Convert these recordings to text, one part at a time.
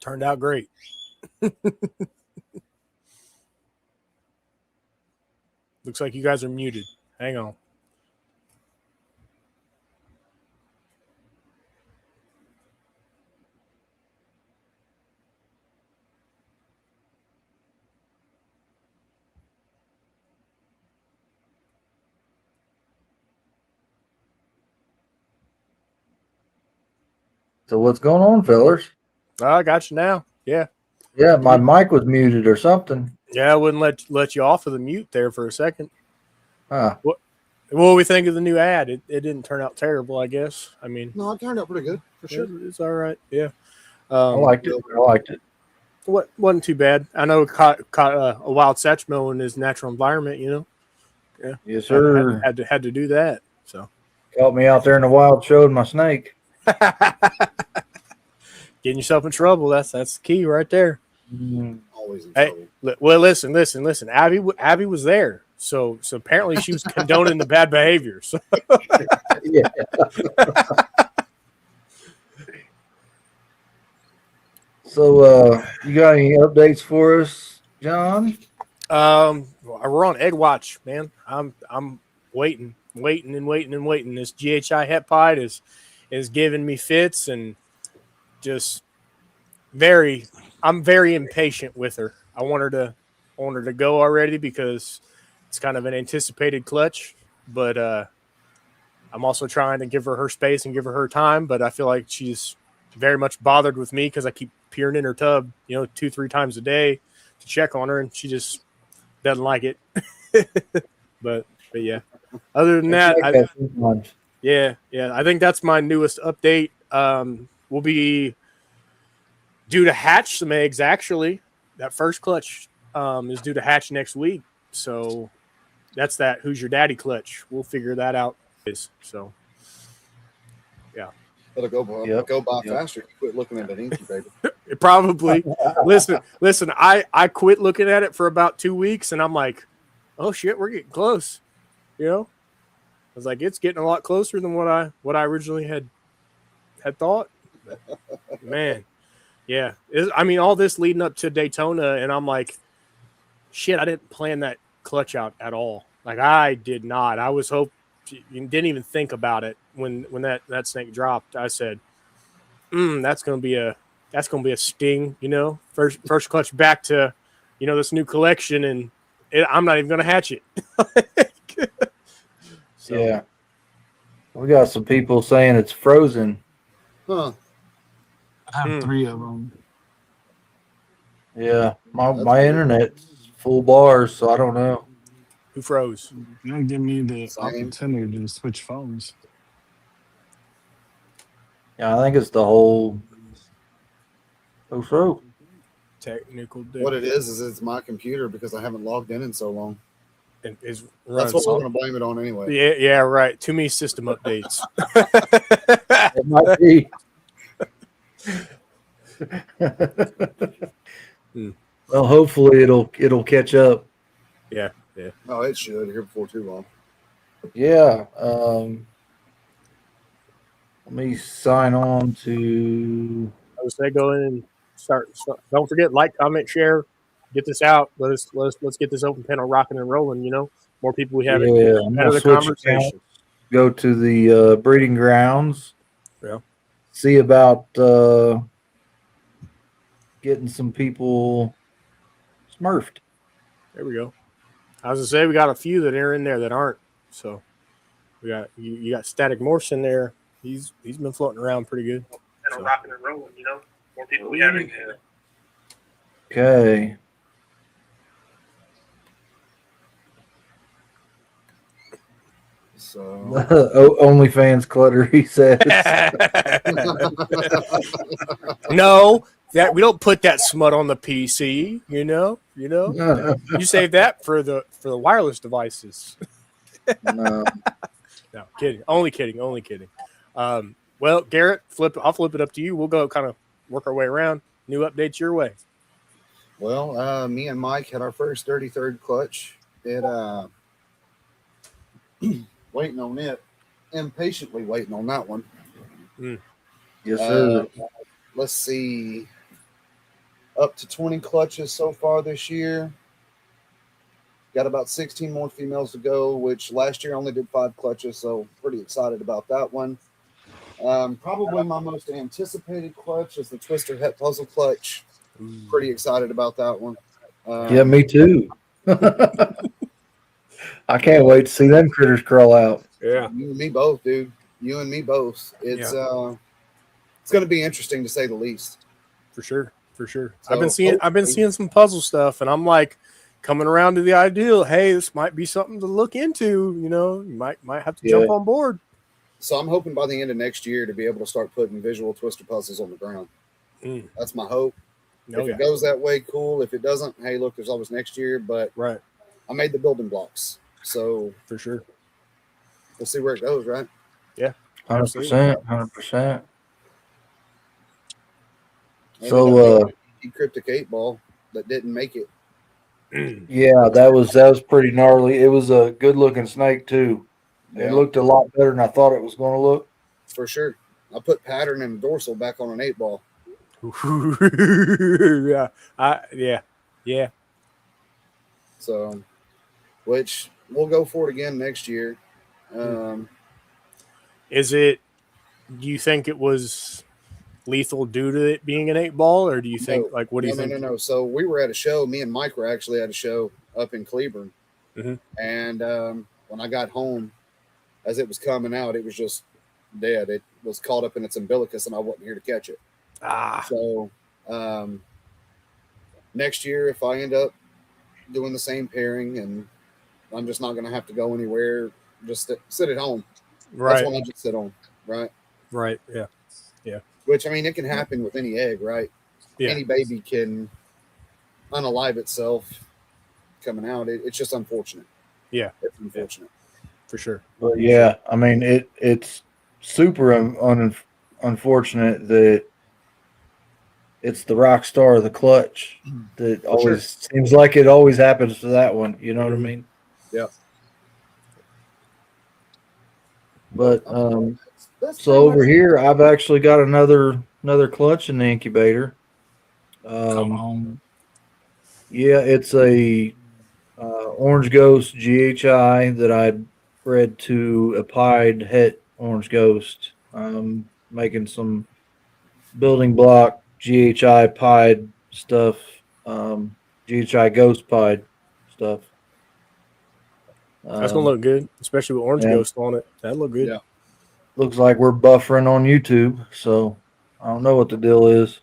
Turned out great. Looks like you guys are muted. Hang on. So what's going on, fellas? Oh, I got you now. Yeah. Yeah, my mic was muted or something. Yeah, I wouldn't let you off of the mute there for a second. Huh. What do we think of the new ad? It didn't turn out terrible, I guess. I mean, No, it turned out pretty good for sure. it's all right. Yeah. I liked it. I liked it. Wasn't too bad. I know it caught a wild Satchmo in his natural environment. You know. Yeah. Yes, sir. Had to do that. So. Caught me out there in the wild showing my snake. Getting yourself in trouble. That's the key right there. Always in Hey, trouble. well, listen. Abby was there, so apparently she was condoning the bad behavior. So. Yeah. So, you got any updates for us, John? We're on egg watch, man. I'm waiting. This GHI Hepide is giving me fits and just I'm very impatient with her. I want her to go already because it's kind of an anticipated clutch, but I'm also trying to give her space and give her time, but I feel like she's very much bothered with me because I keep peering in her tub, 2-3 times a day to check on her, and she just doesn't like it. but yeah, other than that, I think that's my newest update. We'll be due to hatch some eggs. Actually, that first clutch is due to hatch next week, so that's that Who's Your Daddy clutch. We'll figure that out. So yeah, Better go by faster. Quit looking at that incubator. Probably. Listen. I quit looking at it for about 2 weeks, and I'm like, oh shit, we're getting close. I was like, it's getting a lot closer than what I originally had thought. Man, yeah. All this leading up to Daytona, and I'm like, shit, I didn't plan that clutch out at all. Like I did not. I was didn't even think about it when that snake dropped. I said, that's gonna be a sting, First clutch back to, this new collection, and I'm not even gonna hatch it. So. Yeah, we got some people saying it's frozen. Huh? I have 3 of them. Yeah, my internet's full bars, so I don't know. Who froze? You don't give me the opportunity to switch phones. Yeah, I think it's the whole show. Technical difficulty. What it is it's my computer because I haven't logged in so long. And that's what we're going to blame it on anyway. Yeah, right. Too many system updates. It might be. Well, hopefully it'll catch up. Yeah. Oh, it should here before too long. Yeah. Let me sign on to. I would say go in and start. Don't forget, like, comment, share. Get this out. Let's get this open panel rocking and rolling. More people we have. Yeah, better the conversation. Go to the breeding grounds. Yeah. See about getting some people smurfed. There we go. I was gonna say we got a few that are in there that aren't. So we got you got Static Morse in there. He's been floating around pretty good. And rocking and rolling, More people we have in there. Okay. So OnlyFans clutter, he says. No, that we don't put that smut on the PC. You save that for the wireless devices. No, kidding. Only kidding. Well, Garrett, I'll flip it up to you. We'll go kind of work our way around. New updates your way. Well, me and Mike had our first 33rd clutch. It waiting on it, impatiently waiting on that one. Yes, sir. Let's see. up to 20 clutches so far this year. Got about 16 more females to go, which last year I only did 5 clutches, so pretty excited about that one. Probably my most anticipated clutch is the Twister Het Puzzle clutch. Pretty excited about that one. Yeah, me too. I can't wait to see them critters crawl out. Yeah. You and me both, dude. You and me both. It's going to be interesting to say the least. For sure. For sure. So, I've been seeing some puzzle stuff, and I'm like coming around to the ideal. Hey, this might be something to look into. You know, you might have to jump on board. So I'm hoping by the end of next year to be able to start putting visual Twister puzzles on the ground. That's my hope. If it goes that way, cool. If it doesn't, hey, look, there's always next year. But right, I made the building blocks, so for sure, we'll see where it goes. Right? Yeah, 100%, 100%. So, Cryptic 8-ball that didn't make it. Yeah, that was pretty gnarly. It was a good looking snake too. It looked a lot better than I thought it was going to look. For sure. I put pattern and dorsal back on an 8-ball. Yeah. So, which we'll go for it again next year. Is it? Do you think it was lethal due to it being an 8-ball, or do you think what do you think? No. So we were at a show. Me and Mike were actually at a show up in Cleburne, and when I got home, as it was coming out, it was just dead. It was caught up in its umbilicus, and I wasn't here to catch it. So next year, if I end up doing the same pairing, and I'm just not going to have to go anywhere, just sit at home. Right. That's when I just sit on. Right. Right. Yeah. Which, I mean, it can happen with any egg, right? Yeah. Any baby can unalive itself coming out. It's just unfortunate. Yeah. It's unfortunate. For sure. But yeah, I mean, it's super unfortunate that it's the rock star of the clutch that always seems like it always happens to that one. You know what I mean? Yeah. But so over here, I've actually got another clutch in the incubator. Yeah, it's a Orange Ghost GHI that I bred to a pied het Orange Ghost. Making some building block GHI pied stuff, GHI Ghost pied stuff. That's gonna look good, especially with Orange Ghost on it. That'll look good. Yeah. Looks like we're buffering on YouTube, so I don't know what the deal is.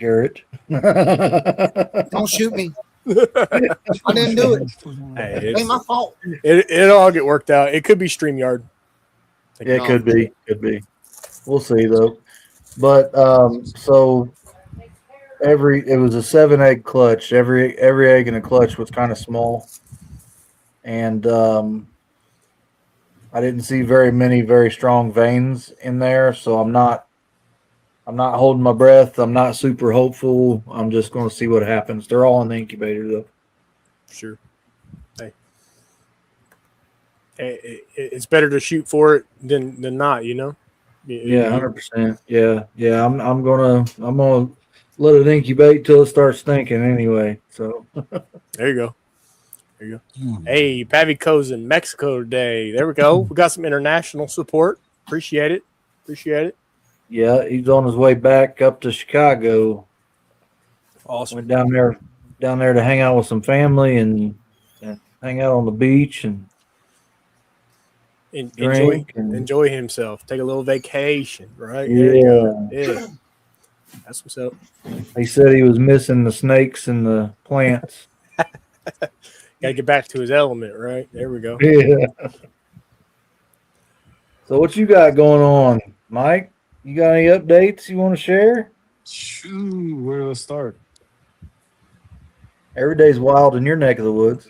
Garrett. Don't shoot me. I didn't do it. Hey, it ain't my fault. It'll all get worked out. It could be StreamYard. Yeah, it could be. Could be. We'll see though. But so it was a 7-egg clutch. Every egg in a clutch was kind of small. And I didn't see very many very strong veins in there, so I'm not holding my breath. I'm not super hopeful. I'm just going to see what happens. They're all in the incubator though. Sure. Hey, it's better to shoot for it than not, you know. Yeah, 100%. Yeah. I'm gonna let it incubate till it starts stinking anyway. So there you go. Hey, Pavico's in Mexico today. There we go. We got some international support. Appreciate it. Yeah, he's on his way back up to Chicago. Awesome. Went down there to hang out with some family and hang out on the beach and enjoy himself. Take a little vacation, right? Yeah. That's what's up. He said he was missing the snakes and the plants. Got to get back to his element, right? There we go. Yeah. So what you got going on, Mike? You got any updates you want to share? Shoo, where do I start? Every day's wild in your neck of the woods.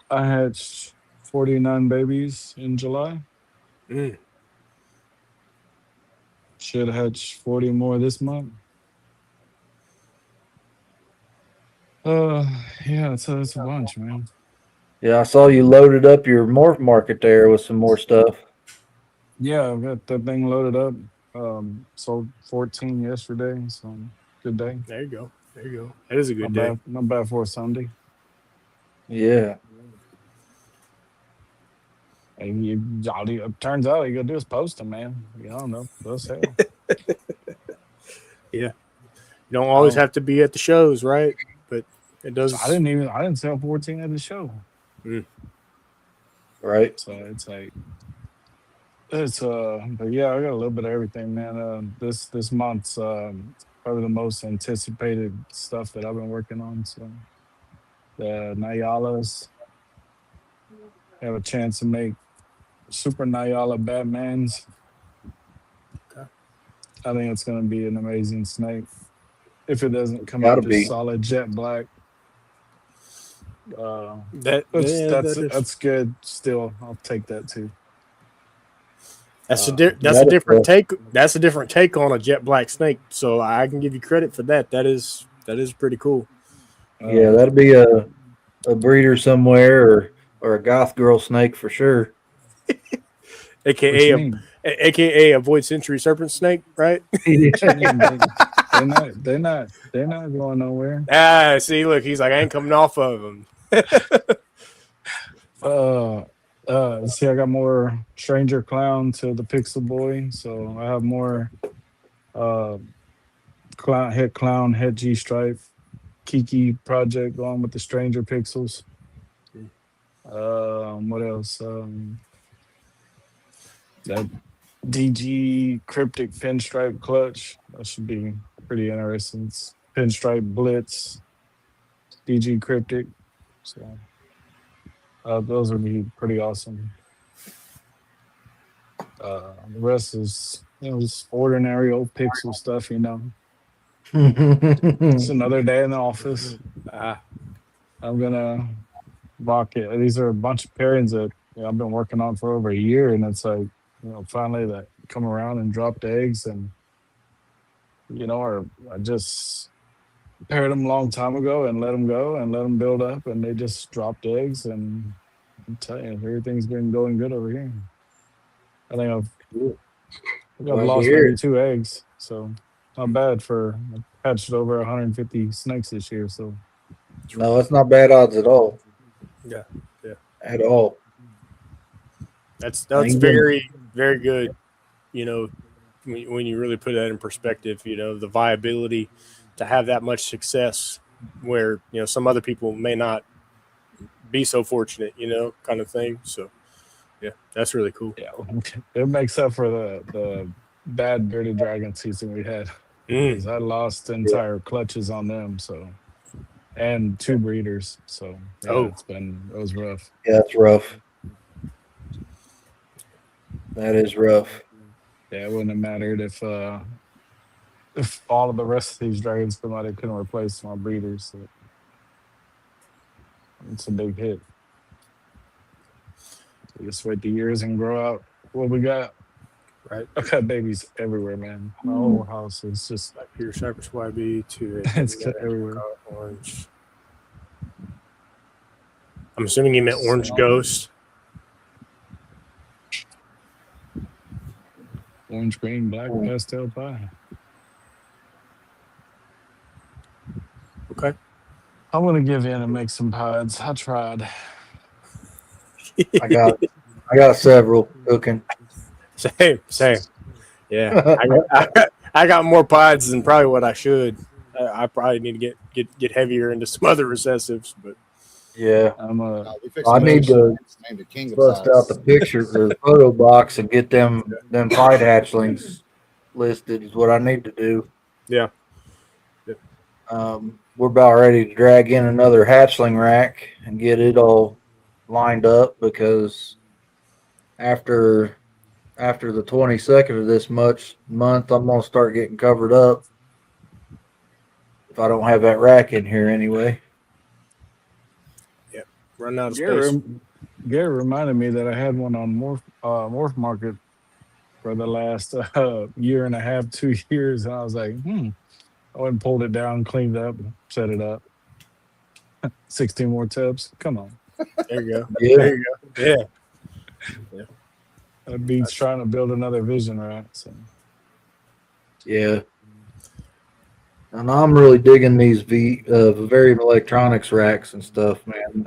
I had 49 babies in July. Should hatch 40 more this month. Yeah, it's a bunch, man. Yeah, I saw you loaded up your morph market there with some more stuff. Yeah, I've got that thing loaded up. Sold 14 yesterday, so good day. There you go. There you go. That is a good Not day. bad. Not bad for a Sunday. Yeah. And it turns out all you gotta do is post them, man. You don't know. They'll sell. You don't always Oh. have to be at the shows, right? But it does. I didn't sell 14 at the show. Right. So it's like but yeah, I got a little bit of everything, man. This month's probably the most anticipated stuff that I've been working on. So the Nayalas have a chance to make Super Nayala Batmans. Okay. I think it's gonna be an amazing snake. If it doesn't come Gotta out just be. solid jet black. That is- That's good. Still, I'll take that too. That's a that is different a- take. That's a different take on a jet black snake. So I can give you credit for that. That is pretty cool. Yeah, that'd be a breeder somewhere or a goth girl snake for sure. What AKA you a, mean? AKA a void century serpent snake, right? They're not going nowhere. See, look, he's like, I ain't coming off of him. See, I got more Stranger Clown to the Pixel Boy, so I have more clown head G stripe Kiki project going with the Stranger Pixels. What else? That DG Cryptic Pinstripe Clutch. That should be pretty interesting. It's Pinstripe Blitz, DG Cryptic. So those would be pretty awesome. The rest is, just ordinary old pixel stuff, It's another day in the office. I'm gonna rock it. These are a bunch of pairings that I've been working on for over a year, and it's like, finally that come around and dropped eggs, and or I just paired them a long time ago and let them go and let them build up, and they just dropped eggs, and I'm telling you, everything's been going good over here. I think I've Glad to lost hear maybe it. 2 eggs, so not bad for I hatched over 150 snakes this year. So No, that's not bad odds at all. Yeah. At all. That's Ain't very, very good. When you really put that in perspective, the viability to have that much success where, some other people may not be so fortunate, kind of thing. So, yeah, that's really cool. yeah, it makes up for the bad bearded dragon season we had. Mm. 'Cause I lost entire clutches on them, so, and 2 breeders. So Oh. it was rough. Yeah, it's rough. That is rough. Yeah, it wouldn't have mattered if all of the rest of these dragons come out, they couldn't replace my breeders. So it's a big hit. We just wait the years and grow out what we got. Right. I got babies everywhere, man. My whole house is just Like Peter Cypress YB to it's everywhere. Orange. I'm assuming you meant Orange Ghost. Orange, green, black, pastel pie. Okay. I'm gonna give in and make some pies. I tried. I got several cooking. Same. Yeah, I got more pods than probably what I should. I probably need to get heavier into some other recessives, but Yeah. We fixed I need to named it King of bust Size. out the pictures of the photo box and get them pied hatchlings listed is what I need to do. yeah. We're about ready to drag in another hatchling rack and get it all lined up because after the 22nd of this month, I'm gonna start getting covered up. If I don't have that rack in here anyway. Running out of space. Gary reminded me that I had one on Morph Market for the last year and a half, 2 years, and I was like, I went and pulled it down, cleaned it up, set it up. 16 more tubs. Come on. There you go. Yeah. There you go. Yeah. That beats trying to build another vision rack. So Yeah. And I'm really digging these Vivarium electronics racks and stuff, man.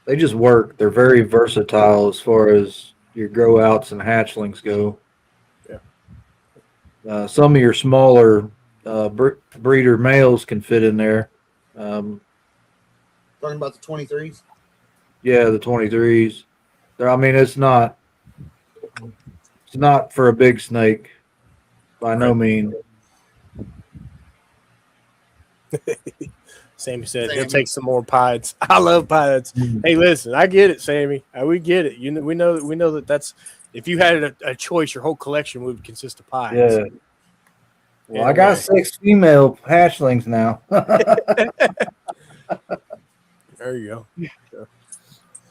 They just work. They're very versatile as far as your grow outs and hatchlings go. Yeah. Some of your smaller breeder males can fit in there. Talking about the 23s. Yeah, the 23s. I mean, it's not for a big snake by no means. Sammy said he'll take some more pieds. I love pieds. Hey, listen, I get it, Sammy. We get it. We know that that's if you had a choice, your whole collection would consist of pieds. Yeah. Well, I got 6 female hatchlings now. There you go.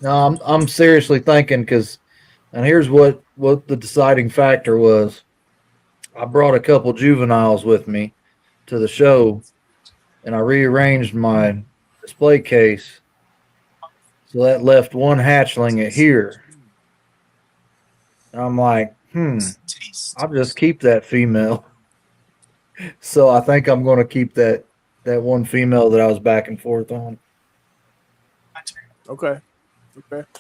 No, I'm seriously thinking and here's what the deciding factor was. I brought a couple juveniles with me to the show, and I rearranged my display case, so that left one hatchling at here. And I'm like, I'll just keep that female. So I think I'm going to keep that one female that I was back and forth on. Okay.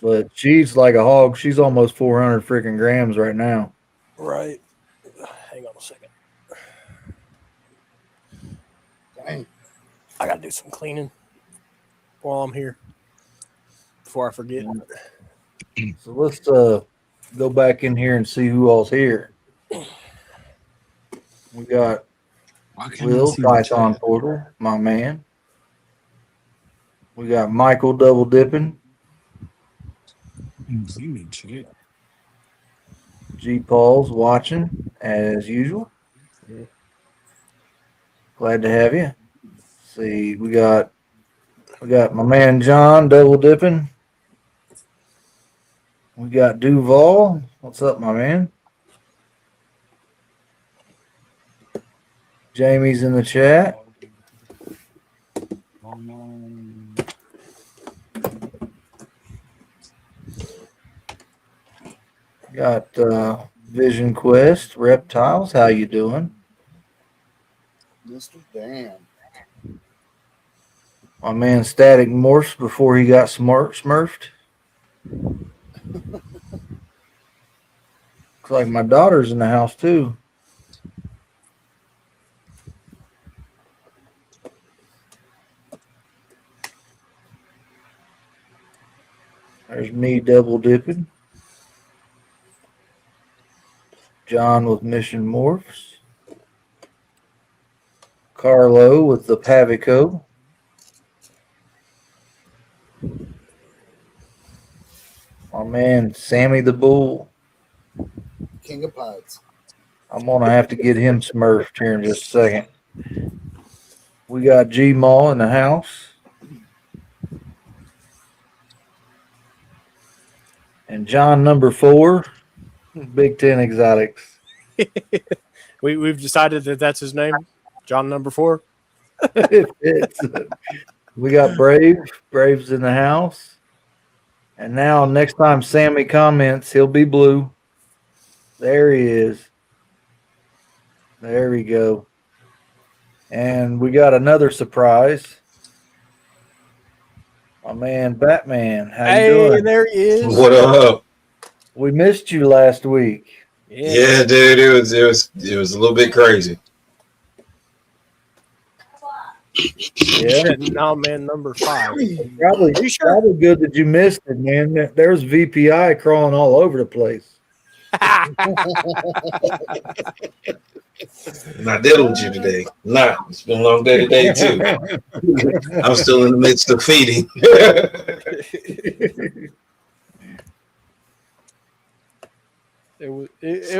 But she's like a hog. She's almost 400 freaking grams right now. Right. Hang on a second. Dang. I got to do some cleaning while I'm here before I forget. So let's go back in here and see who all's here. We got Will Python Porter, my man. We got Michael Double Dipping. G Paul's watching as usual. Glad to have you. See, we got my man John Double Dipping. We got Duval. What's up, my man? Jamie's in the chat. Got Vision Quest Reptiles. How you doing? Mr. Dan. My man Static Morphs before he got smurfed. Looks like my daughter's in the house too. There's me double dipping. John with Mission Morphs. Carlo with the Pavico. My man Sammy the Bull. King of Pieds. I'm going to have to get him smurfed here in just a second. We got G-Maw in the house. And John number 4, Big Ten Exotics. We've decided that that's his name, John number 4. We got Brave's in the house. And now next time Sammy comments, he'll be blue. There he is. There we go. And we got another surprise. My man Batman. How you doing? There he is. What up? We missed you last week. Yeah, dude, it was a little bit crazy. Yeah. Now man number 5. Probably good that you missed it, man. There's VPI crawling all over the place. And I diddled you today. It's been a long day today too. I'm still in the midst of feeding.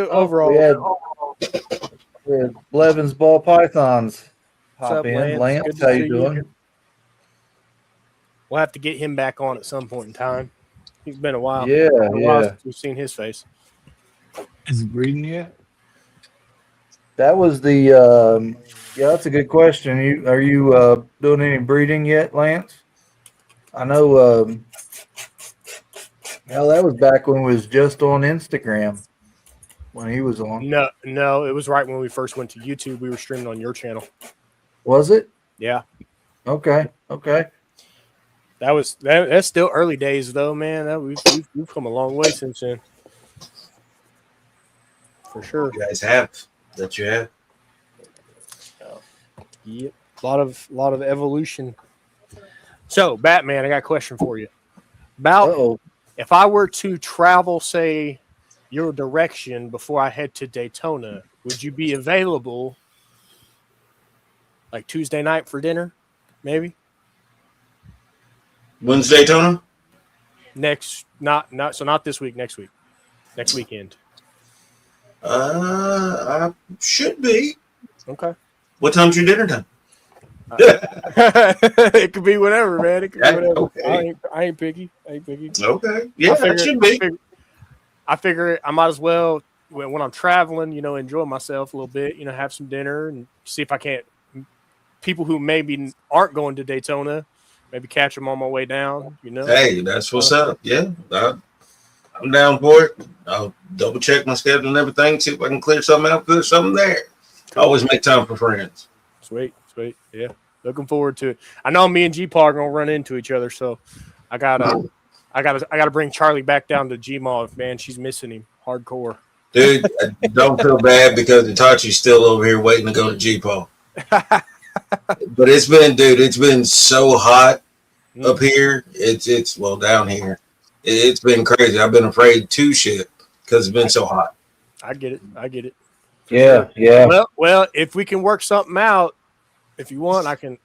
Overall. We had Blevins Ball Pythons. What's Hop up, in. Lance? Lance, Good to how see you doing? We'll have to get him back on at some point in time. He's been a while. Yeah, Since we've seen his face. Is he breeding yet? That was the yeah, that's a good question. Are you doing any breeding yet, Lance? I know hell, that was back when we was just on Instagram. when he was on. No, it was right when we first went to YouTube. We were streaming on your channel. Was it? Yeah, Okay. that's still early days though, man. We've come a long way since then, for sure. You guys have that you have. Yep, a lot of evolution. So, Batman, I got a question for you. About Uh-oh. if I were to travel, say, your direction before I head to Daytona, would you be available like Tuesday night for dinner? Maybe When's Daytona? not this week, next weekend. I should be. Okay. What time's your dinner time? It could be whatever, man. It could be Yeah, whatever. okay. I ain't picky. Okay. Yeah, that should be. I figure I might as well when I'm traveling, enjoy myself a little bit, have some dinner and see if I can't. People who maybe aren't going to Daytona, maybe catch them on my way down. Hey, that's what's up. Yeah, I'm down for it. I'll double check my schedule and everything, see if I can clear something out, put something there. Always make time for friends. Sweet. Yeah, looking forward to it. I know me and G-Paw are gonna run into each other, so I gotta bring Charlie back down to G-Maw. Man, she's missing him hardcore. Dude, don't feel bad because Itachi's still over here waiting to go to G-Paw. But it's been so hot up here. It's down here. It's been crazy. I've been afraid to shit because it's been so hot. I get it. Yeah. Well, if we can work something out, if you want, I can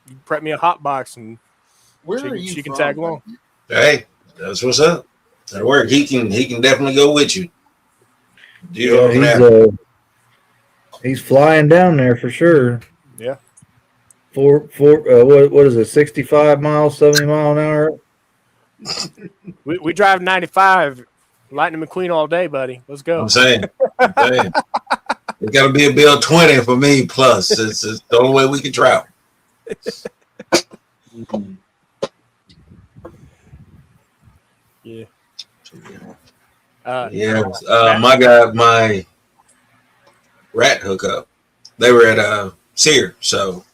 you prep me a hot box and Where are you she can from? tag along. Hey, that's what's up. That'll work. He can definitely go with you. He's flying down there for sure. Yeah. What is it? 65 miles, 70 mile an hour. We drive 95, Lightning McQueen all day, buddy. Let's go. I'm saying. It's got to be a bill 20 for me plus. It's the only way we can travel. Yeah. My rat hookup. They were at Sear, so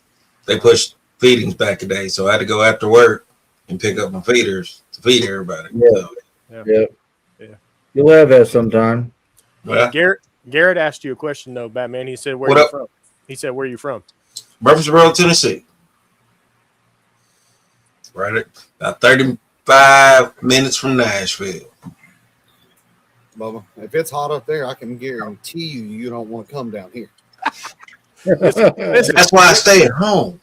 they pushed feedings back a day. So I had to go after work and pick up my feeders to feed everybody. Yeah. So, Yeah. You'll have that sometime. well, Garrett asked you a question though, Batman. He said, "Where What are you up? from?" He said, "Where are you from?" Murfreesboro, Tennessee. Right at about 35 minutes from Nashville. Bubba, if it's hot up there, I can guarantee you don't want to come down here. Listen, That's why I stay at home.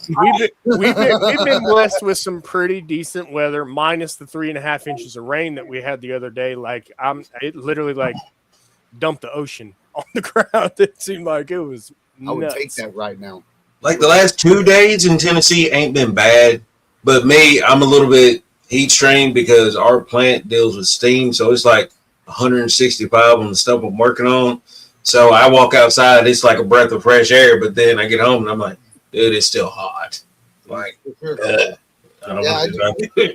we've been blessed with some pretty decent weather, minus the 3.5 inches of rain that we had the other day. Like it literally like dumped the ocean on the ground. It seemed like it was I would nuts. take that right now. Like the last 2 days in Tennessee ain't been bad, but me, I'm a little bit heat strained because our plant deals with steam, so it's like 165 on the stuff I'm working on. So I walk outside, it's like a breath of fresh air, but then I get home and I'm like, dude, it's still hot. Like, I don't Yeah, want to do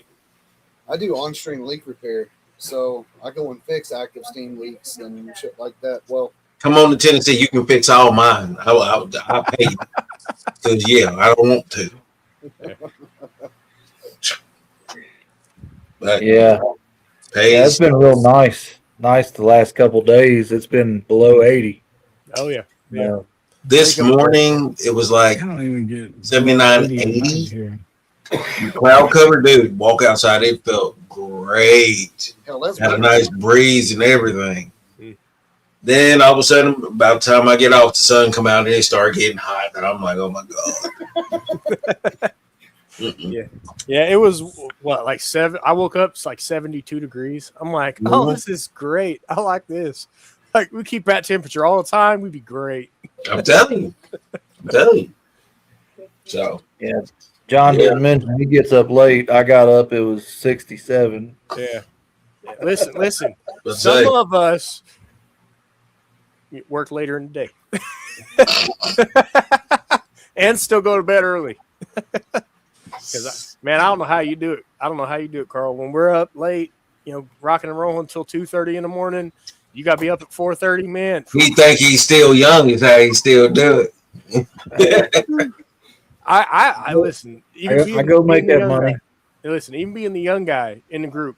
I do on-stream leak repair, so I go and fix active steam leaks and shit like that. Well, Come on to Tennessee, you can fix all mine. I'll pay you. Because, I don't want to. But Yeah. It's been real nice. Nice the last couple days. It's been below 80. Oh yeah. Yeah. This morning, it was like I don't even get 79, 80 80. here. Cloud cover, dude. Walk outside, it felt great. hell, that's Had a what- nice breeze and everything. Mm. Then all of a sudden, about the time I get off, the sun come out and it start getting hot, and I'm like, oh my god. Mm-mm. Yeah, it was like 7. I woke up, it's like 72 degrees. I'm like, oh, Mhm. this is great. I like this. Like, we keep that temperature all the time. We'd be great. I'm telling you. So Yeah. John didn't mention he gets up late. I got up, it was 67. Yeah. Listen. let's Some say, of us work later in the day and still go to bed early. Because, man, I don't know how you do it. Carl. When we're up late, rocking and rolling until 2:30 in the morning. You got to be up at 4:30, man. He think he's still young, is how he still do it. I listen. I go make that money. Listen, even being the young guy in the group,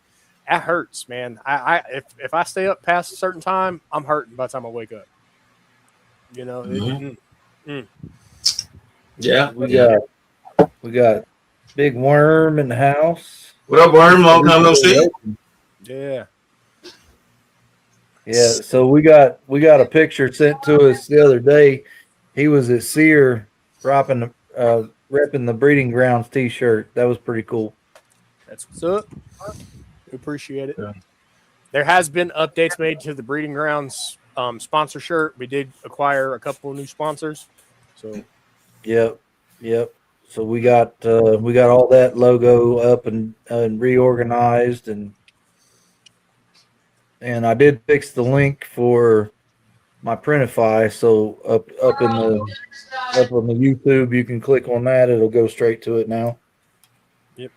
that hurts, man. If I stay up past a certain time, I'm hurting by the time I wake up. Yeah. We got Big Worm in the house. What up, Worm? Long time no see. Yeah. Yeah, so we got a picture sent to us the other day. He was at Sear repping the Breeding Grounds T-shirt. That was pretty cool. That's what's up. We appreciate it. Yeah. There has been updates made to the Breeding Grounds sponsor shirt. We did acquire a couple of new sponsors. So Yep. So we got all that logo up and reorganized, and I did fix the link for my Printify. So up on the YouTube, you can click on that. It'll go straight to it now. Yep.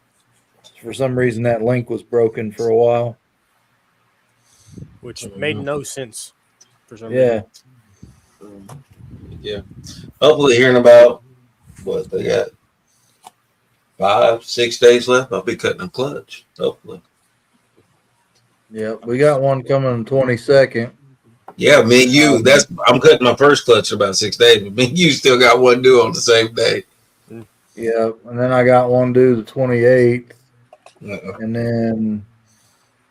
For some reason, that link was broken for a while. which made no sense for some Yeah. reason. Yeah. Hopefully hearing about what they got 5-6 days left. I'll be cutting a clutch. Hopefully. Yeah. We got one coming on 22nd. Yeah, me and you. I'm cutting my first clutch in about 6 days, but me and you still got one due on the same day. Yeah. And then I got one due the 28th. Uh-oh. And then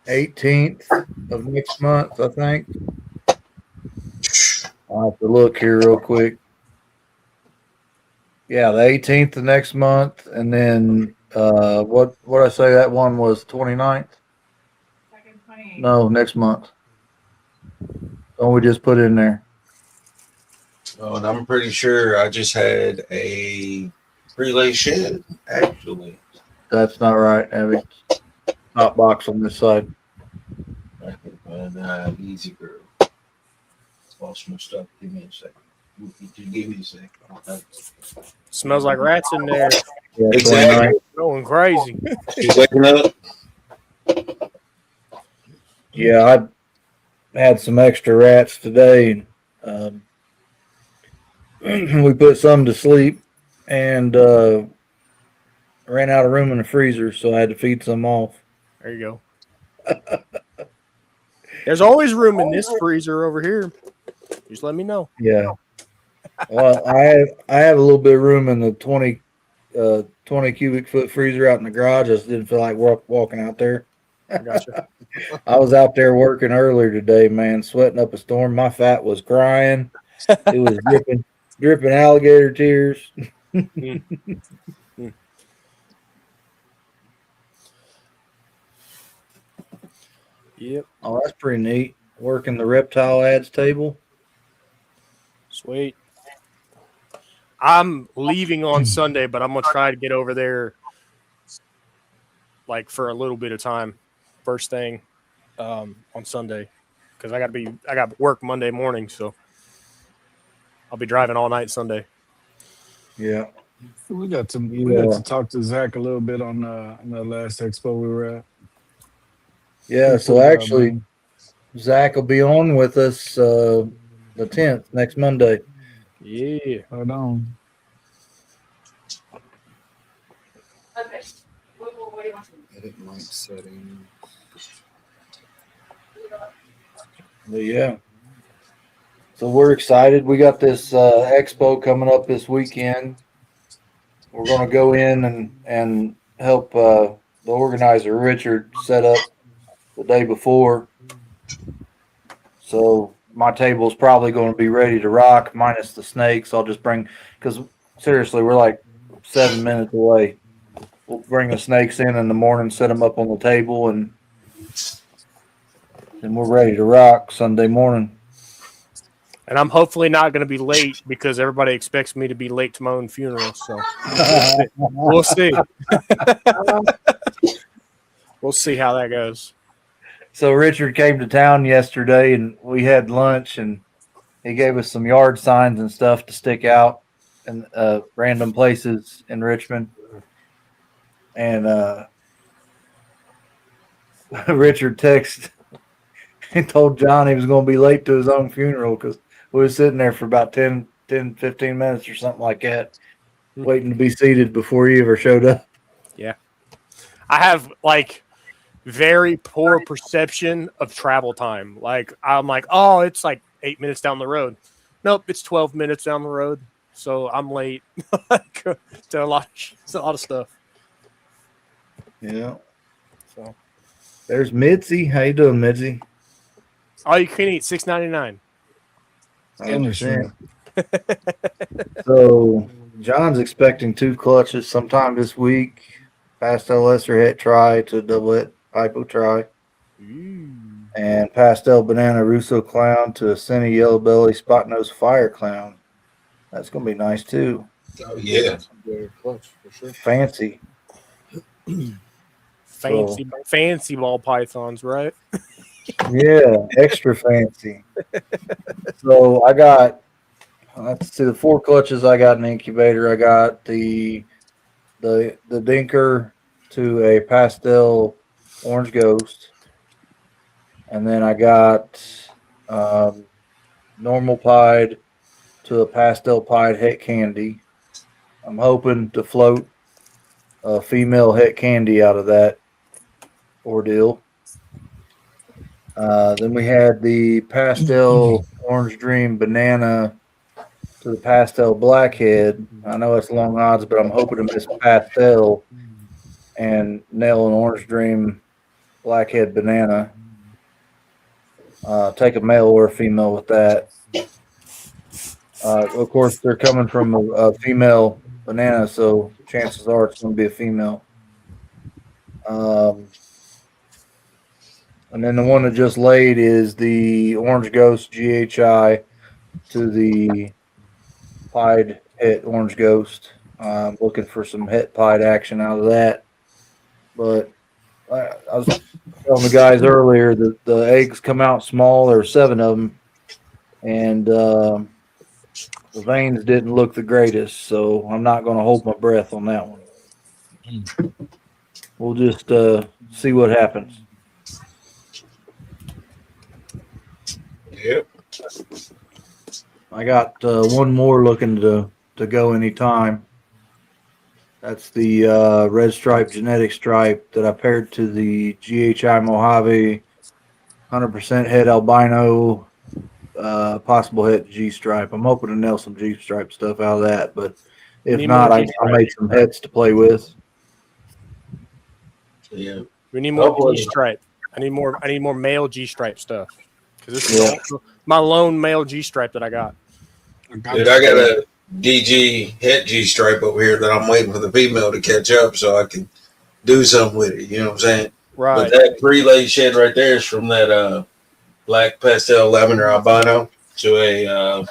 18th of next month, I think. I'll have to look here real quick. Yeah, the 18th of next month, and then what I say that one was 29th? No, next month. Don't we just put in there? Oh, and I'm pretty sure I just had a relay shed, actually. That's not right, Abby. Hot box on this side. I can find easy girl. Lost my stuff. Give me a second. Give me a second. Smells like rats in there. Yeah, Exactly. 29th. Going crazy. She's waking up. Yeah, I had some extra rats today. We put some to sleep and ran out of room in the freezer, so I had to feed some off. There you go. There's always room in this freezer over here. Just let me know. Yeah. Well, I have a little bit of room in the 20 cubic foot freezer out in the garage. I just didn't feel like walking out there. I gotcha. I was out there working earlier today, man, sweating up a storm. My fat was crying. It was dripping alligator tears. Yep. Oh, that's pretty neat. Working the reptile ads table. Sweet. I'm leaving on Sunday, but I'm gonna try to get over there like for a little bit of time, first thing on Sunday, because I got work Monday morning, so I'll be driving all night Sunday. Yeah. We got to talk to Zach a little bit on the last expo we were at. Yeah. So actually, Zach will be on with us the 10th next Monday. Yeah. Hold on. Okay. What do you want? Edit mic setting. But yeah. So we're excited. We got this expo coming up this weekend. We're going to go in and help the organizer, Richard, set up the day before. So my table's probably going to be ready to rock, minus the snakes. I'll just bring, because seriously, we're like 7 minutes away. We'll bring the snakes in the morning, set them up on the table, and we're ready to rock Sunday morning. And I'm hopefully not going to be late because everybody expects me to be late to my own funeral. So we'll see. We'll see how that goes. So Richard came to town yesterday, and we had lunch, and he gave us some yard signs and stuff to stick out in random places in Richmond. And Richard texted and told John he was going to be late to his own funeral because we were sitting there for about 10, 15 minutes or something like that, waiting to be seated before he ever showed up. I have like very poor perception of travel time. Like I'm like, oh, it's like 8 minutes down the road. Nope, it's 12 minutes down the road. So I'm late to a lot of stuff. Yeah. So There's Mitzi. How you doing, Mitzi? all you can eat, $6.99. Interesting. So John's expecting 2 clutches sometime this week. Pastel Lesser Het Try to double het Hypo Try. And Pastel Banana Russo Clown to Cine Yellow Belly Spot Nose Fire Clown. That's going to be nice too. Oh yeah. They're clutch for sure. Fancy. Fancy ball pythons, right? Yeah, extra fancy. So I got, let's see, the 4 clutches I got in the incubator. I got the Dinker to a Pastel Orange Ghost. And then I got normal pied to a pastel pied Het Candy. I'm hoping to float a female Het Candy out of that ordeal. Then we had the pastel Orange Dream Banana to the pastel Blackhead. I know it's long odds, but I'm hoping to miss pastel and nail an Orange Dream Blackhead Banana. Take a male or a female with that. Of course, they're coming from a female banana, so chances are it's going to be a female. And then the one that just laid is the Orange Ghost GHI to the pied het Orange Ghost. Looking for some het pied action out of that. But I was telling the guys earlier that the eggs come out small. There were 7 of them, and the veins didn't look the greatest. So I'm not going to hold my breath on that one. We'll just see what happens. Yep. I got one more looking to go anytime. That's the red stripe genetic stripe that I paired to the GHI Mojave 100% het albino, possible het G stripe. I'm hoping to nail some G stripe stuff out of that, but if not, I'll make some hets to play with. Yeah. We need more G stripe. I need more male G stripe stuff. Because this is my lone male G stripe that I got. Dude, I got a DG het G stripe over here that I'm waiting for the female to catch up so I can do something with it. You know what I'm saying? Right. But that pre-laid shed right there is from that black pastel lavender albino to a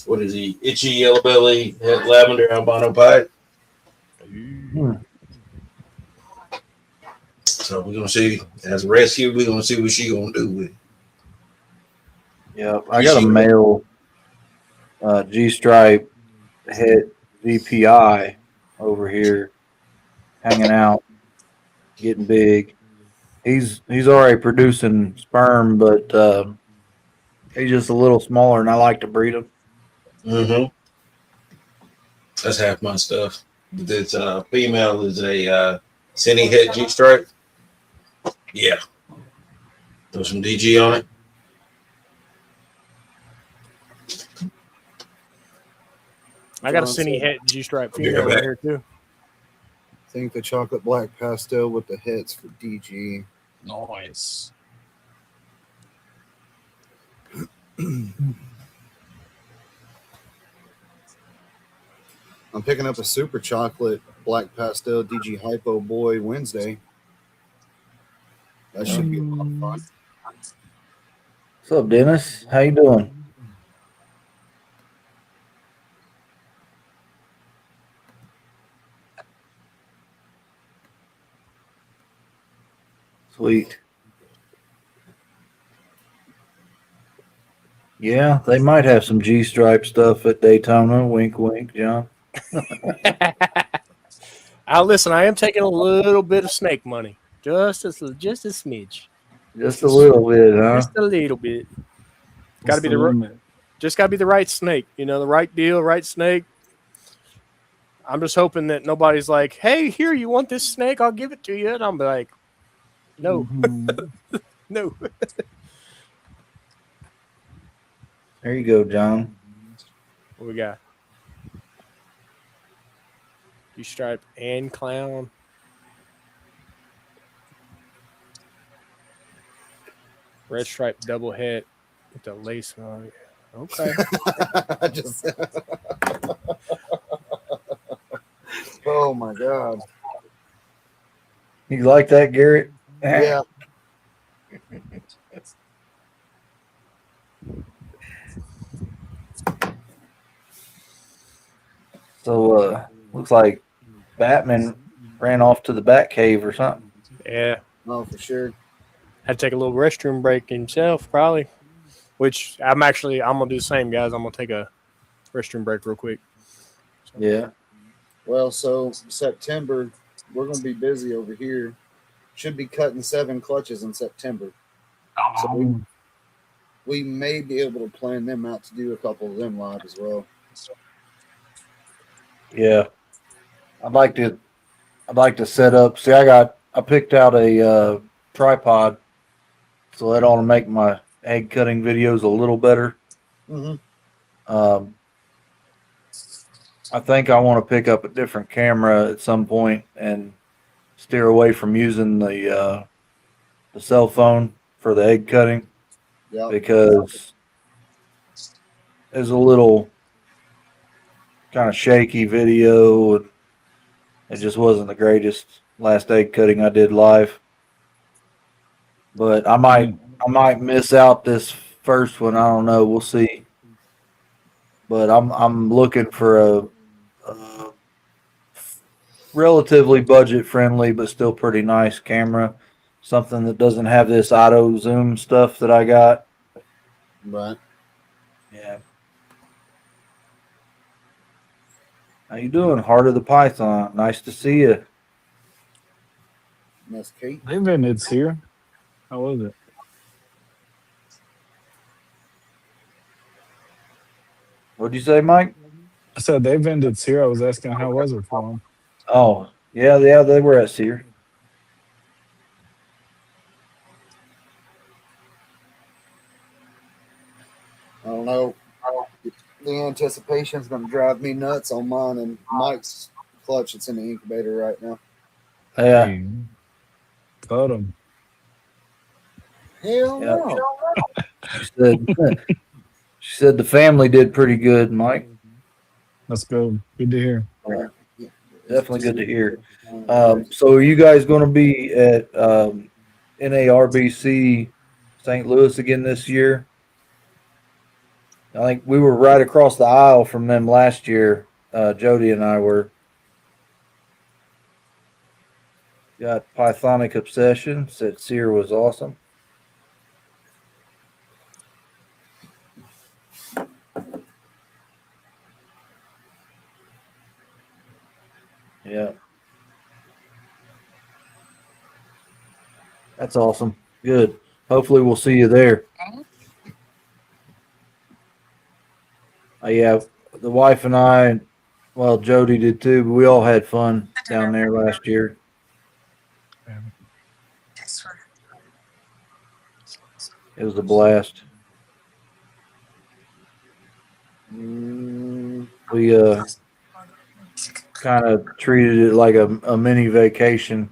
what is he? Itchy yellow belly het lavender albino pie. So we're gonna see as a rescue. We're gonna see what she gonna do with it. Yeah, I got a male G-stripe het VPI over here hanging out, getting big. He's already producing sperm, but he's just a little smaller, and I like to breed him. Mm-hmm. That's half my stuff. This female is a Cine het G stripe. Yeah. Throw some DG on it. I got a Cine het G stripe female right here too. I think the chocolate black pastel with the hits for DG. Nice. I'm picking up a super chocolate black pastel DG Hypo Boy Wednesday. That should be a lot of fun. What's up, Dennis? How you doing? Sweet. Yeah, they might have some G-stripe stuff at Daytona. Wink, wink, John. Listen, I am taking a little bit of snake money. just a smidge, Just a little bit, huh? just a little bit. Got to What's be the the limit? just got to be the right snake. You know, the right deal, right snake. I'm just hoping that nobody's like, "Hey, here, you want this snake? I'll give it to you," and I'm like, "No, Mhm. no." There you go, John. What we got? You stripe and clown. Red stripe double het with the lace on it. Okay. I just. Oh my god. You like that, Garrett? Yeah. So looks like Batman ran off to the Bat Cave or something. Yeah. Oh, for sure. Had to take a little restroom break himself, probably. Which I'm gonna do the same, guys. I'm gonna take a restroom break real quick. Yeah. Well, so September, we're going to be busy over here. Should be cutting 7 clutches in September. So we may be able to plan them out to do a couple of them live as well. Yeah. I'd like to set up. See, I picked out a tripod, so that ought to make my egg cutting videos a little better. Mm-hmm. I think I want to pick up a different camera at some point and steer away from using the cell phone for the egg cutting Yeah. because there's a little kind of shaky video. And it just wasn't the greatest last egg cutting I did live. But I might miss out this first one. I don't know. We'll see. But I'm looking for a relatively budget friendly but still pretty nice camera. Something that doesn't have this auto zoom stuff that I got. Right. Yeah. How you doing, Heart of the Python? Nice to see you. And that's Kate. They invented here. How was it? What'd you say, Mike? I said they invented here. I was asking how was it for them. Oh, yeah, they were at Sear. I don't know. The anticipation's going to drive me nuts on mine and Mike's clutch. It's in the incubator right now. Yeah. Cut them. Hell Yeah. no. She said the family did pretty good, Mike. Let's go. Good to hear. Definitely good to hear. So are you guys going to be at NARBC St. Louis again this year? I think we were right across the aisle from them last year. Jody and I were. Got Pythonic Obsession. Said Sear was awesome. Yeah. That's awesome. Good. Hopefully we'll see you there. Yeah, the wife and I, well, Jody did too, but we all had fun down there last year. It was a blast. We kind of treated it like a mini vacation.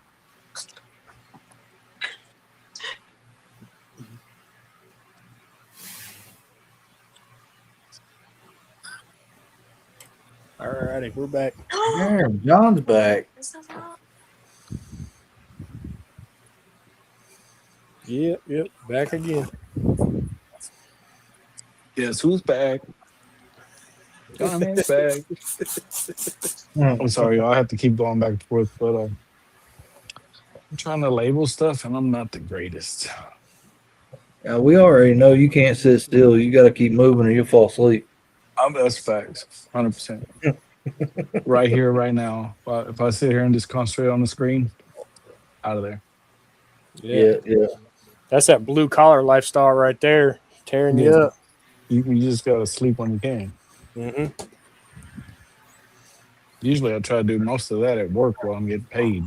All righty, we're back. Yeah, John's back. Yep, back again. Guess who's back? Johnny's back. I'm sorry, y'all. I have to keep going back and forth, but I'm trying to label stuff, and I'm not the greatest. We already know you can't sit still. You got to keep moving or you'll fall asleep. That's facts, 100%. Right here, right now. If I sit here and just concentrate on the screen, out of there. Yeah. That's that blue collar lifestyle right there, tearing you Yeah. up. You just gotta sleep when you can. Hmm. Usually, I try to do most of that at work while I'm getting paid.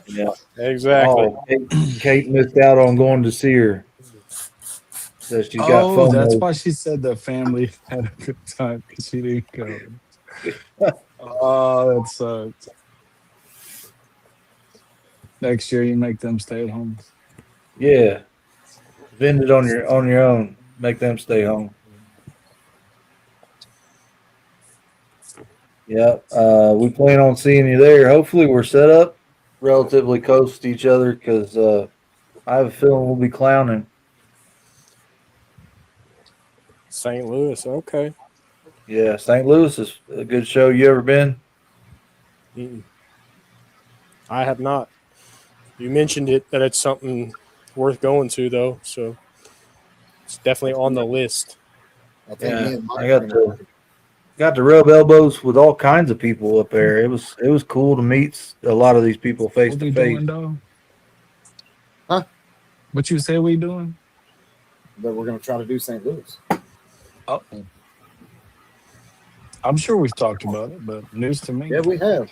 Yeah. Exactly. Oh, Kate missed out on going to see her. So she got Oh, that's FOMO. why she said the family had a good time because she didn't go. Oh, that sucks. Next year, you make them stay at home. Yeah. Vend it on your own. Make them stay home. Yeah. We plan on seeing you there. Hopefully we're set up relatively close to each other because I have a feeling we'll be clowning. St. Louis. Okay. Yeah, St. Louis is a good show. You ever been? Mm-mm. I have not. You mentioned it that it's something worth going to though, so it's definitely on the list. I think me Yeah, and I Mike are got gonna. to rub elbows with all kinds of people up there. It was cool to meet a lot of these people face What to we face. doing, dog? Huh? What you say we doing? That we're gonna try to do St. Louis. Oh, I'm sure we've talked about it, but news to me. Yeah, we have.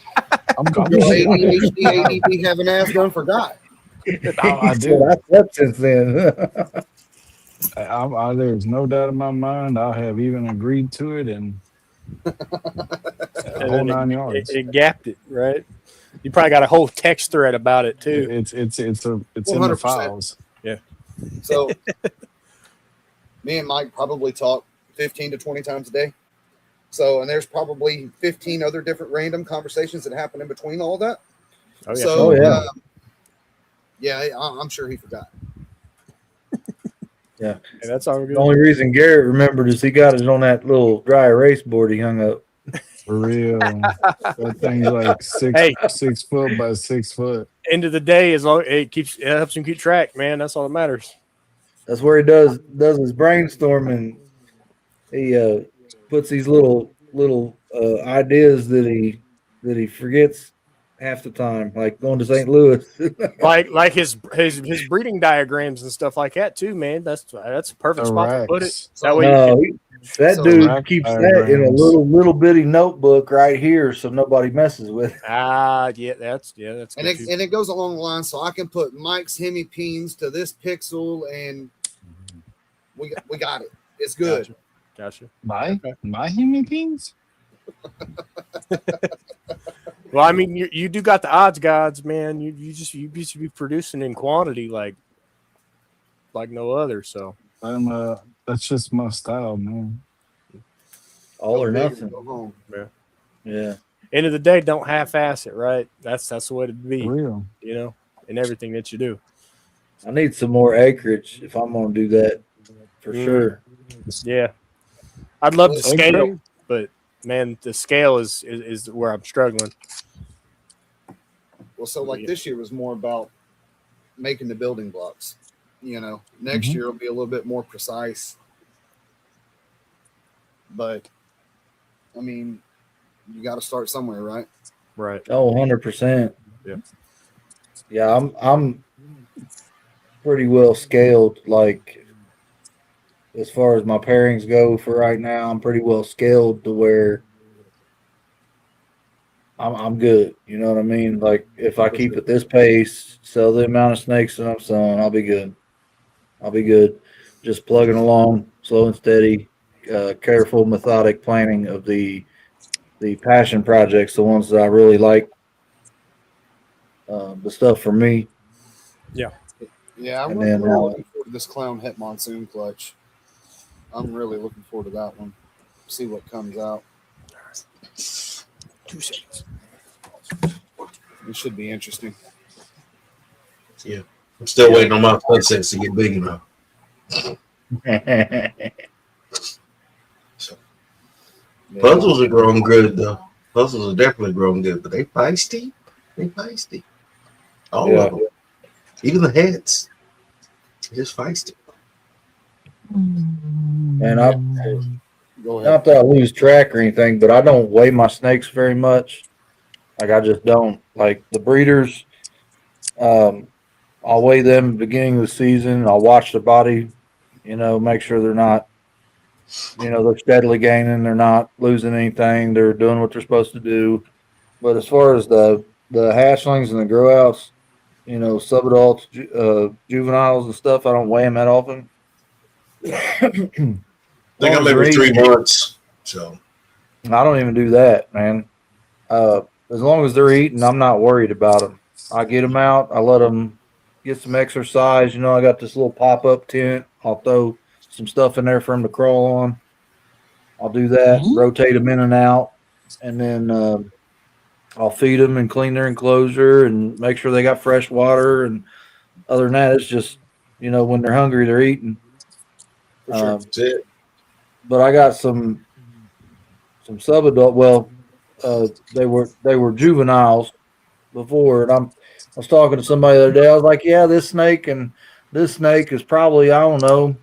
I'm Your sure. ADHD, ADD having ass done forgot. I That's what do. I said since then. There's no doubt in my mind. I have even agreed to it, and a And whole then 9 it, yards. it gapped it, right? You probably got a whole text thread about it too. It's in the 100%. files. So me and Mike probably talk 15 to 20 times a day. So, and there's probably 15 other different random conversations that happen in between all that. Oh yeah. So, Oh, yeah. I'm sure he forgot. Hey, that's all The good. only reason Garrett remembered is he got it on that little dry erase board he hung up. For real. That thing's like Hey. 6 foot by 6 foot. End of the day, as long it helps him keep track, man. That's all that matters. That's where he does his brainstorming. He puts these little ideas that he forgets half the time, like going to St. Louis. Like his breeding diagrams and stuff like that too, man. That's a perfect The spot to put it. racks. That way, No, that So dude rack keeps that in a diagrams. little bitty notebook right here, so nobody messes with it. that's And good too. it goes along the line, so I can put Mike's hemipenes to this pixel, and we got it. It's good. Gotcha. My Okay. hemipenes? Well, I mean, you do got the odds gods, man. You should be producing in quantity like no other. So That's just my style, man. All or Go big nothing. go home. Yeah. end of the day, don't half-ass it, right? That's the way to For be, real. in everything that you do. I need some more acreage if I'm going to do that for sure. Yeah, I'd love to Well, scale, but man, the scale is where I'm struggling. Well, so like this year was more about making the building blocks. Next Mhm. year will be a little bit more precise. But I mean, you got to start somewhere, right? Right. Oh, 100%. Yeah. Yeah, I'm pretty well scaled. Like, as far as my pairings go for right now, I'm pretty well scaled to where I'm good. You know what I mean? Like, if I keep at this pace, sell the amount of snakes that I'm selling, I'll be good. Just plugging along, slow and steady, careful, methodic planning of the passion projects, the ones that I really like, the stuff for me. Yeah, I'm And really then, looking forward to this clown het monsoon clutch. I'm really looking forward to that one. See what comes out. 2 seconds. It should be interesting. I'm still waiting on my sunsets to get big enough. Puzzles are growing good though. Puzzles are definitely growing good, but they feisty. All Yeah. of them. Even the heads. They're just feisty. And I Go ahead. not that I lose track or anything, but I don't weigh my snakes very much. Like, I just don't. Like, the breeders, I'll weigh them at the beginning of the season. I'll watch their body, make sure they're not, they're steadily gaining. They're not losing anything. They're doing what they're supposed to do. But as far as the hatchlings and the grow outs, subadults, juveniles and stuff, I don't weigh them that often. I think I'm every 3 months. So I don't even do that, man. As long as they're eating, I'm not worried about them. I get them out. I let them get some exercise. I got this little pop-up tent. I'll throw some stuff in there for them to crawl on. I'll do that, rotate them in and out, and then I'll feed them and clean their enclosure and make sure they got fresh water. And other than that, it's just, when they're hungry, they're eating. For sure. that's it. But I got some subadult. Well, they were juveniles before, and I was talking to somebody the other day. I was like, "Yeah, this snake is probably, I don't know,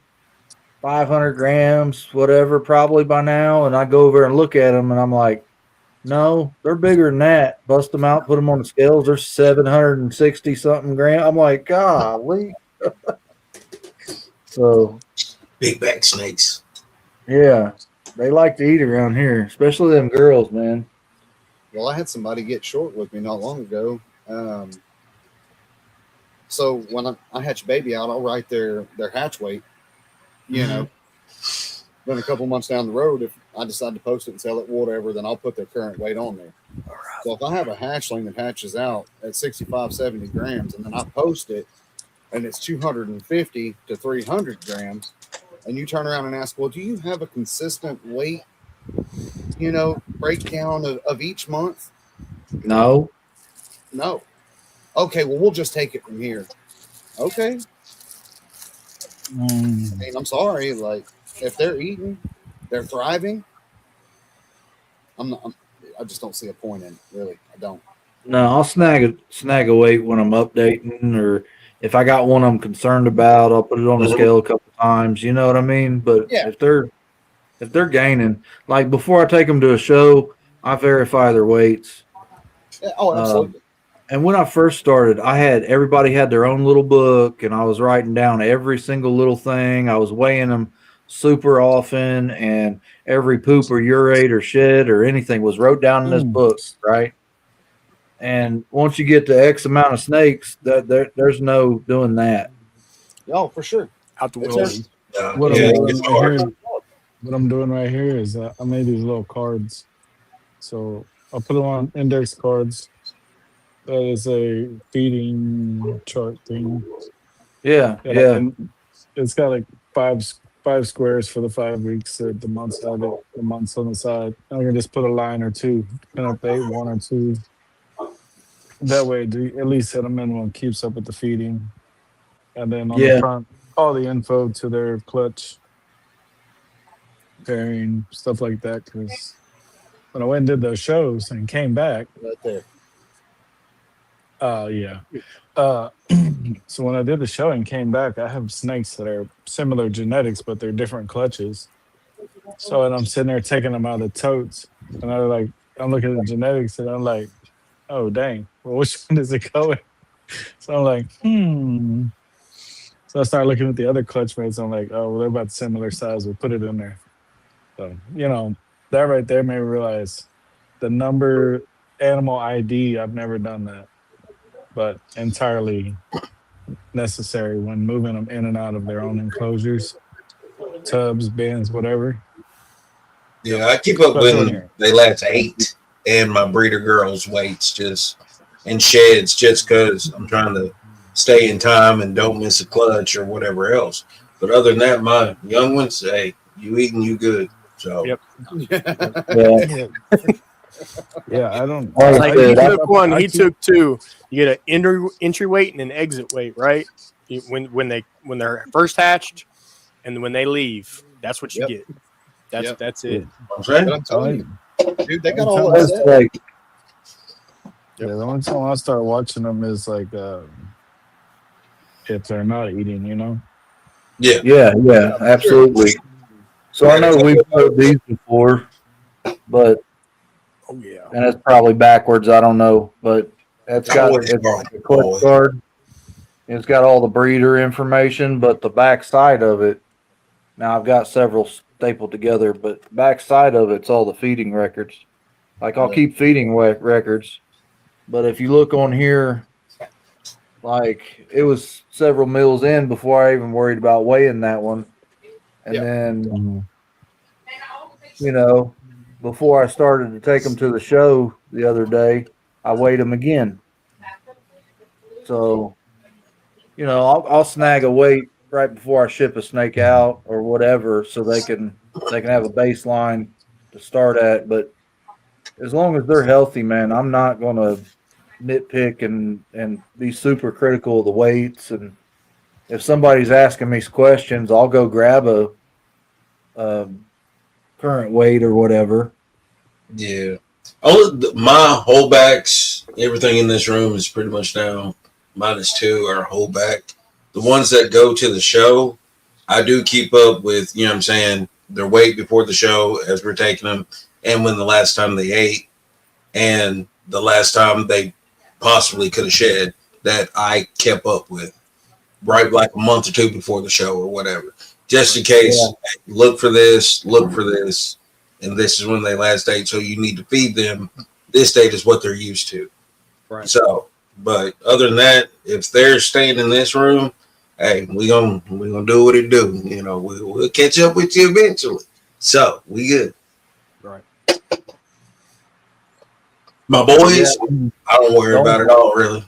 500 grams, whatever, probably by now." And I go over and look at them, and I'm like, "No, they're bigger than that." Bust them out, put them on the scales. They're 760 something grams. I'm like, golly. So, Big back snakes. yeah, they like to eat around here, especially them girls, man. Well, I had somebody get short with me not long ago. So when I hatch a baby out, I'll write their hatch weight. Then a couple months down the road, if I decide to post it and sell it, whatever, then I'll put their current weight on there. So if I have a hatchling that hatches out at 65, 70 grams, and then I post it, and it's 250 to 300 grams, and you turn around and ask, well, do you have a consistent weight, breakdown of each month? No. No. Okay, well, we'll just take it from here. Okay. I mean, I'm sorry. Like, if they're eating, they're thriving. I just don't see a point in it, really. I don't. No, I'll snag a weight when I'm updating, or if I got one I'm concerned about, I'll put it on the scale a couple times. You know what I mean? But Yeah. if they're gaining, like before I take them to a show, I verify their weights. Yeah, oh, absolutely. And when I first started, everybody had their own little book, and I was writing down every single little thing. I was weighing them super often, and every poop or urate or shed or anything was wrote down in this book, right? And once you get to X amount of snakes, there's no doing that. Oh, for sure. Out the It's window. just- What, Yeah, I'm it's doing right hard. here, what I'm doing right here is I made these little cards. So I'll put them on index cards. That is a feeding chart thing. Yeah, And yeah. it's got like five squares for the 5 weeks. The months have it, the months on the side. I'm gonna just put a line or two, and if they 1 or 2. That way, at least at a minimum, keeps up with the feeding. And then on Yeah. the front, all the info to their clutch, pairing, stuff like that. Because when I went and did those shows and came back, Right there. yeah. So when I did the show and came back, I have snakes that are similar genetics, but they're different clutches. So and I'm sitting there taking them out of the totes, and I'm looking at the genetics, and I'm like, oh dang, well which one does it go in? So I'm like, So I started looking at the other clutch mates. I'm like, oh, well, they're about similar size. We'll put it in there. So that right there made me realize the number animal ID. I've never done that, but entirely necessary when moving them in and out of their own enclosures, tubs, bins, whatever. Yeah, I keep up with Especially them. They last 8, and my breeder girls' weights just in sheds, just because I'm trying to stay in time and don't miss a clutch or whatever else. But other than that, my young ones, hey, you eating, you good. So Yep. Yeah. Yeah, I don't. Like Like I he said, took one, I he keep- took two. You get an entry weight and an exit weight, right? When they're first hatched, and when they leave, that's what you Yep. get. Yep. That's it. I'm saying, But I'm telling you, dude, they got I'm all telling that That's set. like, Yeah, the only time I start watching them is like if they're not eating. yeah. yeah, absolutely. So I know we've put these before, but Oh yeah. and it's probably backwards. I don't know, but it's got Always it's wrong. a clutch guard. It's got all the breeder information, but the back side of it, now I've got several stapled together, but the back side of it's all the feeding records. Like I'll keep feeding records, but if you look on here, like it was several meals in before I even worried about weighing that one. And then, you know, before I started to take them to the show the other day, I weighed them again. So, you know, I'll snag a weight right before I ship a snake out or whatever, so they can have a baseline to start at. But as long as they're healthy, man, I'm not going to nitpick and be super critical of the weights. And if somebody's asking me questions, I'll go grab a current weight or whatever. Yeah. My holdbacks, everything in this room is pretty much now -2 are holdback. The ones that go to the show, I do keep up with, you know what I'm saying, their weight before the show as we're taking them, and when the last time they ate, and the last time they possibly could have shed, that I kept up with, right, like a month or two before the show or whatever, just in case. Look for this, and this is when they last ate, so you need to feed them. This date is what they're used to. Right. So, but other than that, if they're staying in this room, hey, we gonna do what it do. You know, we'll catch up with you eventually. So we good. Right. My boys, I don't worry about it all really.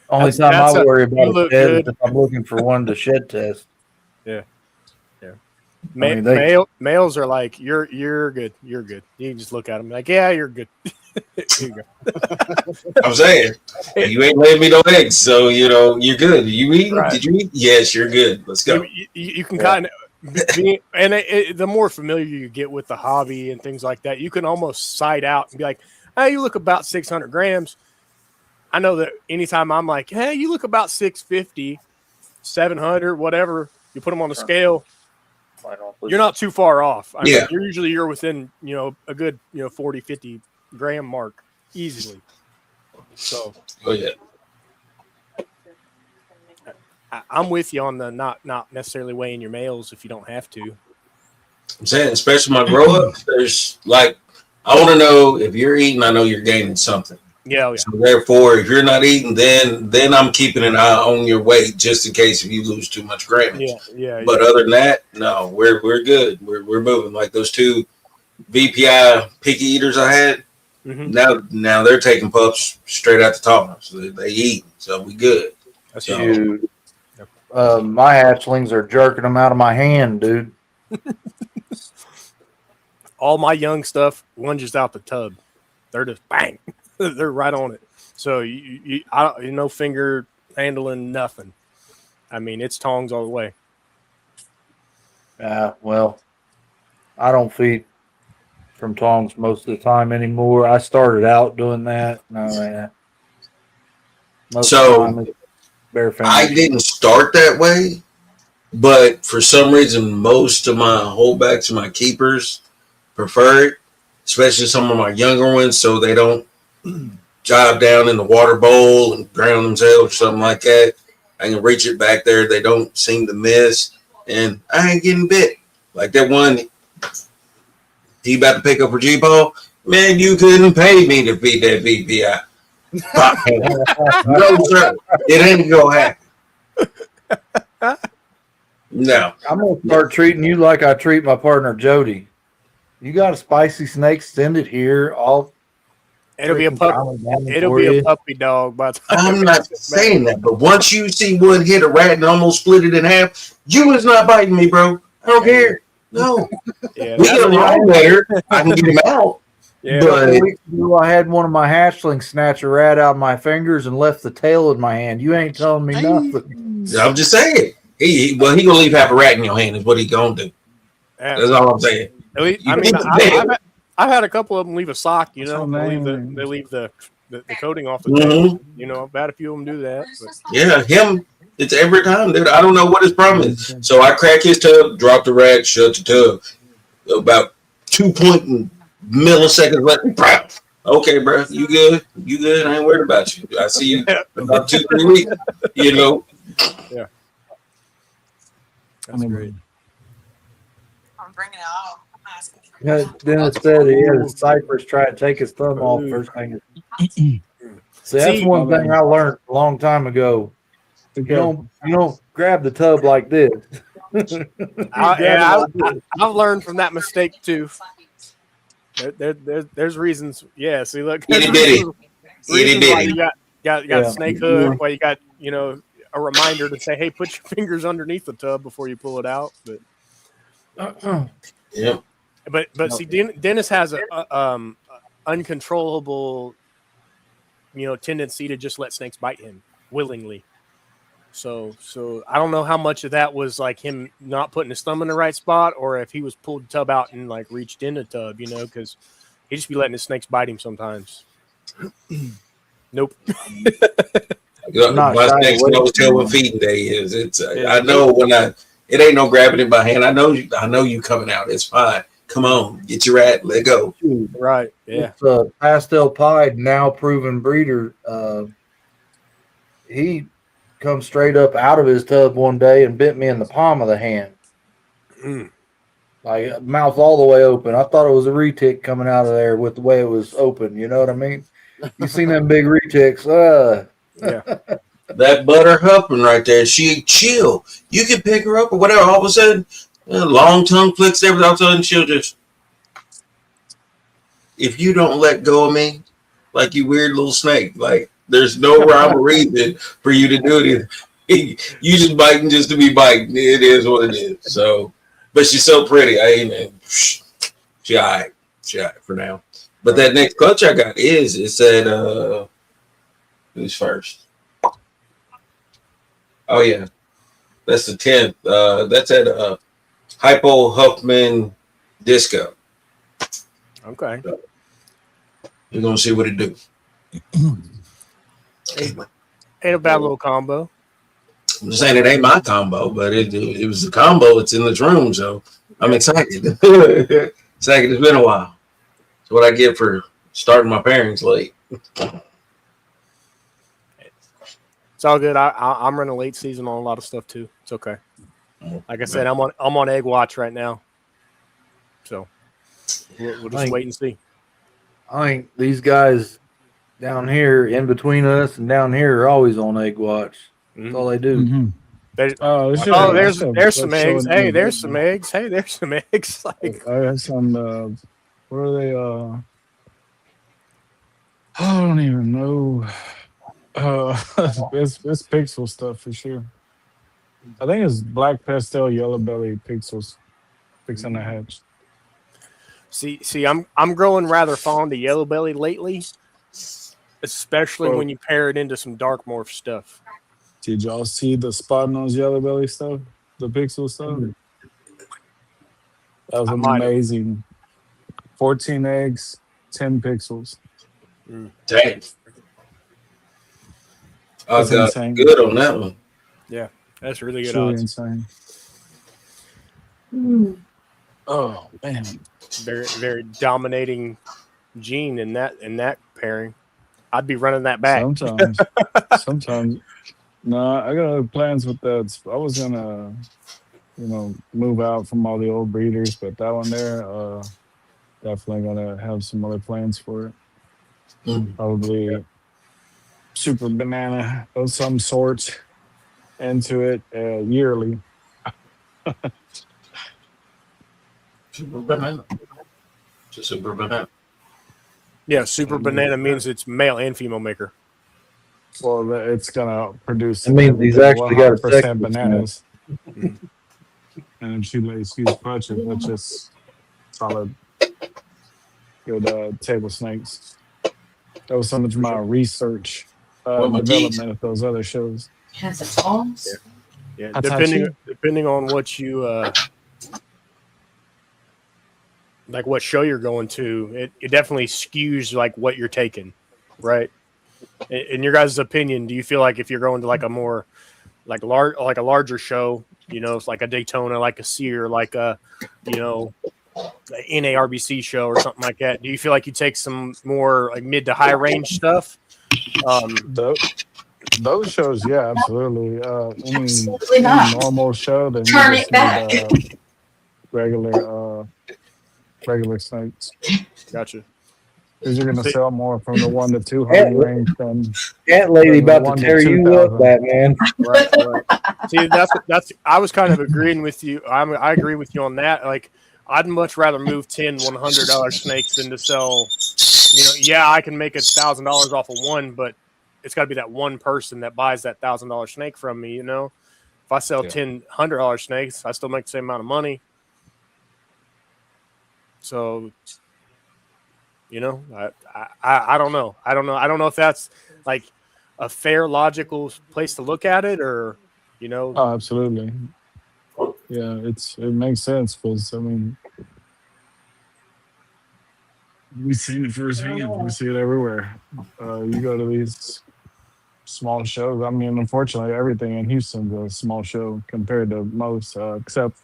Only time I worry about a shed is if I'm looking for one to shed test. Yeah. Males are like, you're good. You're good. You can just look at them like, yeah, you're good. Here you go. I'm saying, you ain't laying me no eggs, so you know you're good. You eating? Right. Did you eat? Yes, you're good. Let's go. You can kind of the more familiar you get with the hobby and things like that, you can almost sight out and be like, hey, you look about 600 grams. I know that anytime I'm like, hey, you look about 650, 700, whatever, you put them on the scale, you're not too far off. I mean, you're within, a good, 40, 50 gram mark easily. So, I'm with you on the not necessarily weighing your males if you don't have to. I'm saying, especially my grow ups, there's like, I want to know if you're eating, I know you're gaining something. Yeah. So therefore, if you're not eating, then I'm keeping an eye on your weight just in case if you lose too much grammage. Yeah. But other than that, no, we're good. We're moving. Like those 2 VPI picky eaters I had. Mm-hmm. Now they're taking pups straight out the top. So they eat. So we good. That's dude. My hatchlings are jerking them out of my hand, dude. All my young stuff lunges out the tub. They're just bang. They're right on it. So you no finger handling, nothing. I mean, it's tongs all the way. Well, I don't feed from tongs most of the time anymore. I started out doing that. I didn't start that way, but for some reason, most of my holdbacks and my keepers prefer it, especially some of my younger ones, so they don't jive down in the water bowl and drown themselves or something like that. I can reach it back there. They don't seem to miss, and I ain't getting bit. Like that one, he about to pick up for G-Ball. Man, you couldn't pay me to feed that VPI. No, sir. It ain't gonna happen. No. I'm going to start treating you like I treat my partner, Jody. You got a spicy snake, send it here. It'll be a puppy dog. But I'm not saying that, but once you see one hit a rat and almost split it in half, you is not biting me, bro. I don't care. No. Yeah, we get along better. I can get him out. Yeah, but I had one of my hatchlings snatch a rat out of my fingers and left the tail in my hand. You ain't telling me nothing. I'm just saying. He gonna leave half a rat in your hand is what he gonna do. Yeah. That's all I'm saying. At least, I've had a couple of them leave a sock. They leave the coating off the tail. I've had a few of them do that. But. Yeah, him. It's every time, dude. I don't know what his problem is. So I crack his tub, drop the rat, shut the tub. About 2 milliseconds left. Okay, bro, you good? You good? I ain't worried about you. I see you in about 2-3 weeks. That's great. I'm bringing it all. I'm asking. Dennis said he had a cypress try to take his thumb off first thing. See, that's See, one thing I learned a long time ago. You don't grab the tub like this. I've learned from that mistake too. There's reasons. Yeah, see, look, Itty there's bitty. reasons Itty why bitty. you got snake hook. Why you got a reminder to say, hey, put your fingers underneath the tub before you pull it out. Yep. But see, Dennis has a uncontrollable, tendency to just let snakes bite him willingly. So I don't know how much of that was like him not putting his thumb in the right spot, or if he was pulled the tub out and like reached in the tub, because he just be letting his snakes bite him sometimes. Nope. My snakes know what feeding day is. It's I know it ain't no grabbing it by hand. I know you coming out. It's fine. Come on, get your rat. Let go. Right. Yeah. It's a pastel pied, now proven breeder. He come straight up out of his tub one day and bit me in the palm of the hand. Like mouth all the way open. I thought it was a retic coming out of there with the way it was open. You know what I mean? You seen them big retics. Yeah. That butter huffing right there. She chill. You can pick her up or whatever. All of a sudden, long tongue flicks everything. All of a sudden, she'll just. If you don't let go of me, like you weird little snake, like there's no rhyme or reason for you to do it. You just biting just to be biting. It is what it is. So, but she's so pretty. She all right. She all right for now. But that next clutch I got it said who's first? Oh yeah, that's the 10th. That's at Hypo Huffman Disco. Okay. So, we're gonna see what it do. Ain't a bad little combo. I'm just saying it ain't my combo, but it was the combo. It's in this room, so I'm excited. It's been a while. It's what I get for starting my pairings late. It's all good. I'm running late season on a lot of stuff too. It's okay. Like I said, I'm on egg watch right now, so we'll just wait and see. I think these guys down here, in between us and down here, are always on egg watch. That's all they do. Mm-hmm. There's some eggs. Hey, there's some eggs. Hey, there's some eggs. Like I have some. What are they? I don't even know. It's pixel stuff for sure. I think it's black pastel, yellow belly pixels, fixing the hatch. see, I'm growing rather fond of yellow belly lately, especially when you pair it into some dark morph stuff. Did y'all see the spot nose yellow belly stuff? The pixel stuff? That was amazing. 14 eggs, 10 pixels. Dang. I That's got insane. good on that one. Yeah, that's really good Truly odds. insane. Oh man. Very, very dominating gene in that pairing. I'd be running that back. Sometimes. No, I got other plans with that. I was gonna, move out from all the old breeders, but that one there, definitely gonna have some other plans for it. Probably super banana of some sort into it yearly. Super banana. Just super banana. Yeah, super banana means it's male and female maker. Well, it's gonna produce. It means he's actually got a 100% sexy bananas. And she lays huge clutches, which is solid. Good table snakes. That was some of my research development at those other shows. Has it arms? Yeah, I'll touch you. depending on what you like, what show you're going to, it definitely skews like what you're taking, right? In your guys' opinion, do you feel like if you're going to like a more like a larger show, it's like a Daytona, like a Sear, like a NARBC show or something like that, do you feel like you take some more like mid to high range stuff? Those shows, yeah, absolutely. Absolutely Any not. normal show, then you Turn just it back. need regular snakes Gotcha. because you're gonna See, sell more from the 1 to 200 Ant, range than Ant Lady the about to 1 to tear you up, 2,000. Batman. right, right. See, that's. I was kind of agreeing with you. I agree with you on that. Like, I'd much rather move 10 $100 snakes than to sell. Yeah, I can make $1,000 off of one, but it's got to be that one person that buys that $1,000 snake from me. If I sell 10 $100 snakes, I still make the same amount of money. So, I don't know. I don't know if that's like a fair, logical place to look at it, or Oh, absolutely. Yeah, it makes sense because we see it firsthand. We see it everywhere. You go to these small shows. Unfortunately, everything in Houston's a small show compared to most, except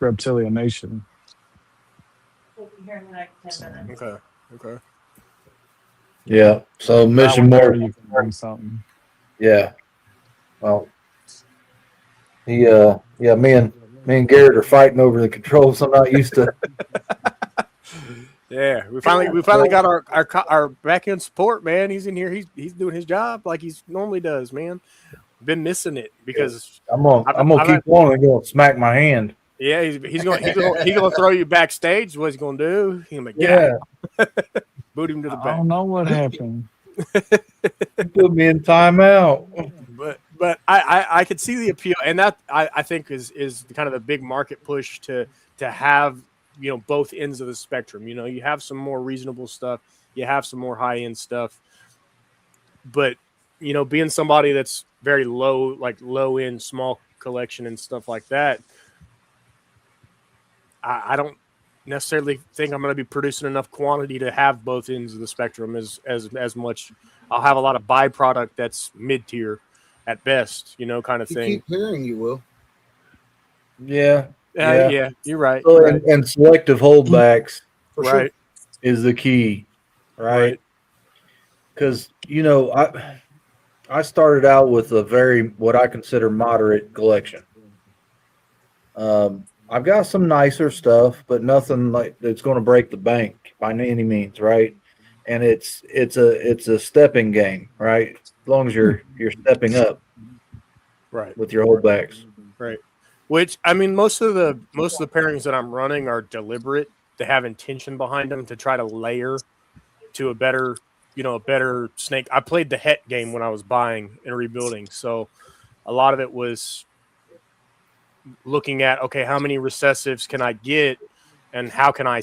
Reptilian Nation. Okay. Yeah. So That Mission one there, Morton. you can bring something. Yeah. Well, me and Garrett are fighting over the controls. I'm not used to. Yeah, we finally got our back end support, man. He's in here. He's doing his job like he normally does, man. Been missing it because I'm gonna keep on and go smack my hand. yeah, he's gonna throw you backstage. What's he gonna do? He's gonna get boot him to the I back. don't know what happened. Put me in timeout. But I could see the appeal, and that I think is kind of the big market push to have both ends of the spectrum. You have some more reasonable stuff, you have some more high end stuff, but being somebody that's very low end small collection and stuff like that, I don't necessarily think I'm going to be producing enough quantity to have both ends of the spectrum as much. I'll have a lot of byproduct that's mid tier at best, kind of You thing. keep hearing you will. Yeah. Yeah, you're right. So, Right. and selective holdbacks For sure. Right. is the key, right? Because I started out with a very what I consider moderate collection. I've got some nicer stuff, but nothing like that's going to break the bank by any means, right? And it's a stepping game, right? As long as you're stepping up, Right. with your holdbacks. Right. Which most of the pairings that I'm running are deliberate. They have intention behind them to try to layer to a better snake. I played the het game when I was buying and rebuilding, so a lot of it was looking at how many recessives can I get, and how can I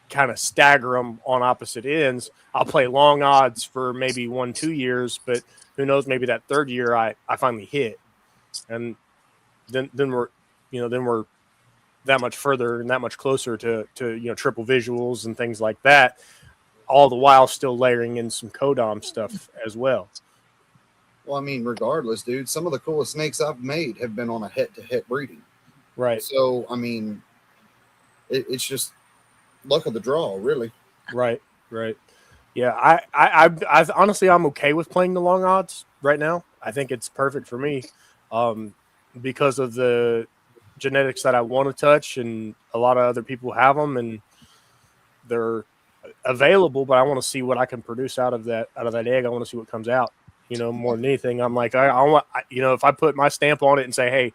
kind of stagger them on opposite ends. I'll play long odds for maybe 1-2 years, but who knows? Maybe that third year I finally hit, and then we're that much further and that much closer to triple visuals and things like that, all the while still layering in some Kodam stuff as well. Well, regardless, dude, some of the coolest snakes I've made have been on a het-to-het breeding. Right. So, it's just luck of the draw, really. Right. Yeah, I honestly, I'm okay with playing the long odds right now. I think it's perfect for me, because of the genetics that I want to touch, and a lot of other people have them, and they're available. But I want to see what I can produce out of that egg. I want to see what comes out. More than anything, I'm like, I want, if I put my stamp on it and say, hey,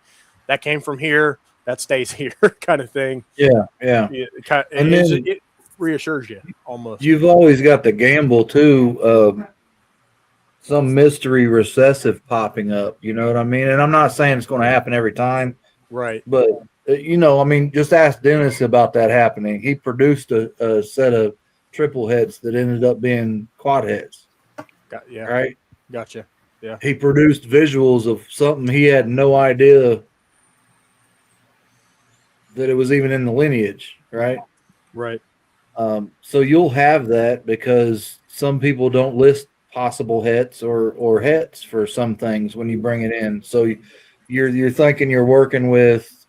that came from here, that stays here, kind of thing. Yeah. It reassures you almost. You've always got the gamble too of some mystery recessive popping up. You know what I mean? And I'm not saying it's going to happen every time, Right. but just ask Dennis about that happening. He produced a set of triple heads that ended up being quad heads. Yeah. Right. Gotcha. Yeah. He produced visuals of something he had no idea that it was even in the lineage. Right. Right. So you'll have that because some people don't list possible hets or hets for some things when you bring it in. So you're thinking you're working with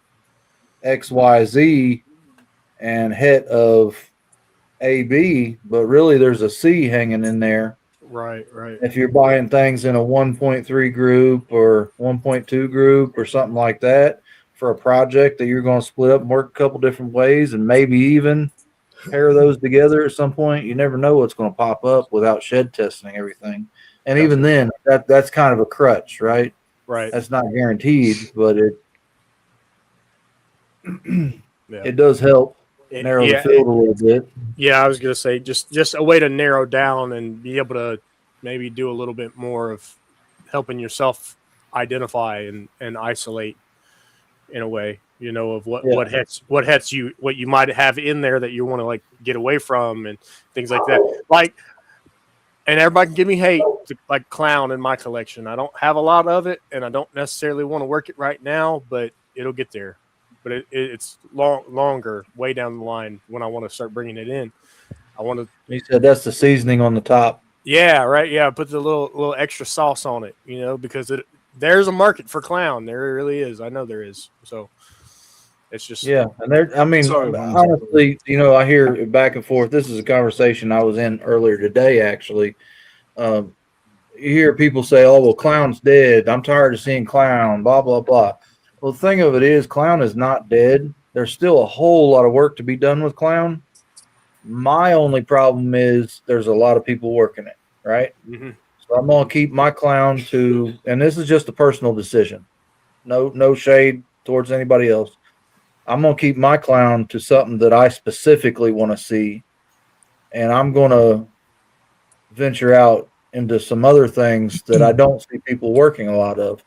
XYZ and het of AB, but really there's a C hanging in there. Right. If you're buying things in a 1.3 group or 1.2 group or something like that for a project that you're going to split up and work a couple different ways and maybe even pair those together at some point, you never know what's going to pop up without shed testing everything. And Gotcha. even then, that's kind of a crutch, right? Right. That's not guaranteed, but it Yeah. it does help narrow the field a little bit. Yeah, I was gonna say just a way to narrow down and be able to maybe do a little bit more of helping yourself identify and isolate in a way, you know, of what hets you, what you might have in there that you want to like get away from and things like that. Like, and everybody can give me hate to like clown in my collection. I don't have a lot of it, and I don't necessarily want to work it right now, but it'll get there. But it's longer, way down the line when I want to start bringing it in. I want to. He said that's the seasoning on the top. Yeah, right. Yeah, put the little extra sauce on it, you know, because there's a market for clown. There really is. I know there is. So it's just and there. I mean, honestly, you know, I hear back and forth. This is a conversation I was in earlier today, actually. You hear people say, "Oh, well, clown's dead. I'm tired of seeing clown." Blah blah blah. Well, the thing of it is, clown is not dead. There's still a whole lot of work to be done with clown. My only problem is there's a lot of people working it, right? Mm-hmm. So I'm going to keep my clown to, and this is just a personal decision. No shade towards anybody else. I'm going to keep my clown to something that I specifically want to see. And I'm going to venture out into some other things that I don't see people working a lot of.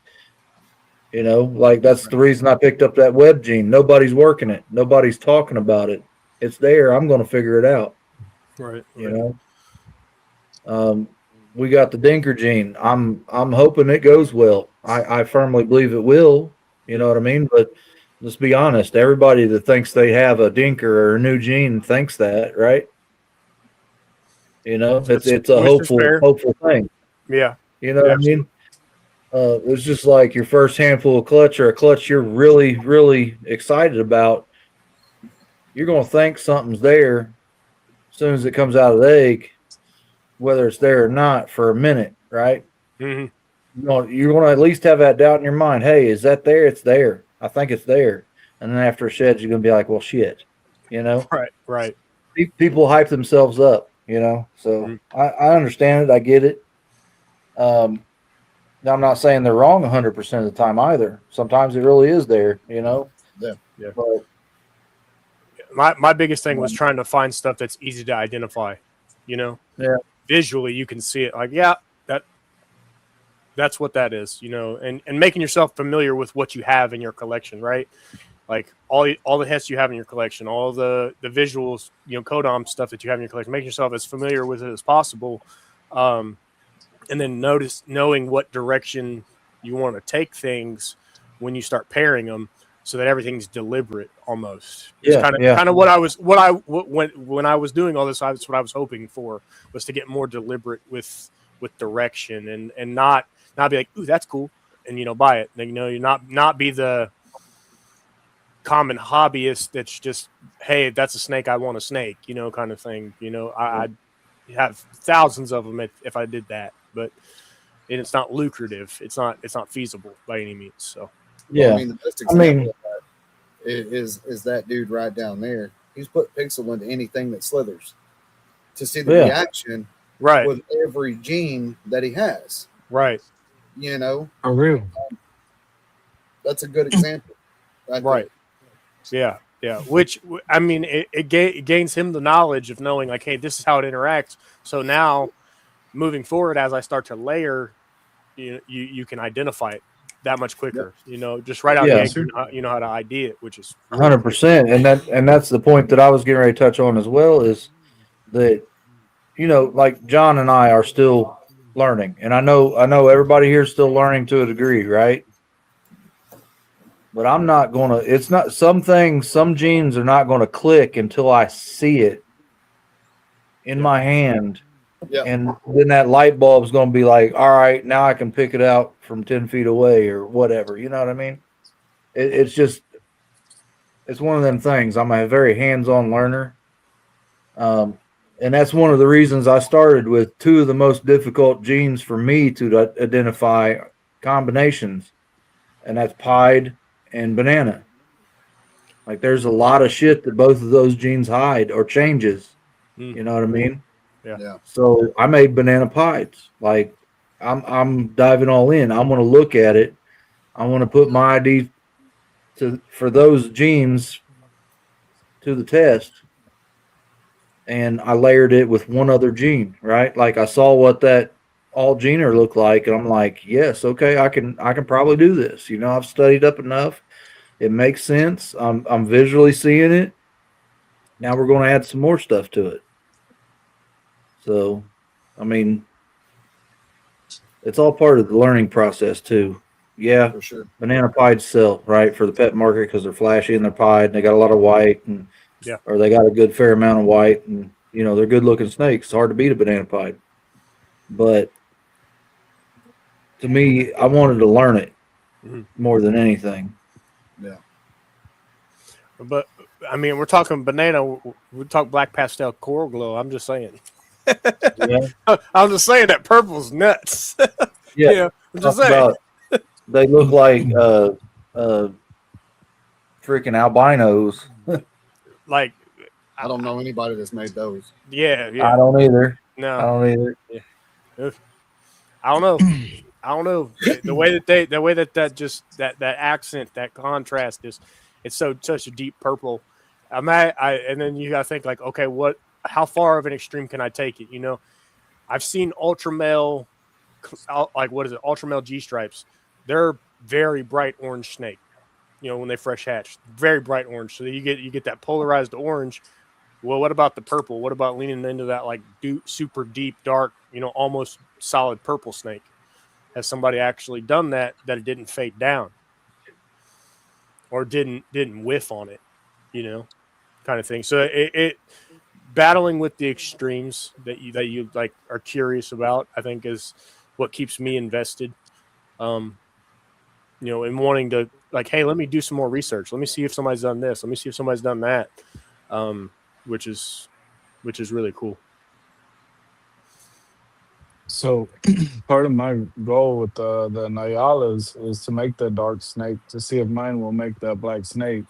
You know, like that's the reason I picked up that web gene. Nobody's working it. Nobody's talking about it. It's there. I'm going to figure it out. Right. You know, we got the Dinker gene. I'm hoping it goes well. I firmly believe it will. You know what I mean? But let's be honest. Everybody that thinks they have a Dinker or a new gene thinks that, right? You know, it's a hopeful thing. Yeah. You know what I mean? It's just like your first handful of clutch or a clutch you're really, really excited about. You're going to think something's there as soon as it comes out of the egg, whether it's there or not, for a minute, right? Mm-hmm. You're going to at least have that doubt in your mind. Hey, is that there? It's there. I think it's there. And then after it sheds, you're going to be like, well, shit, you know? Right. People hype themselves up, you know? So I understand it. I get it. I'm not saying they're wrong 100% of the time either. Sometimes it really is there, you know? Yeah. But my biggest thing was trying to find stuff that's easy to identify, you know? Yeah. Visually, you can see it like, yeah, that's what that is, you know, and making yourself familiar with what you have in your collection, right? Like all the hets you have in your collection, all the visuals, you know, Kodam stuff that you have in your collection, making yourself as familiar with it as possible. And then knowing what direction you want to take things when you start pairing them, so that everything's deliberate almost. It's kind of when I was doing all this, that's what I was hoping for, was to get more deliberate with direction and not be like, ooh, that's cool, and you know, buy it. And, you know, you not be the common hobbyist that's just, hey, that's a snake, I want a snake, you know, kind of thing. You know, I'd have thousands of them if I did that. But it's not lucrative. It's not feasible by any means. So yeah, well, I mean, the best example of that is that dude right down there. He's put pixel into anything that slithers to see the reaction with every gene that he has. Right. You know, for real. That's a good example. Right. Yeah. Yeah. Which, I mean, it gains him the knowledge of knowing, like, hey, this is how it interacts. So now, moving forward, as I start to layer, you can identify it that much quicker. You know, just right out the egg, you know how to ID it, which is 100%. And that's the point that I was getting ready to touch on as well, is that, you know, like John and I are still learning, and I know everybody here is still learning to a degree, right? But I'm not gonna. It's not some things. Some genes are not going to click until I see it in my hand. Yeah. And then that light bulb is going to be like, all right, now I can pick it out from 10 feet away or whatever. You know what I mean? It's one of them things. I'm a very hands-on learner. And that's one of the reasons I started with two of the most difficult genes for me to identify combinations, and that's pied and banana. Like there's a lot of shit that both of those genes hide or changes. Mm. You know what I mean? Yeah. So I made banana pies. Like I'm diving all in. I'm gonna look at it. I want to put my ID for those genes to the test. And I layered it with one other gene, right? Like I saw what that all gener looked like, and I'm like, yes, okay, I can probably do this. You know, I've studied up enough. It makes sense. I'm visually seeing it. Now we're going to add some more stuff to it. So, I mean, it's all part of the learning process too. Yeah, For sure. banana pies sell, right, for the pet market because they're flashy and they're pied and they got a lot of white, and Yeah. or they got a good fair amount of white, and you know they're good looking snakes. It's hard to beat a banana pie. But to me, I wanted to learn it Mhm. more than anything. Yeah. But I mean, we're talking banana. We talk black pastel coral glow. I'm just saying. Yeah. I'm just saying that purple's nuts. Yeah. You know, I'm just Talk saying. about, they look like freaking albinos. Like, I don't know anybody that's made those. yeah, I yeah. don't either. I No, don't either. I don't know. I don't know. The way that accent, that contrast is, it's such a deep purple. And then you gotta think like, okay, how far of an extreme can I take it? You know, I've seen ultra male, like what is it, ultra male G stripes. They're very bright orange snake. You know, when they fresh hatch, very bright orange. So you get that polarized orange. Well, what about the purple? What about leaning into that like super deep, dark, you know, almost solid purple snake? Has somebody actually done that it didn't fade down or didn't whiff on it, you know, kind of thing. So it battling with the extremes that you like are curious about, I think is what keeps me invested. You know, in wanting to like, hey, let me do some more research. Let me see if somebody's done this. Let me see if somebody's done that. Which is really cool. So part of my goal with the Nyalas is to make the dark snake to see if mine will make that black snake,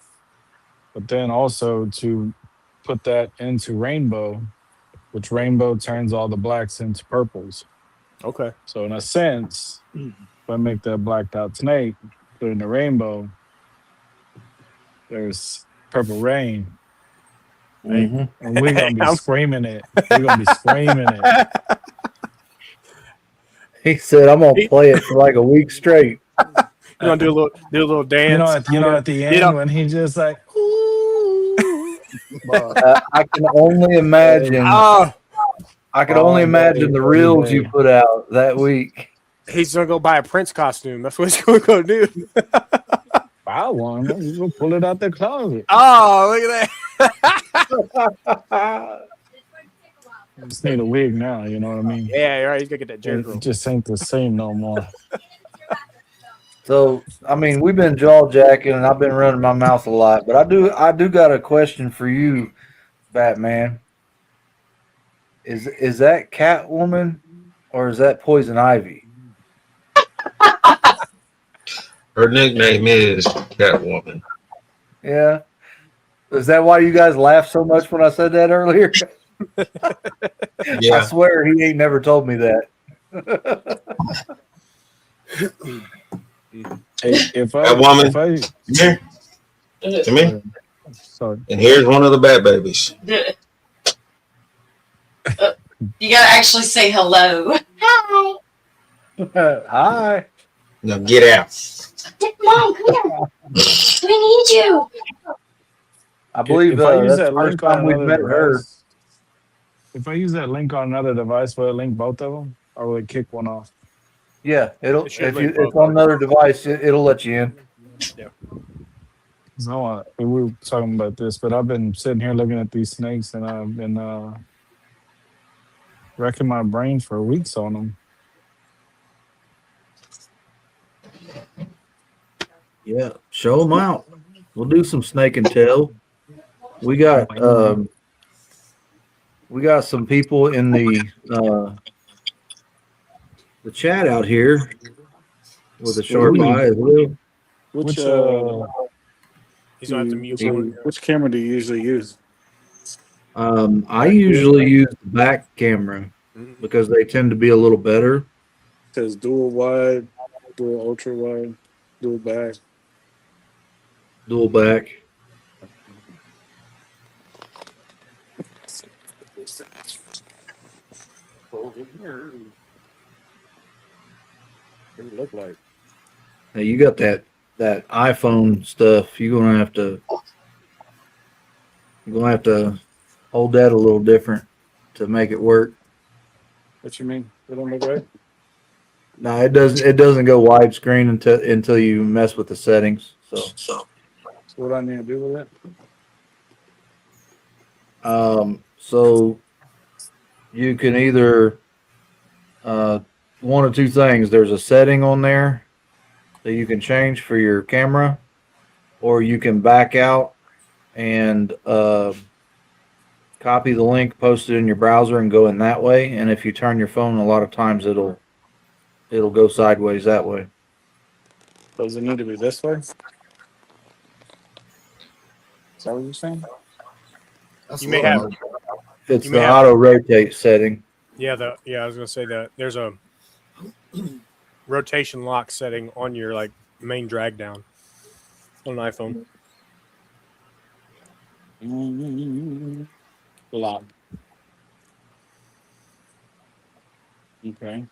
but then also to put that into rainbow, which rainbow turns all the blacks into purples. Okay. So in a sense, if I make that blacked out snake, put it in the rainbow, there's purple rain. Mhm. And we're gonna be screaming it. We're gonna be screaming it. He said, "I'm gonna play it for like a week straight." You want to do a little dance? You know, at the end when he just like, ooh. I can only imagine. Oh, I can only imagine the reels you put out that week. he's gonna go buy a Prince costume. That's what he's gonna go do. Buy one. You go pull it out the closet. Oh, look at that. I just need a wig now. You know what I mean? Yeah, you're right. He's gonna get that Jerry It curl. just ain't the same no more. So, I mean, we've been jaw jacking, and I've been running my mouth a lot, but I do got a question for you, Batman. Is that Catwoman or is that Poison Ivy? Her nickname is Catwoman. Yeah. Is that why you guys laughed so much when I said that earlier? I Yeah. swear he ain't never told me that. If I, That woman. if I, Come here. Come here. sorry. And here's one of the Bat Babies. You gotta actually say hello. Hi. Hi. Now get out. Mom, come here. We need you. I believe if I use that's that the first link on time we've another met her. device, if I use that link on another device, will it link both of them, or will it kick one off? Yeah, It should if link it's both. on another device, it'll let you in. No, we were talking about this, but I've been sitting here looking at these snakes, and I've been wrecking my brain for weeks on them. Yeah, show them out. We'll do some snake and tail. We got we got some people in the chat out here with a sharp eye as well. Which He's gonna have to mute one. which camera do you usually use? I usually use the back camera Mhm. because they tend to be a little better. It says dual wide, dual ultra wide, dual back. Dual back. What do it look like? Now you got that iPhone stuff. You're gonna have to hold that a little different to make it work. What you mean? It don't look right? No, it doesn't go widescreen until you mess with the settings. So So what I need to do with it? so you can either one of two things. There's a setting on there that you can change for your camera, or you can back out and copy the link, post it in your browser, and go in that way. And if you turn your phone, a lot of times it'll go sideways that way. Does it need to be this way? Is that what you're saying? That's You may low. have- It's You may the have- auto rotate setting. Yeah, I was gonna say that there's a rotation lock setting on your like main drag down on an iPhone. Lock. Okay.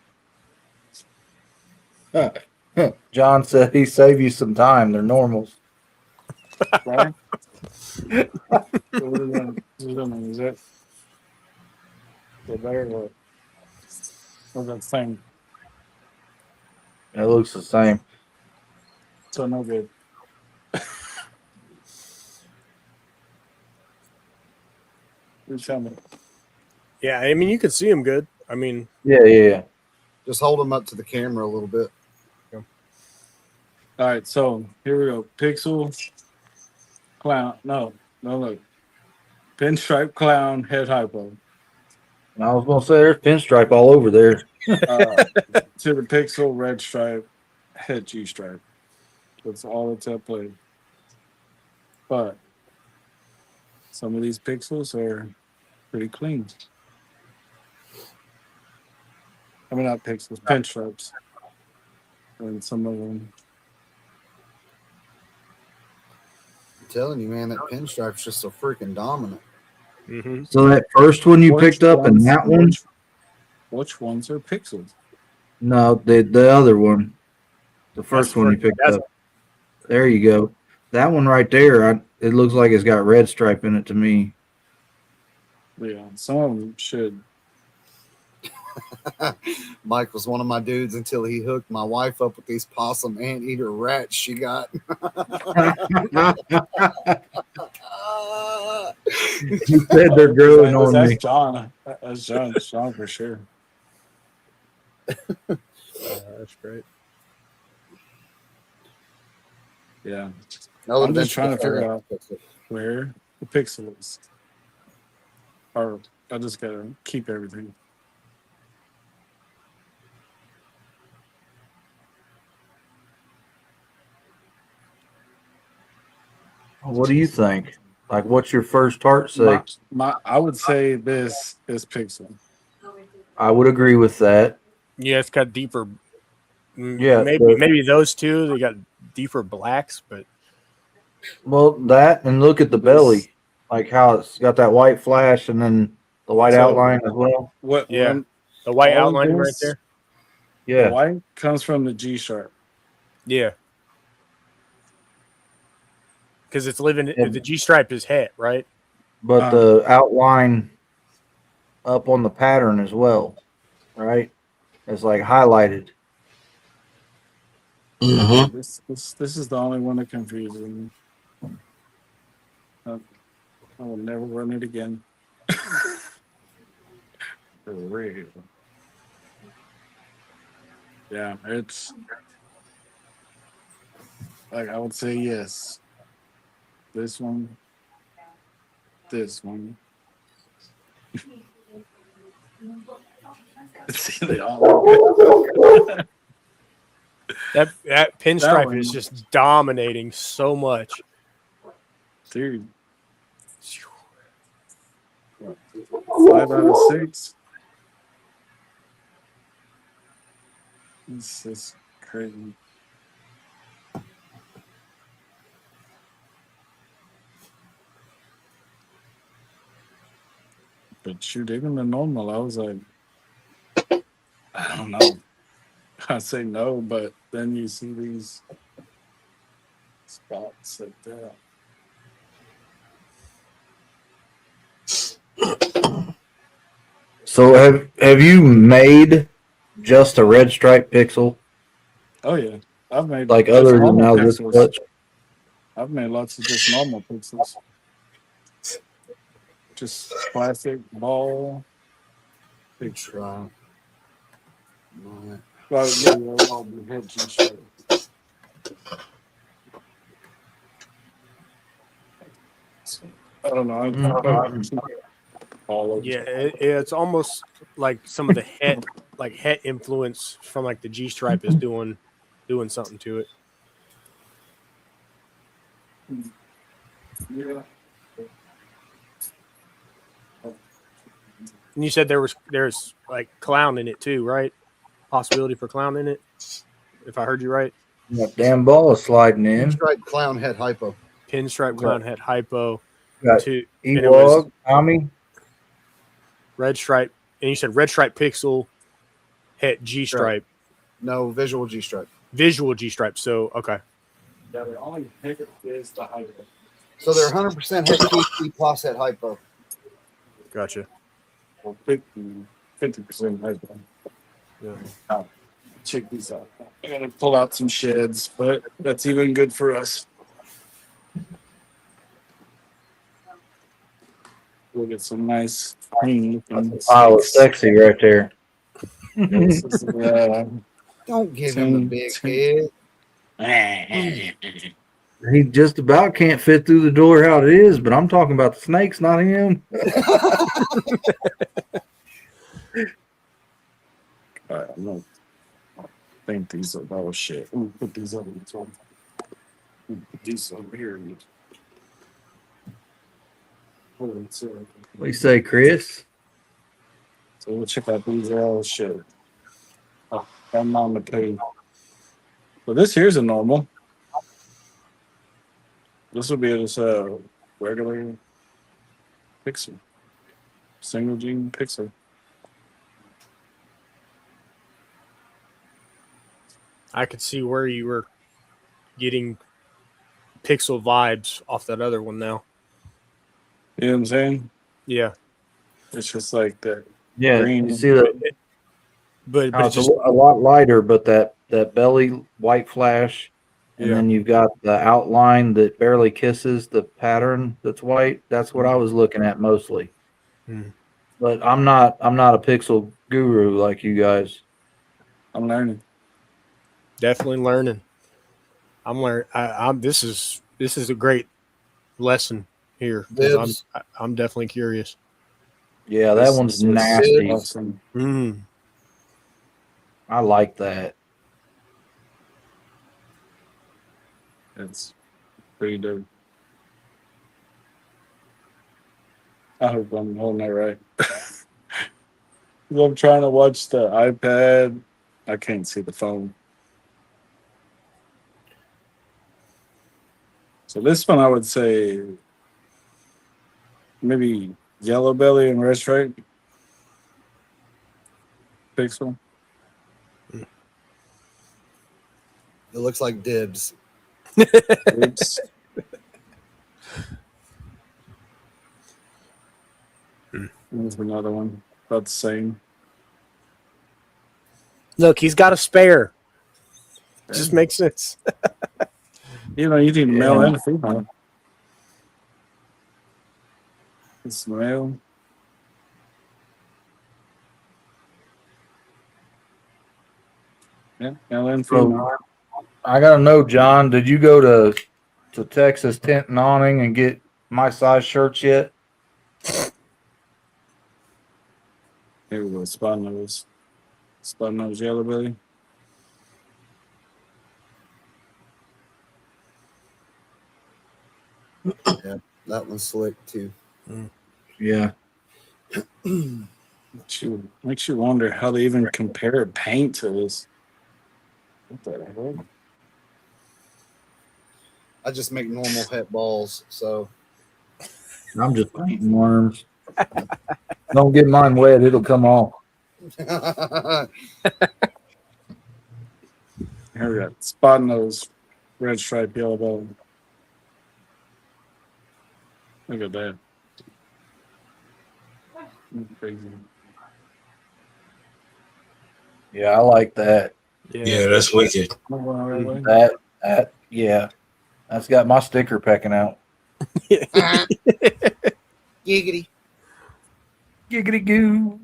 John said he saved you some time. They're normals. Right? So what are we doing? Is it better or the same? It looks the same. So no good. You tell me. Yeah, I mean you can see them good. I mean, Yeah. Just hold them up to the camera a little bit. All right, so here we go. Pixel clown. No, look. Pinstripe clown head hypo. And I was gonna say there's pinstripe all over there. To the pixel red stripe head G stripe. That's all it's at play. But some of these pixels are pretty clean. I mean, not pixels, pinstripes. And some of them. I'm telling you, man, that pinstripe's just so freaking dominant. mhm. So that first one you Which picked up and ones- that one? Which ones are pixels? No, the other one. The first one you picked that's- up. There you go. That one right there, it looks like it's got red stripe in it to me. Yeah, some of them should. Mike was one of my dudes until he hooked my wife up with these possum anteater rats she got. You said they're growing on That's me. John. That's John. John for sure. That's great. Yeah. That would I'm have just been trying to figure out where the pixel is. Or I just gotta keep everything. What do you think? Like, what's your first heart say? I would say this is pixel. I would agree with that. Yeah, it's got deeper. Yeah, maybe those two they got deeper blacks, but Well, that and look at the belly, like how it's got that white flash and then the white So- outline as well. What? Yeah. When the white All of outline right this- there. the Yeah, white comes from the G sharp. Yeah, because it's living. Yeah. The G stripe is het, right? but the outline up on the pattern as well, right? It's like highlighted. Mm-hmm. This is the only one that confuses me. I will never run it again. For real. Yeah, it's like I would say yes. This one. See, they all- That pinstripe one- is just dominating so much. Dude. 5 out of 6. This is crazy. But shoot, even the normal, I was like, I don't know. I say no, but then you see these spots like that. So have you made just a red stripe pixel Oh yeah, I've made like just other than normal now this pixels. clutch? I've made lots of just normal pixels, just classic ball. Big try. Right. Well, yeah, they'll all be hedged and shit. I don't know. All of Yeah, it's almost like some of the het influence from like the G stripe is doing something to it. Yeah. And you said there's like clown in it too, right? Possibility for clown in it, if I heard you right. That damn ball is sliding in. Pinstripe clown head hypo. Pinstripe clown het hypo Got to and it was Ewog, Tommy. red stripe, and you said red stripe pixel het G stripe, No, visual G stripe. visual G stripe. So okay, Yeah, the only pick is the hybrid. So they're 100% head KT plus head hypo. gotcha. Well, 50% hybrid. Yeah. Check these out. I gotta pull out some sheds, but that's even good for us. We'll get some nice clean looking Pile of steaks. sexy right there. This is, Don't give him the big head. He just about can't fit through the door how it is, but I'm talking about the snakes, not him. all right, I'm gonna think these are oh shit. Ooh, put these over the top. Ooh, put these over here. So What do you say, Chris? we'll check out these oh shit. Oh, I'm on the page. Well, this here's a normal. This will be just a regular pixel. Single gene pixel. I could see where you were getting pixel vibes off that other one now. You know what I'm saying? Yeah, It's just like that. Yeah, Green. you see that? but How it's it's just a lot lighter, but that belly white flash, and Yeah. then you've got the outline that barely kisses the pattern that's white. That's what I was looking at mostly. Hmm. But I'm not a pixel guru like you guys. I'm learning. definitely learning. I'm learning. I'm. This is a great lesson here. 'Cause Dibs. I'm definitely curious. Yeah, that This one's is nasty. awesome. Mm. I like that. It's pretty dope. I hope I'm holding that right. 'Cause I'm trying to watch the iPad. I can't see the phone. So this one I would say maybe yellow belly and red stripe pixel. It looks like dibs. Oops. There's another one about the same. Look, he's got a spare. Just makes sense. You know, you need a male Yeah. and a female. It's male. Yeah, male and female. So I gotta know, John, did you go to Texas Tent and Awning and get my size shirts yet? Here we go. Spot nose yellow belly. That one's slick too. Yeah. Makes you wonder how they even compare paint to this. What the hell? I just make normal het balls, so I'm just painting worms. Don't get mine wet; it'll come off. Here we got spot nose, red stripe, yellow belly. Look at that. Crazy. Yeah, I like that. Yeah, that's wicked. Yeah, that's got my sticker pecking out. giggity. Giggity goo.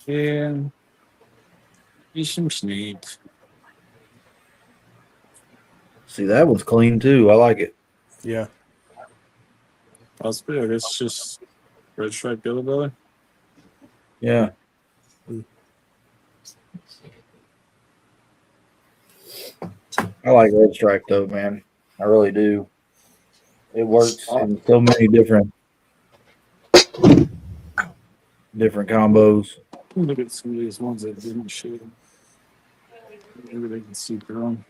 Yeah. Eat some snakes. See, that one's clean too. I like it. Yeah. Possibly, I guess it's just red stripe, yellow belly. Yeah. I like red stripe though, man. I really do. It works in so many different combos. Look at some of these ones that didn't shoot. Maybe they can see through them.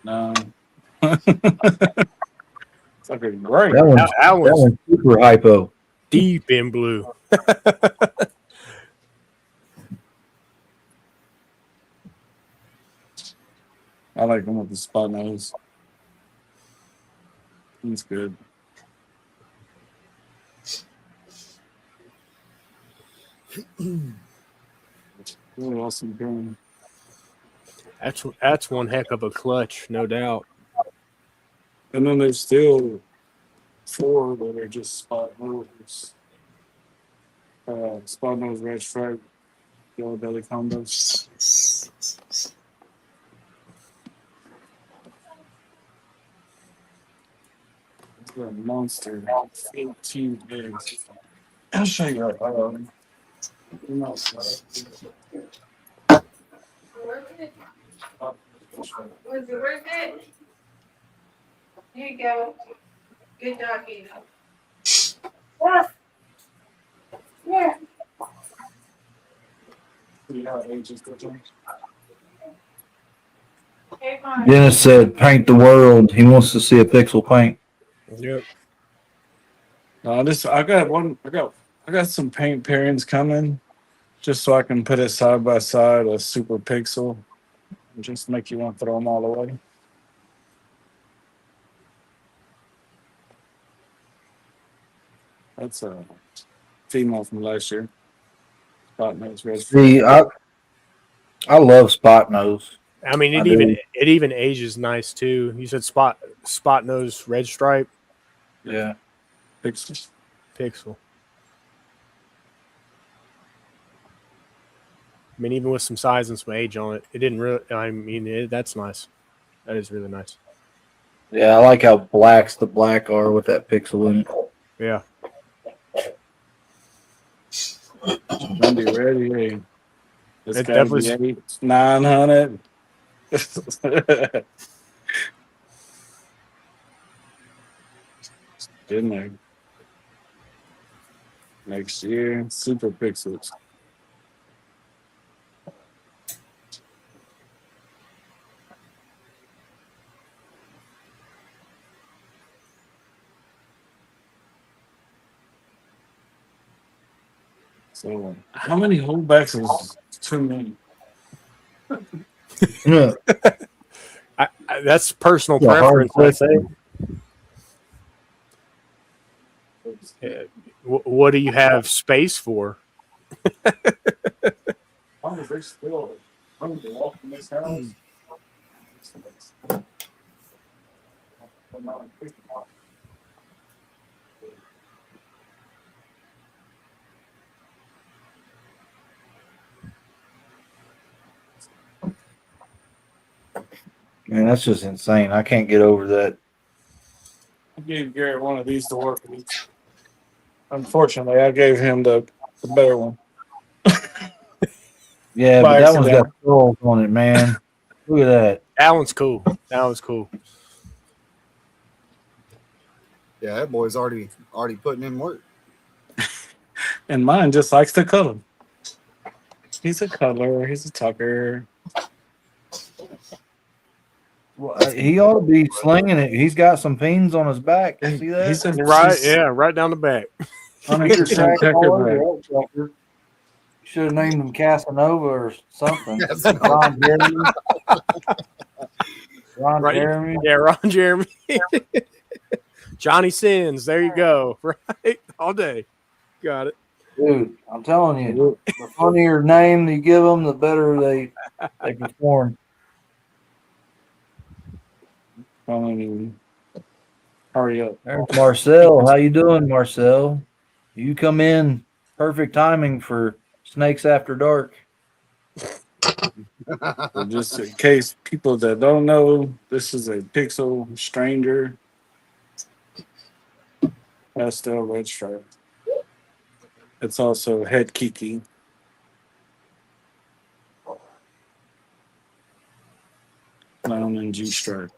No. Fucking great. That one's super hypo. Deep in blue. I like them with the spot nose. That's good. Really awesome game. That's one heck of a clutch, no doubt. And then there's still 4 that are just spot nose. Spot nose, red stripe, yellow belly combos. It's a monster. 18 eggs. I'll show you. Was it worth it? Here you go. Good job, Eva. Yeah. Okay, fine. Dennis said, "Paint the world." He wants to see a pixel paint. Yep. I got some paint pairings coming, just so I can put it side by side a super pixel, and just make you want to throw them all away. That's a female from last year. Spot nose red. See, I love spot nose. I mean, I it even ages nice too. You said spot nose red stripe Yeah. Pixels. pixel. I mean, even with some size and some age on it, it didn't really. I mean, that's nice. That is really nice. Yeah, I like how blacks the black are with that pixel in it. Yeah. Don't be ready. Hey. This It gotta definitely- be 900. In there. Next year, super pixels. So, how many holdbacks is too many? Yeah. That's personal Yeah, hard preference, I think. What do you have space for? How is they still running to walk in this house? Man, that's just insane. I can't get over that. I gave Garrett one of these to work with. Unfortunately, I gave him the better one. Yeah, By but that one's got accident. skulls on it, man. Look at that. That one's cool. That one's cool. Yeah, that boy's already putting in work. And mine just likes to cuddle. He's a cuddler. He's a tucker. Well, he ought to be slinging it. He's got some pins on his back. See that? He's a Right, yeah, right down the back. Under He's your a sack checker all over back. that sucker. Should have named him Casanova or something. Casanova. Ron Jeremy. Ron Right. Jeremy. Yeah, Ron Jeremy. Johnny Sins. There you go. Right, all day. Got it. Dude, I'm telling you, the funnier name you give them, the better they perform. Hurry up. There's Marcel. How you doing, Marcel? You come in perfect timing for Snakes After Dark. So just in case people that don't know, this is a Pixel Stranger pastel red stripe. It's also head Kiki. Clown and G stripe.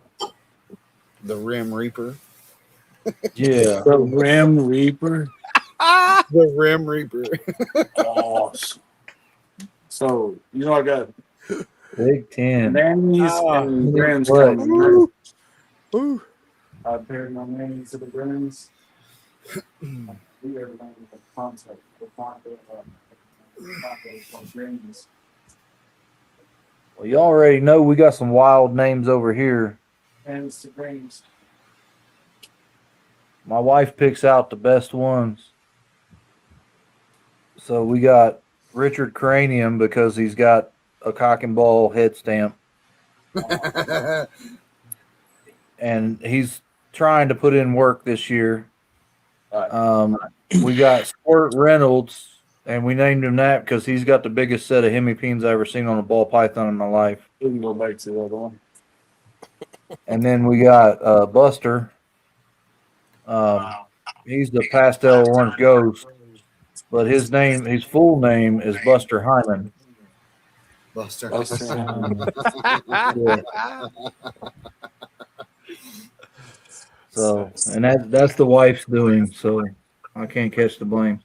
The Rim Reaper. Yeah. The Rim Reaper. The Rim Reaper. Awesome. So I got Big 10. nannies Ah. and grams What? coming. Ooh. I paired my nannies to the grams. We are going with the concept. The concept of grams. Well, you already know we got some wild names over here. And it's the grams. My wife picks out the best ones. So we got Richard Cranium because he's got a cock and ball head stamp. And he's trying to put in work this year. We got Squirt Reynolds, and we named him that because he's got the biggest set of hemipenes I've ever seen on a ball python in my life. We can go back to the other one. And then we got Buster. He's the pastel orange ghost, but his full name is Buster Hyman. Buster. Yeah. So, and that's the wife's doing, so I can't catch the blame.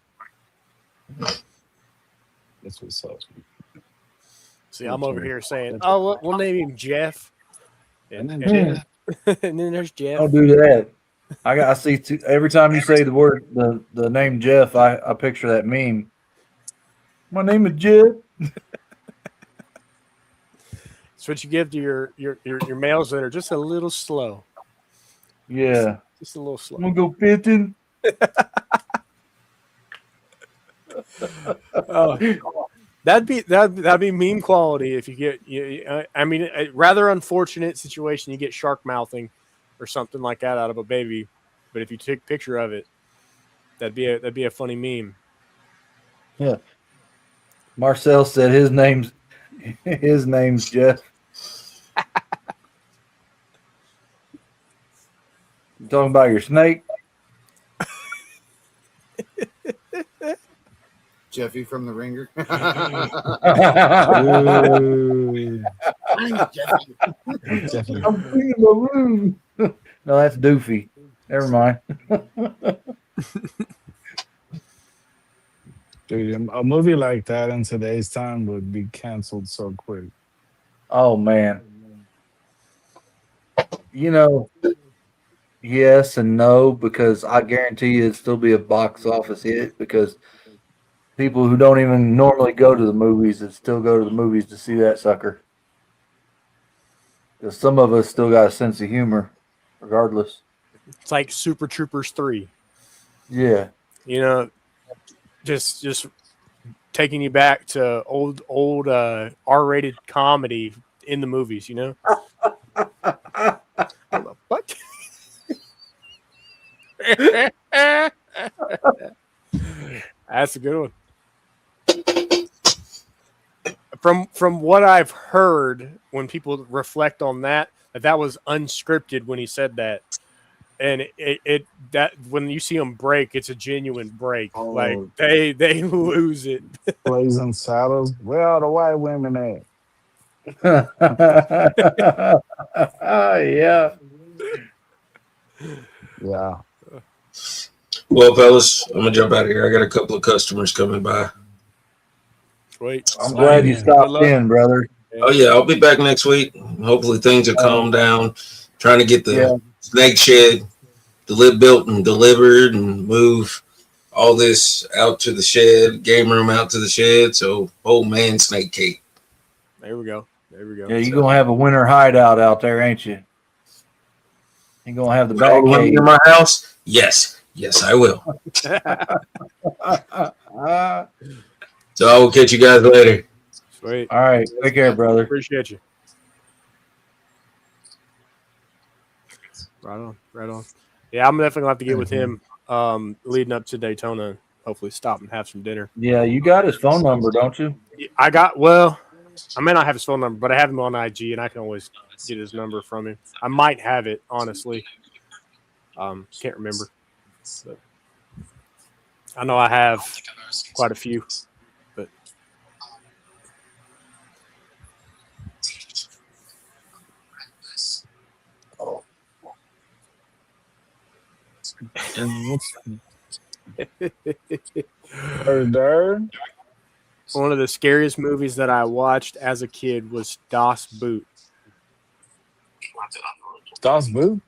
That's what's up. See, I'm over here saying, "Oh, we'll name him Jeff." And then And and then there's Jeff. Don't do that. I see every time you say the word the name Jeff, I picture that meme. My name is Jeff. It's what you give to your males that are just a little slow. Yeah, Just a little I'm slow. gonna go pitching. That'd be meme quality if you get. I mean, a rather unfortunate situation. You get shark mouthing or something like that out of a baby, but if you take a picture of it, that'd be a funny meme. Marcel said his name's Jeff. You talking about your snake? Jeffy from the Ringer. I'm cleaning my room. No, that's Doofy. Never mind. dude, a movie like that in today's time would be canceled so quick. Oh man. Yes and no, because I guarantee you it'd still be a box office hit because people who don't even normally go to the movies would still go to the movies to see that sucker. Because some of us still got a sense of humor, regardless. It's like Super Troopers 3. Yeah. Just taking you back to old R-rated comedy in the movies. What? That's a good one. From what I've heard, when people reflect on that, that was unscripted when he said that. And it that when you see them break, it's a genuine break. Oh. Like they lose it. Blazing Saddles. Where are the white women at? Yeah. Yeah. Well, fellas, I'm gonna jump out of here. I got a couple of customers coming by. Wait. I'm glad you Good stopped luck. in, brother. Oh yeah, I'll be back next week. Hopefully things will calm down. Trying to get the snake shed built and delivered and move all this out to the shed, game room out to the shed. So old man snake cake. There we go. There we go. Yeah, you're gonna have a winter hideout out there, ain't you? You're gonna have the With all back the women cave. in my house? Yes, I will. So I will catch you guys later. Sweet. All right, take care, brother. Appreciate you. Right on. Right on. Yeah, I'm definitely gonna have to get with him leading up to Daytona. Hopefully stop and have some dinner. Yeah, you got his phone number, don't you? I may not have his phone number, but I have him on IG and I can always get his number from him. I might have it, honestly. Can't remember. But I know I have quite a few. But one of the scariest movies that I watched as a kid was Das Boot. Das Boot?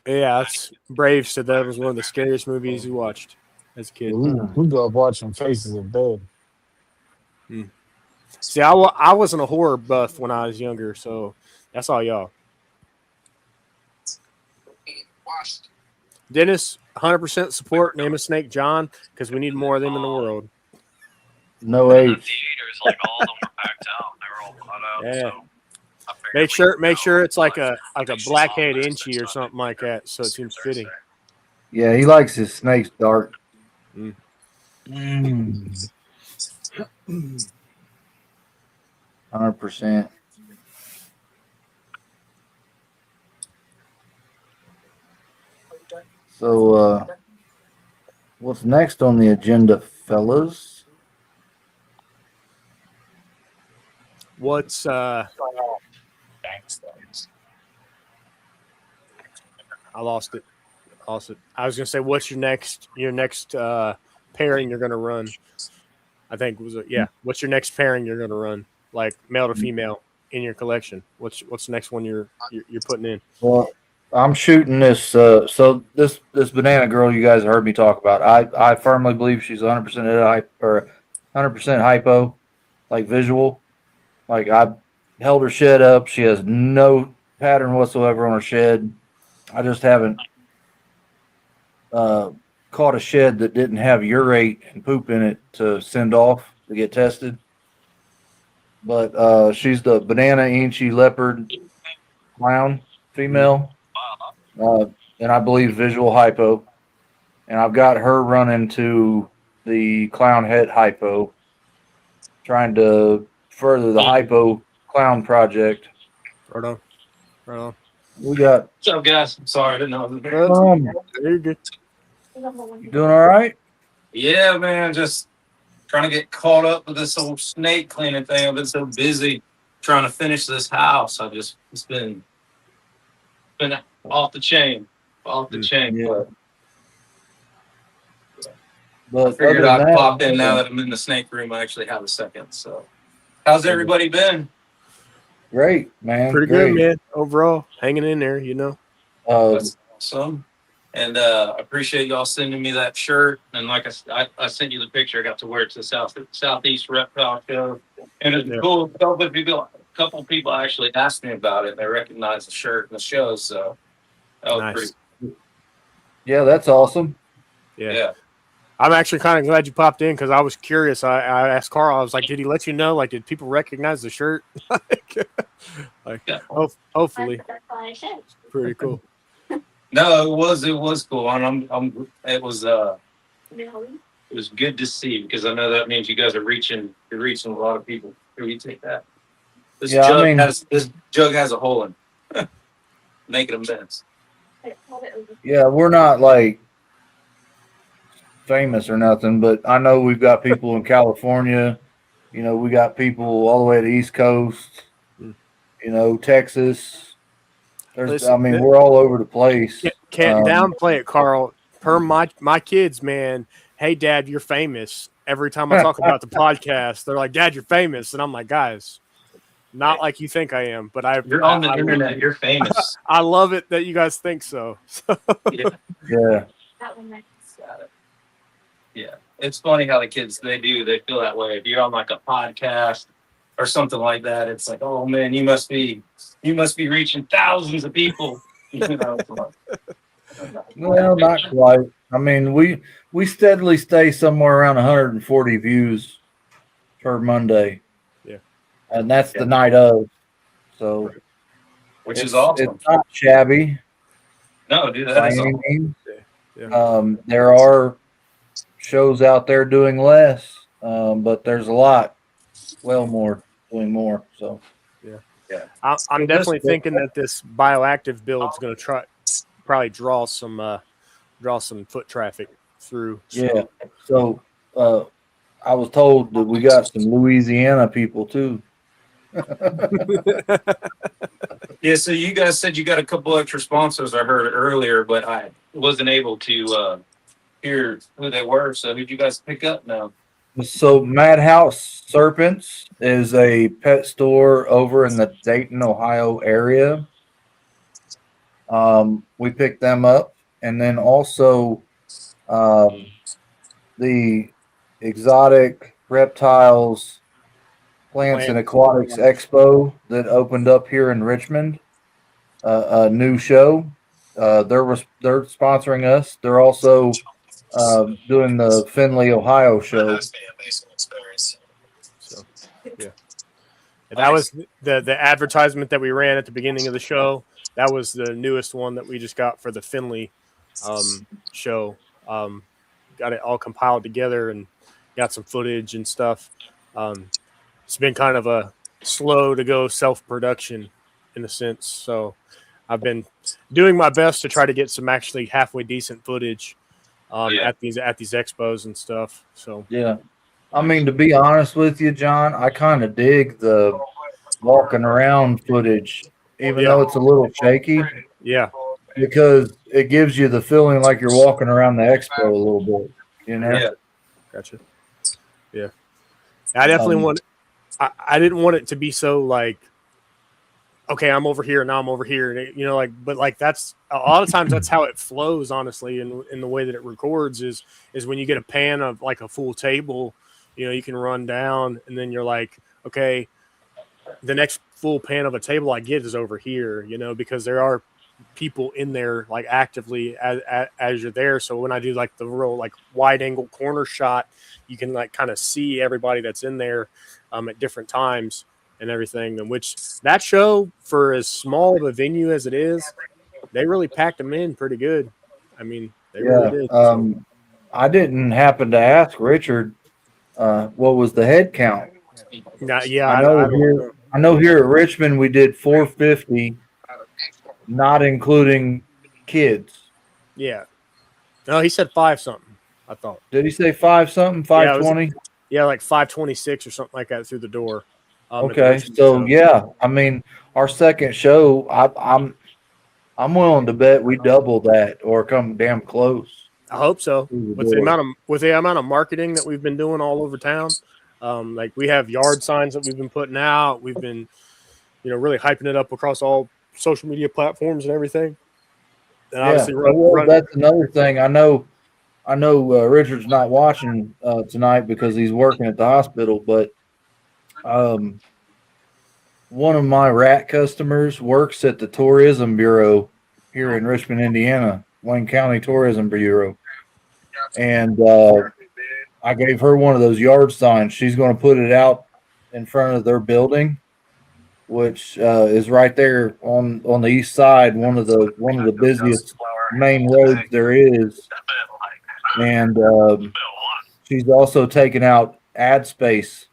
Yeah, that's Brave said that was one of the scariest movies he watched as a kid. We grew up watching Faces of Dead. See, I wasn't a horror buff when I was younger, so that's all y'all. Dennis, 100% support. Name a snake John because we need more of them in the world. No The age. theaters, like all of them were packed out. They were all bought out. Yeah. So I figured Make sure it's like a Make sure blackhead it's inchy or something like that, so it seems fitting. Yeah, he likes his snakes dark. 100%. So, what's next on the agenda, fellas? What's I lost it. I was gonna say, what's your next pairing you're gonna run? I think it was what's your next pairing you're gonna run? Like male to female in your collection. What's the next one you're putting in? Well, I'm shooting this. So this banana girl you guys heard me talk about. I firmly believe she's 100% or 100% hypo, like visual. Like I held her shed up. She has no pattern whatsoever on her shed. I just haven't caught a shed that didn't have urate and poop in it to send off to get tested. But she's the banana inchy leopard clown female. And I believe visual hypo. And I've got her running to the clown head hypo, trying to further the hypo clown project. Right on. We got. What's up, guys? I'm sorry, I didn't know. You're good. You doing all right? Yeah, man, just trying to get caught up with this whole snake cleaning thing. I've been so busy trying to finish this house. It's been off the chain. Yeah. But I figured other than I'd that, pop in now that I'm in the snake room. I actually have a second. So, how's everybody been? Great, man. Pretty Great. good, man. Overall, hanging in there, you know. That's awesome. And I appreciate y'all sending me that shirt. And like I sent you the picture. I got to wear it to the Southeast Reptile Show. And it's cool. A couple people actually asked me about it. And they recognized the shirt and the show. So that was Nice. pretty. Yeah, that's awesome. Yeah. I'm actually kind of glad you popped in because I was curious. I asked Carl. I was like, "Did he let you know? Like, did people recognize the shirt?" Yeah. Hopefully, pretty cool. No, it was cool. And it was good to see because I know that means you guys are reaching a lot of people. Here, you take that. This Yeah, I mean- this jug has a hole in it. Making them bends. Yeah, we're not like famous or nothing, but I know we've got people in California. You know, we got people all the way to the East Coast. Mm. You know, Texas. There's, Listen, I mean, we're all over the place. Can't downplay it, Carl. Per my kids, man. Hey, Dad, you're famous. Every time I talk about the podcast, they're like, Dad, you're famous, and I'm like, guys, not like you think I am, but You're on the internet. You're famous. I love it that you guys think so. Yeah. Yeah. That one next. Got it. Yeah, it's funny how the kids they feel that way. If you're on like a podcast or something like that, it's like, oh man, you must be reaching thousands of people. You know, Well, not quite. I mean, we steadily stay somewhere around 140 views per Monday. Yeah. And that's the night of. So which is awesome. It's not shabby. No, dude, that By is any awesome. means. Yeah. There are shows out there doing less, but there's a lot, doing more. So I'm definitely thinking that this bioactive build is going to probably draw some foot traffic through. yeah. So I was told that we got some Louisiana people too. Yeah, so you guys said you got a couple extra sponsors I heard earlier, but I wasn't able to hear who they were. So who'd you guys pick up now? So Madhouse Serpents is a pet store over in the Dayton, Ohio area. We picked them up, and then also the Exotic Reptiles Plants and Aquatics Expo that opened up here in Richmond. A new show. They're sponsoring us. They're also doing the Findlay, Ohio show. So, yeah. And that was the advertisement that we ran at the beginning of the show. That was the newest one that we just got for the Findlay show. Got it all compiled together and got some footage and stuff. It's been kind of a slow to go self-production in a sense. So I've been doing my best to try to get some actually halfway decent footage at these expos and stuff. So yeah, I mean, to be honest with you, John, I kind of dig the walking around footage, even though it's a little shaky. Yeah, because it gives you the feeling like you're walking around the expo a little bit. You know? Yeah. Gotcha. Yeah, I definitely want. I didn't want it to be so like, okay, I'm over here, now I'm over here, you know, like, but like that's a lot of times that's how it flows, honestly, in the way that it records is when you get a pan of like a full table, you know, you can run down and then you're like, okay, the next full pan of a table I get is over here, you know, because there are people in there like actively as you're there. So when I do like the real like wide angle corner shot, you can like kind of see everybody that's in there at different times and everything. And which that show, for as small of a venue as it is, they really packed them in pretty good. I mean, they really did. I didn't happen to ask Richard what was the head count. Yeah, I know here at Richmond we did 450, not including kids. Yeah. No, he said 5 something, I thought. Did he say 5 something? 520? Yeah, like 526 or something like that through the door. Okay, so yeah, I mean, our second show, I'm willing to bet we double that or come damn close. I hope so. With the amount of marketing that we've been doing all over town, like we have yard signs that we've been putting out. We've been, you know, really hyping it up across all social media platforms and everything. And obviously, that's another thing. I know Richard's not watching tonight because he's working at the hospital, but one of my rat customers works at the Tourism Bureau here in Richmond, Indiana, Wayne County Tourism Bureau. And I gave her one of those yard signs. She's going to put it out in front of their building, which is right there on the east side, one of the busiest main roads there is. And she's also taken out ad space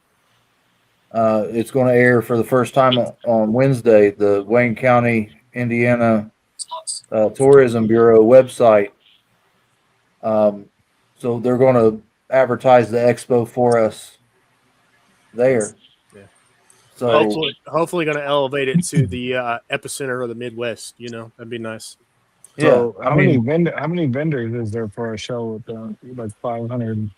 It's going to air for the first time on Wednesday. The Wayne County, Indiana Tourism Bureau website. So they're going to advertise the expo for us there. Yeah. So Hopefully going to elevate it to the epicenter of the Midwest. You know, that'd be nice. So yeah, I mean, how many vendors is there for a show with like 500?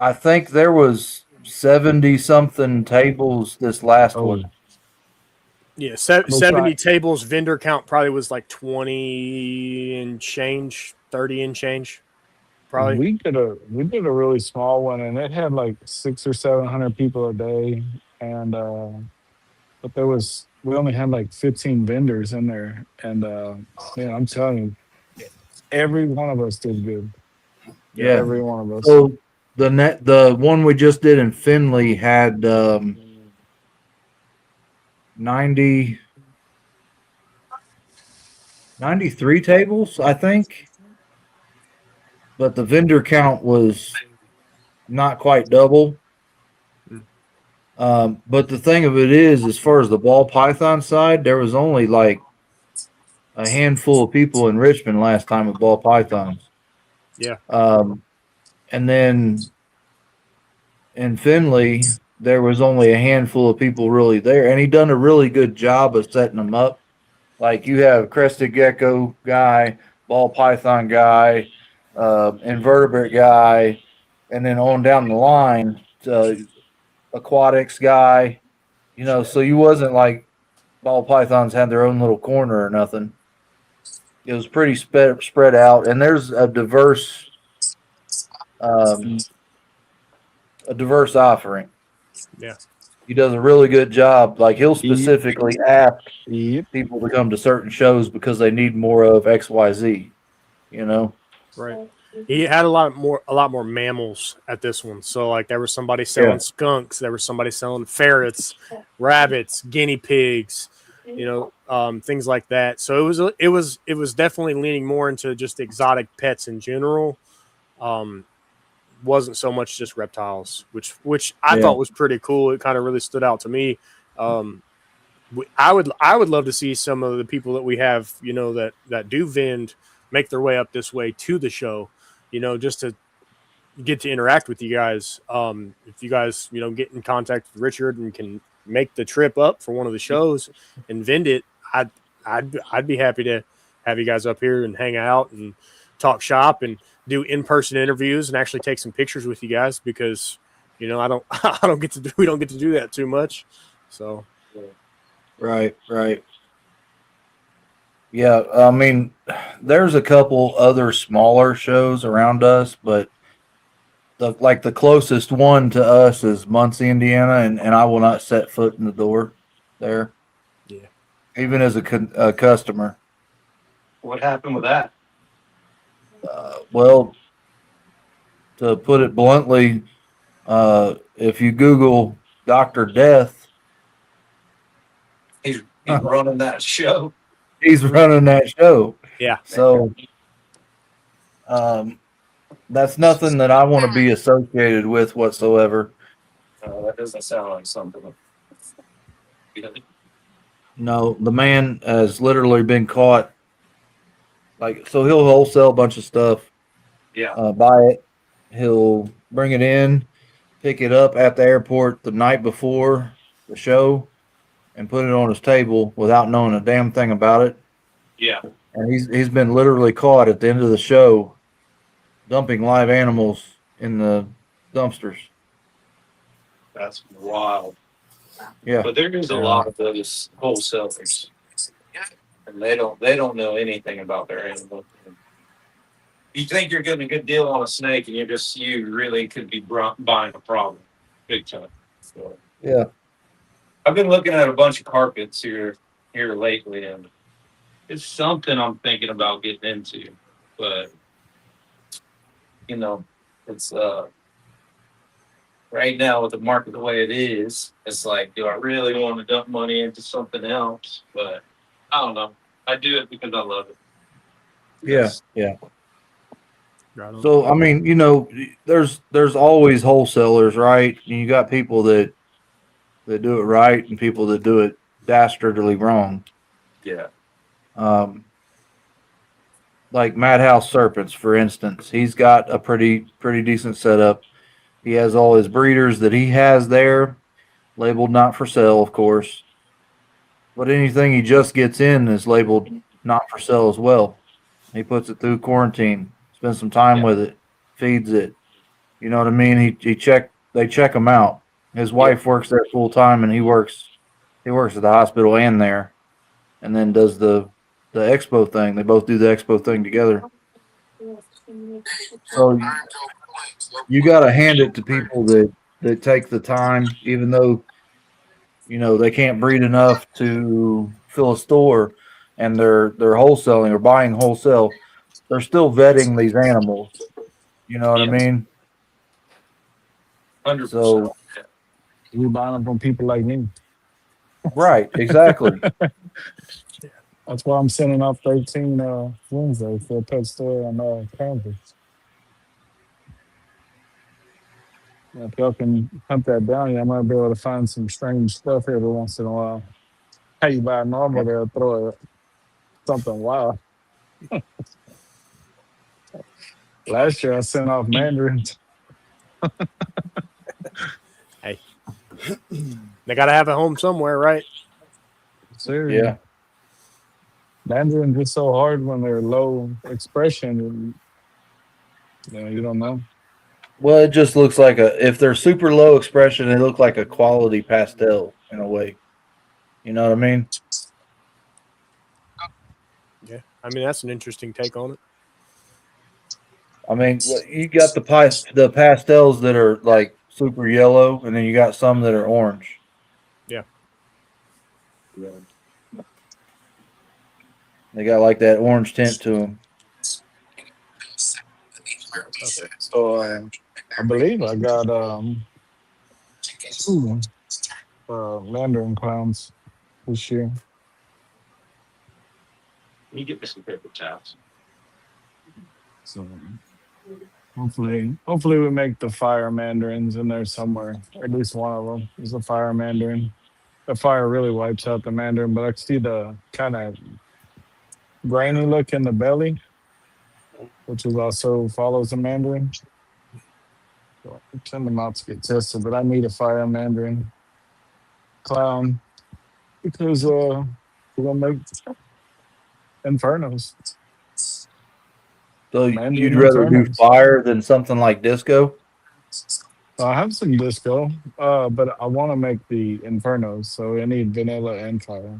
I think there was 70 something tables this last Oh, one. Yeah, We'll 70 try. tables. Vendor count probably was like 20 and change, 30 and change. Probably. We did a really small one, and it had like 600 or 700 people a day, and but we only had like 15 vendors in there, and man, I'm telling you, every one of us did good. Yeah. Every one of us. So the one we just did in Findlay had 93 tables, I think. But the vendor count was not quite double. But the thing of it is, as far as the ball python side, there was only like a handful of people in Richmond last time with ball pythons. Yeah. And then in Findlay, there was only a handful of people really there, and he done a really good job of setting them up. Like you have crested gecko guy, ball python guy, invertebrate guy, and then on down the line, aquatics guy. You know, so you wasn't like ball pythons had their own little corner or nothing. It was pretty spread out, and there's a diverse offering. Yeah. He does a really good job. Like he'll specifically ask Yep. people to come to certain shows because they need more of XYZ. You know. Right. He had a lot more mammals at this one. So like there was somebody selling skunks, there was somebody selling ferrets, rabbits, guinea pigs, you know, things like that. So it was definitely leaning more into just exotic pets in general. Wasn't so much just reptiles, which I thought was pretty cool. It kind of really stood out to me. I would love to see some of the people that we have, you know, that do vend make their way up this way to the show, you know, just to get to interact with you guys. If you guys, you know, get in contact with Richard and can make the trip up for one of the shows and vend it, I'd be happy to have you guys up here and hang out and talk shop and do in-person interviews and actually take some pictures with you guys, because, you know, we don't get to do that too much. So. Right. Yeah, I mean, there's a couple other smaller shows around us, but the closest one to us is Muncie, Indiana, and I will not set foot in the door there. Yeah. Even as a customer. What happened with that? Well, to put it bluntly, if you Google Dr. Death, He's running that show. he's running that show. Yeah. So that's nothing that I want to be associated with whatsoever. That doesn't sound like something. No, the man has literally been caught. Like, so he'll wholesale a bunch of stuff. Yeah. Buy it. He'll bring it in, pick it up at the airport the night before the show, and put it on his table without knowing a damn thing about it. Yeah. And he's been literally caught at the end of the show dumping live animals in the dumpsters. That's wild. Yeah. But there is a lot of those wholesalers, and they don't know anything about their animal. You think you're getting a good deal on a snake, and you really could be buying a problem, big time. So, Yeah. I've been looking at a bunch of carpets here lately, and it's something I'm thinking about getting into, but you know, it's right now with the market the way it is, it's like, do I really want to dump money into something else? But I don't know. I do it because I love it. Yeah. Right on. So, I mean, you know, there's always wholesalers, right? And you got people that that do it right and people that do it dastardly wrong. Yeah. Like Madhouse Serpents, for instance, he's got a pretty decent setup. He has all his breeders that he has there, labeled not for sale, of course. But anything he just gets in is labeled not for sale as well. He puts it through quarantine, spends some time with it, feeds it. You know what I mean? They check him out. His wife works there full time, and he works at the hospital and there, and then does the expo thing. They both do the expo thing together. So you got to hand it to people that take the time, even though, you know, they can't breed enough to fill a store and they're wholesaling or buying wholesale. They're still vetting these animals. You know what I mean? 100%. So, We buying them from people like me. right, exactly. That's why I'm sending off 13 Wednesday for a pet store on Kansas. If y'all can hunt that down, I might be able to find some strange stuff every once in a while. How you buy normal, they'll throw something wild. Last year I sent off mandarins. Hey, they got to have a home somewhere, right? Seriously. Yeah. Mandarins are so hard when they're low expression. And, you don't know. Well, it just looks like if they're super low expression, they look like a quality pastel in a way. You know what I mean? Yeah. I mean, that's an interesting take on it. I mean, you got the pastels that are like super yellow, and then you got some that are orange. Yeah. They got like that orange tint to them. So I believe I got two mandarin clowns this year. Can you get me some paper towels? So hopefully we make the fire mandarins in there somewhere. At least one of them is a fire mandarin. The fire really wipes out the mandarin, but I see the kind of grainy look in the belly, which is also follows the mandarin. So I send them out to get tested, but I need a fire mandarin clown because we're gonna make infernos. So Mandarin you'd rather do infernos. fire than something like disco? I have some disco, but I want to make the infernos, so I need vanilla and fire.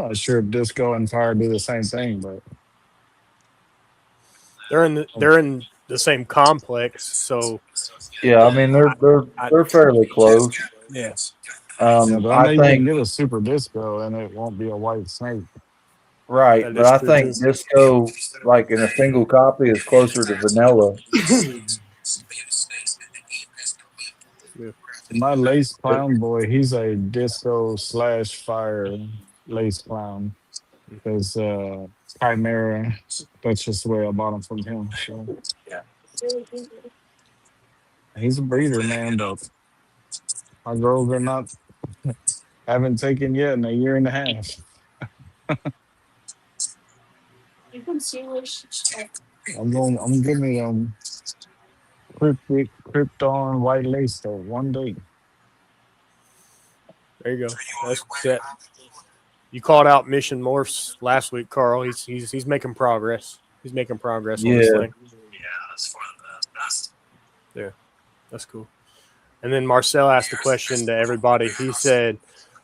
I'm not sure if disco and fire do the same thing, but They're in the same complex, so Yeah, I mean they're fairly close. yeah. yeah, but I know I you can think get a super disco and it won't be a white snake. right, That but is I true, think too. disco, like in a single copy, is closer to vanilla. My lace clown boy, he's a disco / fire lace clown because Chimera. That's just the way I bought him from him. So. Yeah. He's a breeder, man, but my girls are not haven't taken yet in a year and a half. I'm giving me Krypton white lace though one day. There you go. That's that. You called out Mission Morphs last week, Carl. He's making progress. He's making progress on this Yeah. thing. Yeah, that's cool. And then Marcel asked a question to everybody. He said,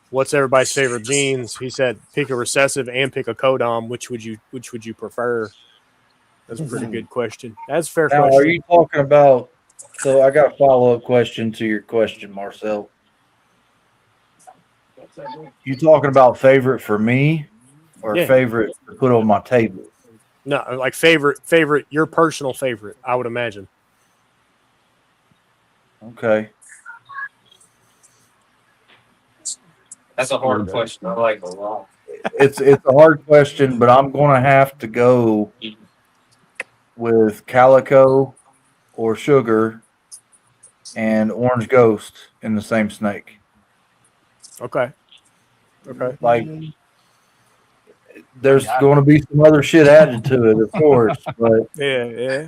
"What's everybody's favorite genes?" He said, "Pick a recessive and pick a codom. Which would you prefer?" That's a pretty good question. That's a fair Now, question. are you talking about? So I got a follow-up question to your question, Marcel. You talking about favorite for me, or Yeah. favorite to put on my table? No, like favorite, your personal favorite, I would imagine. Okay. That's a hard question. I like a lot. It's a hard question, but I'm going to have to go with Calico or sugar and orange ghost in the same snake. Okay. Okay. Like, there's going to be some other shit added to it, of course, but Yeah.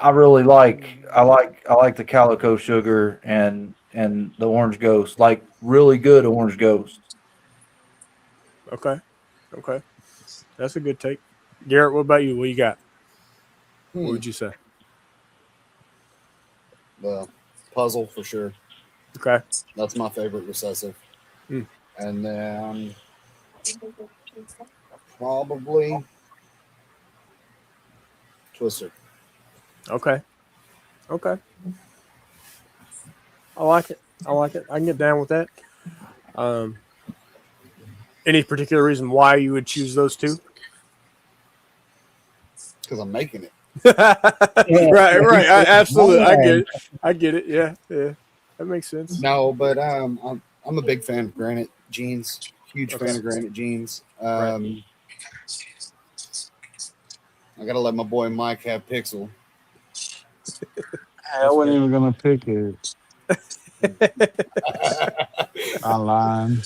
I like the calico sugar and the orange ghost, like really good orange ghost. Okay. That's a good take. Garrett, what about you? What you got? What would you say? The puzzle for sure. Okay. That's my favorite recessive. Hmm. And then probably Twister. Okay. I like it. I can get down with that. Any particular reason why you would choose those two? Because I'm making it. Right. Absolutely. I get it. Yeah. That makes sense. No, but I'm a big fan of Granite jeans. Huge fan of Granite jeans. I gotta let my boy Mike have Pixel. I wasn't even gonna pick it. Online.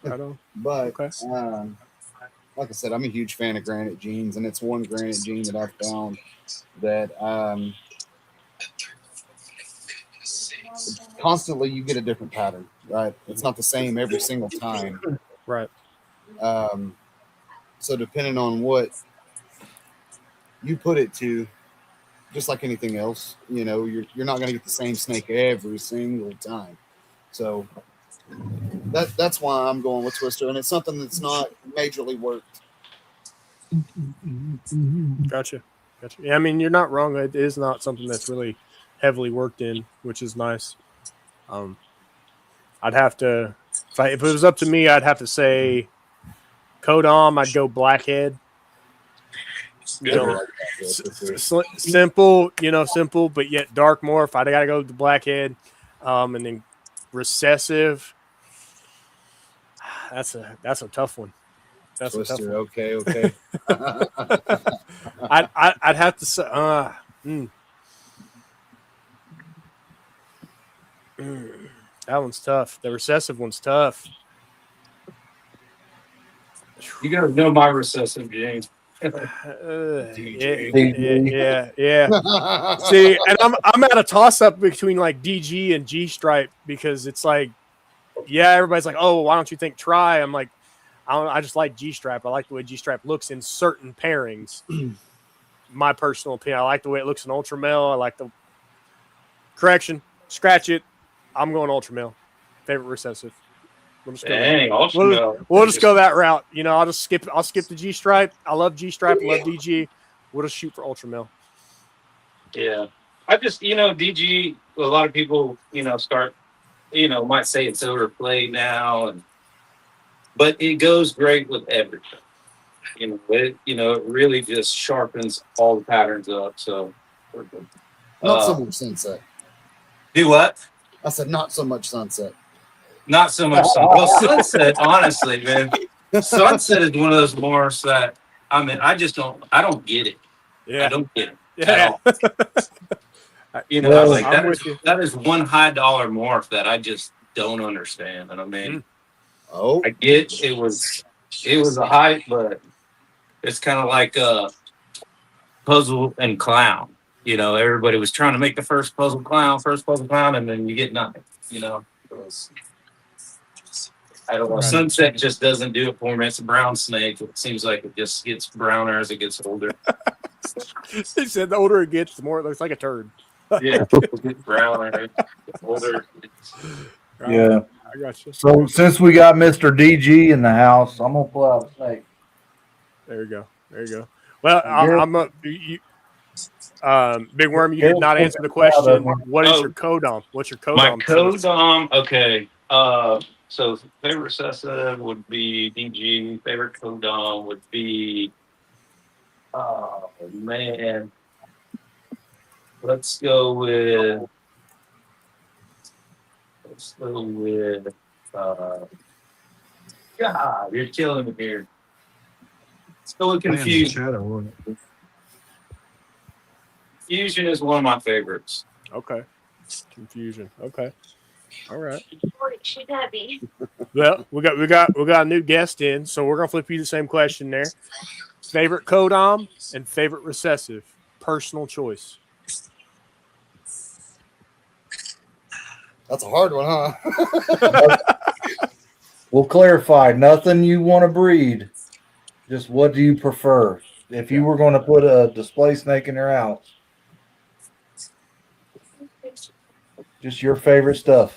I don't. But Okay. like I said, I'm a huge fan of Granite jeans, and it's one Granite jean that I've found that constantly you get a different pattern, right? It's not the same every single time. Right. So depending on what you put it to, just like anything else, you're not going to get the same snake every single time. So that's why I'm going with Twister, and it's something that's not majorly worked. Gotcha. Yeah, I mean, you're not wrong. It is not something that's really heavily worked in, which is nice. I'd have to, if it was up to me, I'd have to say Kodam. I'd go Blackhead. Simple, simple, but yet dark morph. I got to go with the Blackhead. And then recessive. That's a tough one. That's Twister, a tough one. okay. I'd have to say that one's tough. The recessive one's tough. You gotta know my recessive, James. Yeah. See, and I'm at a toss up between like DG and G Stripe because it's like, yeah, everybody's like, oh, why don't you think Tri? I'm like, I just like G Stripe. I like the way G Stripe looks in certain pairings. My personal opinion. I like the way it looks in Ultra Male. I like the correction. Scratch it. I'm going Ultra Male. Favorite recessive. We'll just go that route. I'll skip the G Stripe. I love G Stripe. I love DG. We'll just shoot for Ultra Male. Yeah. I just, DG, a lot of people, start, might say it's overplayed now, but it goes great with everything. It really just sharpens all the patterns up. So, Not so much Sunset. Do what? I said not so much Sunset. Not so much Sunset. Well, Sunset, honestly, man, Sunset is one of those morphs that, I don't get it. Yeah. I don't get it. Yeah. That is one high dollar morph that I just don't understand. And I mean, I get it was a hype, but it's kind of like a puzzle and clown. Everybody was trying to make the first puzzle clown, and then you get nothing. I don't know. Sunset just doesn't do it for me. It's a brown snake. It seems like it just gets browner as it gets older. He said the older it gets, the more it looks like a turd. Yeah, it gets browner, older. Yeah. I got you. So since we got Mr. DG in the house, I'm gonna pull out a snake. There you go. Well, Big Worm, you did not answer the question. What is your Kodam? What's your Kodam? My Kodam, okay. So favorite recessive would be DG. Favorite Kodam would be, oh man. Let's go with God, you're killing me here. Let's go with Confusion. Fusion is one of my favorites. Okay. Confusion. Okay. All right. Well, we got a new guest in, so we're gonna flip you the same question there. Favorite codom and favorite recessive. Personal choice. That's a hard one, huh? We'll clarify. Nothing you want to breed. Just what do you prefer? If you were going to put a display snake in your house, just your favorite stuff.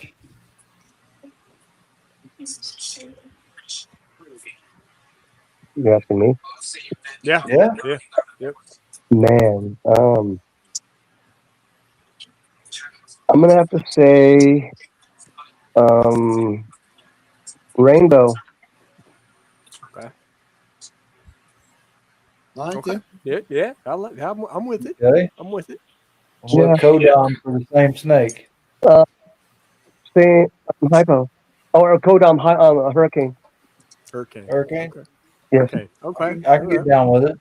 You asking me? Yeah. Yeah. Man, I'm gonna have to say, rainbow. Mine Okay. too. Yeah. I'm with it. Okay. I'm with it. What Yeah. codom for the same snake? Say hypo, or a codom hurricane. Hurricane. Hurricane. Yes. Okay. I can get down with it.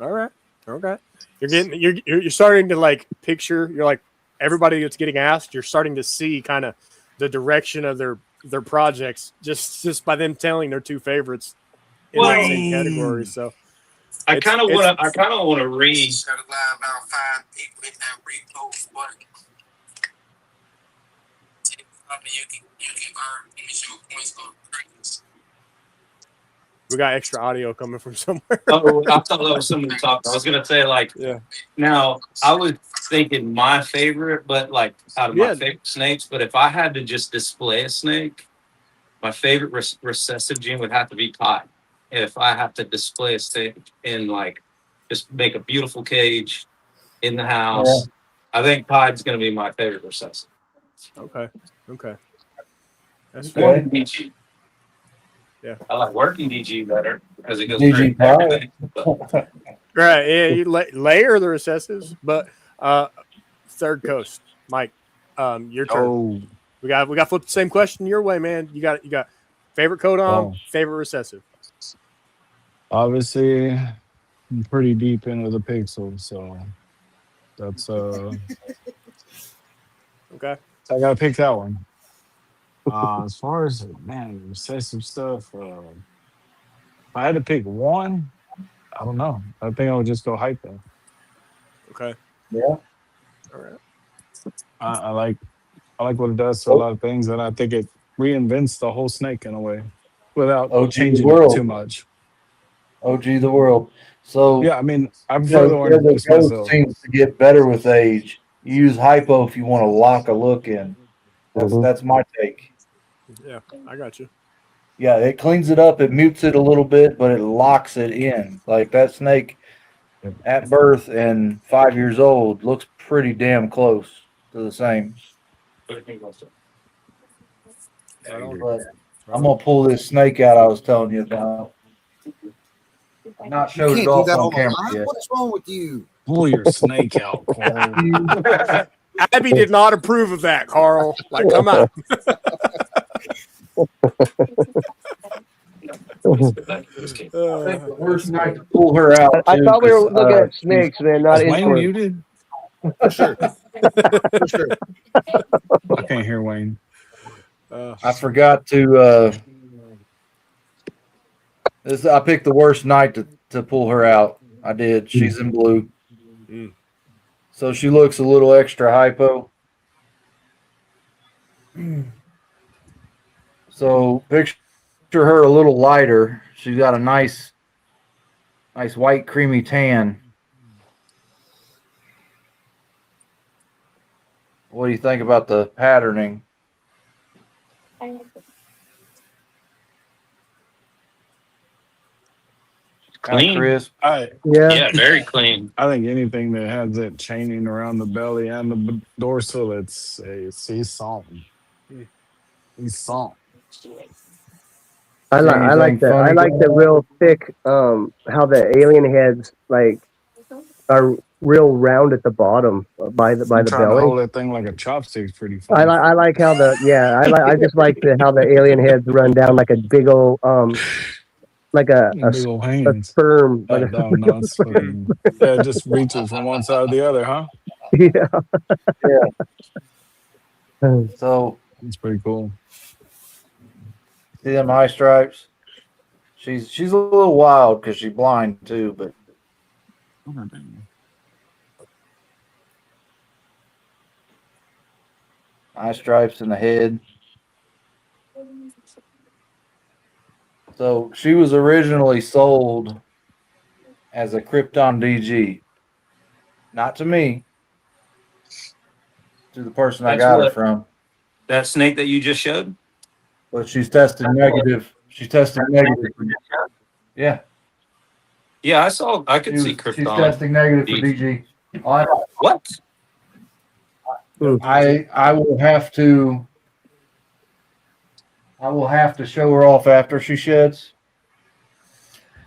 All right. Okay. You're starting to like picture. You're like everybody that's getting asked. You're starting to see kind of the direction of their projects just by them telling their two favorites in Well, that same category. So I It's- kind of it's- want to read. we got extra audio coming from somewhere. Oh, I thought that was somebody talking. I was gonna say like, Yeah. Now I was thinking my favorite, but like out of Yeah. my favorite snakes. But if I had to just display a snake, my favorite recessive gene would have to be Pied. If I have to display a snake in like just make a beautiful cage in the house, I think Pied's gonna be my favorite recessive. Okay. That's Okay. fair. Working DG. Yeah. I like working DG better because it goes DG great with Pied. everything. But Right. Yeah. You layer the recessives, but third coast, Mike. Your turn. Oh, We got flip the same question your way, man. You got favorite codom, favorite recessive. obviously, I'm pretty deep into the pixel, so that's Okay. I gotta pick that one. As far as recessive stuff, if I had to pick one, I don't know. I think I would just go hypo. Okay. Yeah. All right. I like what it does to a lot of things, and I think it reinvents the whole snake in a way without OG changing world. it too much. OG the world. So Yeah, I mean, I you prefer know, the one yeah, the just ghost myself. seems to get better with age. You use hypo if you want to lock a look in. That's my take. Yeah, I got you. Yeah, it cleans it up, it mutes it a little bit, but it locks it in. Like that snake at birth and 5 years old looks pretty damn close to the same. Right on. But I'm gonna pull this snake out I was telling you about. I've not You showed can't it do off that on on the camera line. yet. What is wrong with you? Pull your snake out, Cole. Abby did not approve of that, Carl. Like, come on. The worst night to pull her out. I too, thought we were 'cause, looking at snakes, man, not Is Wayne indoors. muted? For sure. For sure. I can't hear Wayne. I forgot to. I picked the worst night to pull her out. I did. She's in blue, Mm. so she looks a little extra hypo. So picture her a little lighter. She's got a nice white creamy tan. What do you think about the patterning? Kind of Clean. crisp. Yeah. Yeah, very clean. I think anything that has that chaining around the belly and the dorsal, he's something. He's something. I like that. I like the real thick, how the alien heads like are real round at the bottom by the Trying to belly. hold that thing like a chopstick's pretty fun. I like how I just like how the alien heads run down like a big old like a Big old hands. sperm. Oh, Like no, no, it's fucking, yeah, it just reaches from one side to the other, huh? yeah. So It's pretty cool. see them eye stripes. She's a little wild because she's blind too, but eye stripes in the head. So she was originally sold as a Krypton DG, not to me, to the person I That's got her what- from. That snake that you just showed? But she's tested negative. She's tested negative. Yeah, Yeah, I could see she's Krypton. testing negative for DG. What? I will have to. I will have to show her off after she sheds.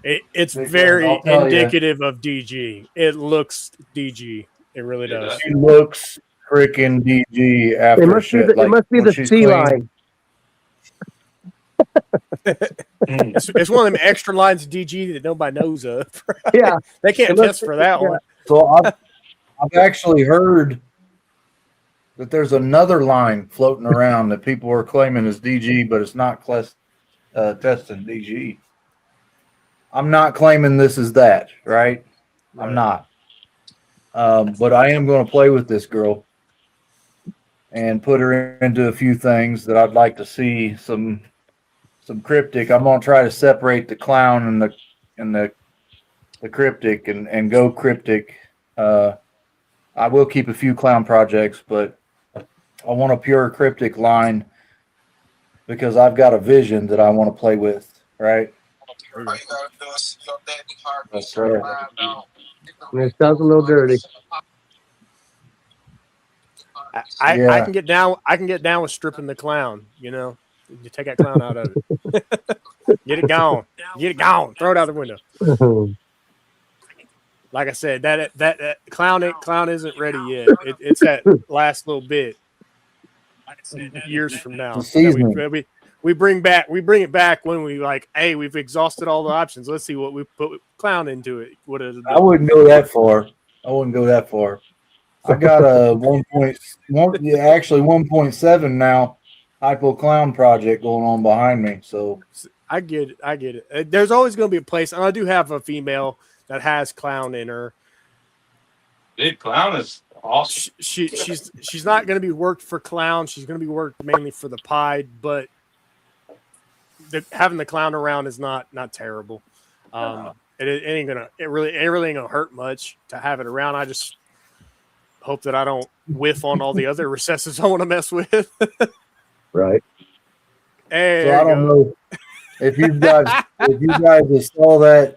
It's Because very I'll tell ya. indicative of DG. It looks DG. It really does. She looks freaking DG after It must be shit. the Like, it must be when the she's sea clean. line. It's one of them extra lines of DG that nobody knows of. Yeah. They can't It must test be- for that yeah. one. So I've actually heard that there's another line floating around that people are claiming is DG, but it's not testing DG. I'm not claiming this is that, right? I'm not. But I am going to play with this girl and put her into a few things that I'd like to see some cryptic. I'm going to try to separate the clown and the cryptic and go cryptic. I will keep a few clown projects, but I want a pure cryptic line because I've got a vision that I want to play with, right? That's right. It sounds a little dirty. I Yeah. can get down. I can get down with stripping the clown. You know, you take that clown out of it. Get it gone. Get it gone. Throw it out the window. Like I said, that clown isn't ready yet. It's that last little bit. Years from now, The seasoning. that we bring it back when we like, hey, we've exhausted all the options. Let's see what we put clown into it. What is it? I wouldn't go that far. I got a 1.7 now hypo clown project going on behind me. So I get it. There's always going to be a place, and I do have a female that has clown in her. Dude, clown is awesome. She's not going to be worked for clown. She's going to be worked mainly for the pied, but having the clown around is not terrible. It really ain't gonna hurt much to have it around. I just hope that I don't whiff on all the other recessives I want to mess with. Right. Hey, So I don't know if you guys saw that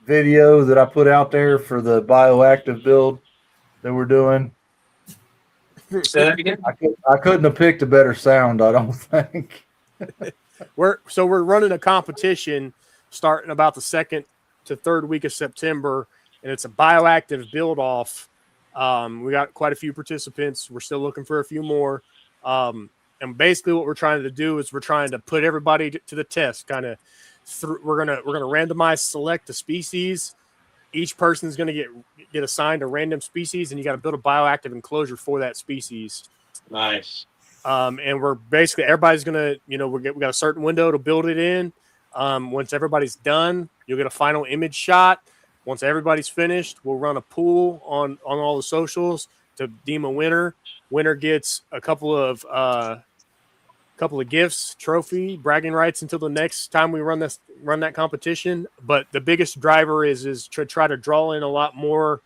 video that I put out there for the bioactive build that we're doing. Say that again? I couldn't have picked a better sound, I don't think. We're running a competition starting about the 2nd to 3rd week of September, and it's a bioactive build off. We got quite a few participants. We're still looking for a few more. And basically what we're trying to do is we're trying to put everybody to the test. We're gonna randomize select a species. Each person's gonna get assigned a random species, and you got to build a bioactive enclosure for that species. Nice. And we're basically everybody's gonna, we got a certain window to build it in. Once everybody's done, you'll get a final image shot. Once everybody's finished, we'll run a pool on all the socials to deem a winner. Winner gets a couple of gifts, trophy, bragging rights until the next time we run that competition. But the biggest driver is to try to draw in a lot more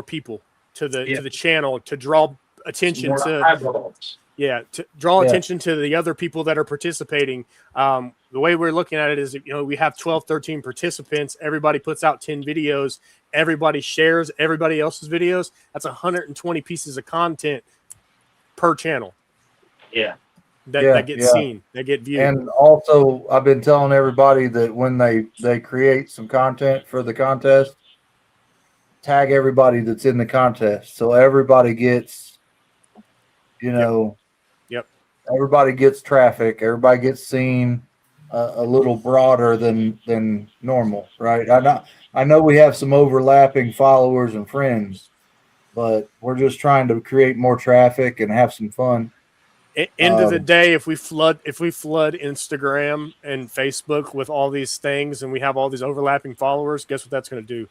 people to the channel, to draw attention attention to the other people that are participating. The way we're looking at it is, we have 12, 13 participants. Everybody puts out 10 videos. Everybody shares everybody else's videos. That's 120 pieces of content per channel. Yeah. That gets seen, that get viewed. And also, I've been telling everybody that when they create some content for the contest, tag everybody that's in the contest, so everybody gets, Yep. everybody gets traffic, everybody gets seen. a little broader than normal, right? I know we have some overlapping followers and friends, but we're just trying to create more traffic and have some fun. End of the day, if we flood Instagram and Facebook with all these things and we have all these overlapping followers, guess what that's going to do?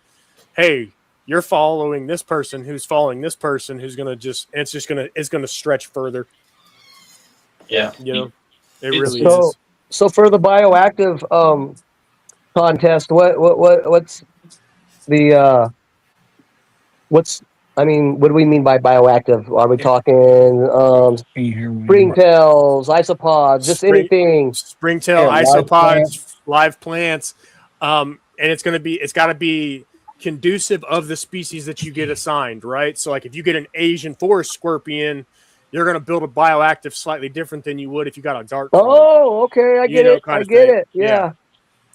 Hey, you're following this person who's following this person who's going to it's going to stretch further. Yeah. You know, it really So- is. So for the bioactive contest, what's the what do we mean by bioactive? Are we talking Can you hear me? springtails, isopods, just anything? Springtail, Yeah, isopods, live plants, and it's got to be conducive of the species that you get assigned, right? So, like if you get an Asian forest scorpion, you're going to build a bioactive slightly different than you would if you got a dark. Oh, okay, I get it. kind I of get thing. it. Yeah.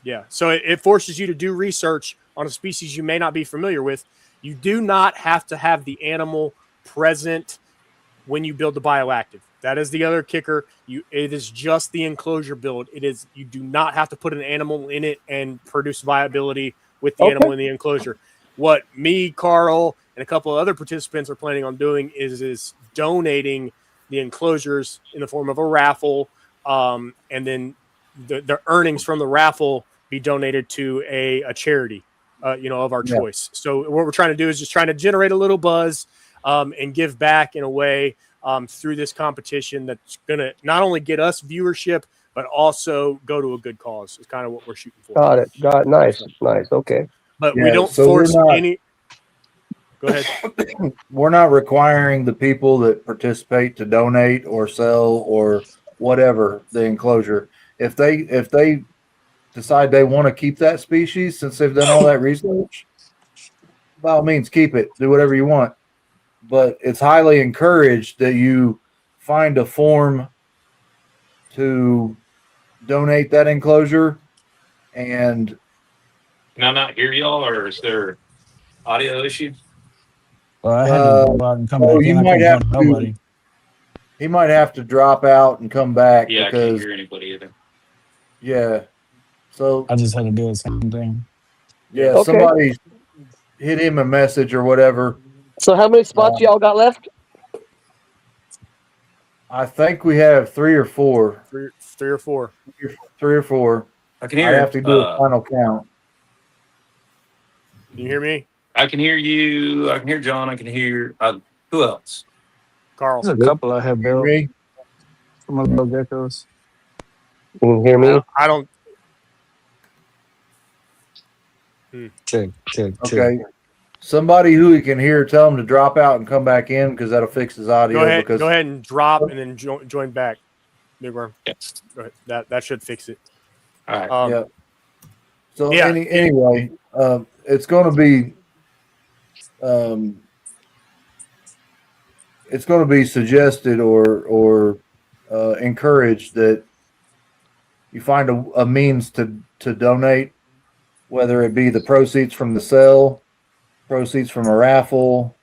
Yeah. So it forces you to do research on a species you may not be familiar with. You do not have to have the animal present when you build the bioactive. That is the other kicker. It is just the enclosure build. You do not have to put an animal in it and produce viability with the animal in the enclosure. What me, Carl, and a couple of other participants are planning on doing is donating the enclosures in the form of a raffle, and then the earnings from the raffle be donated to a charity, of our choice. So what we're trying to do is just trying to generate a little buzz and give back in a way through this competition that's going to not only get us viewership, but also go to a good cause. Is kind of what we're shooting for. Got it. Nice. Okay. But Yeah, we don't so force we're not- any. Go ahead. We're not requiring the people that participate to donate or sell or whatever the enclosure. If they decide they want to keep that species, since they've done all that research, by all means keep it. Do whatever you want. But it's highly encouraged that you find a form to donate that enclosure. And Can I not hear y'all, or is there audio issue? Well, I had to go out and come back you in. I might couldn't have find to- nobody. he might have to drop out and come back Yeah, I can't because hear anybody either. yeah. So I just had to do the same thing. yeah, Okay. somebody hit him a message or whatever. So how many spots y'all got left? I think we have three or four. Three or four. I can I hear. have to do a final count. Can you hear me, I can hear you. I can hear John. I can hear. Who else? Carl? There's a couple I have Hear built. me? Some of the little geckos. You can hear me? I don't. Check. Okay. Somebody who he can hear, tell him to drop out and come back in because that'll fix his audio. Go ahead and drop and then join back. Big worm. Yes. Go ahead. That should fix it. All right. Yeah. So Yeah. Anyway, it's going to be suggested or encouraged that you find a means to donate, whether it be the proceeds from the sale, proceeds from a raffle,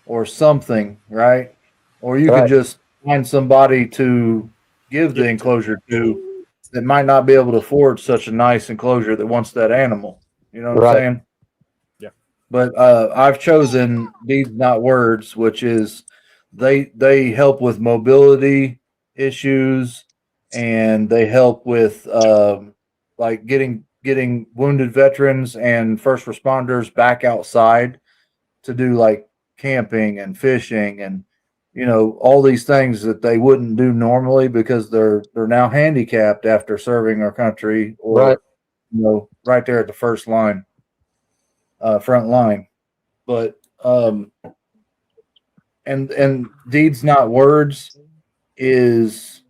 or something, right? Or you Right. could just find somebody to give the enclosure to that might not be able to afford such a nice enclosure that wants that animal. You know what Right. I'm saying? Yeah. But I've chosen Deeds Not Words, which is they help with mobility issues and they help with like getting wounded veterans and first responders back outside to do like camping and fishing and all these things that they wouldn't do normally because they're now handicapped after serving our country or Right. right there at the front line. But and Deeds Not Words is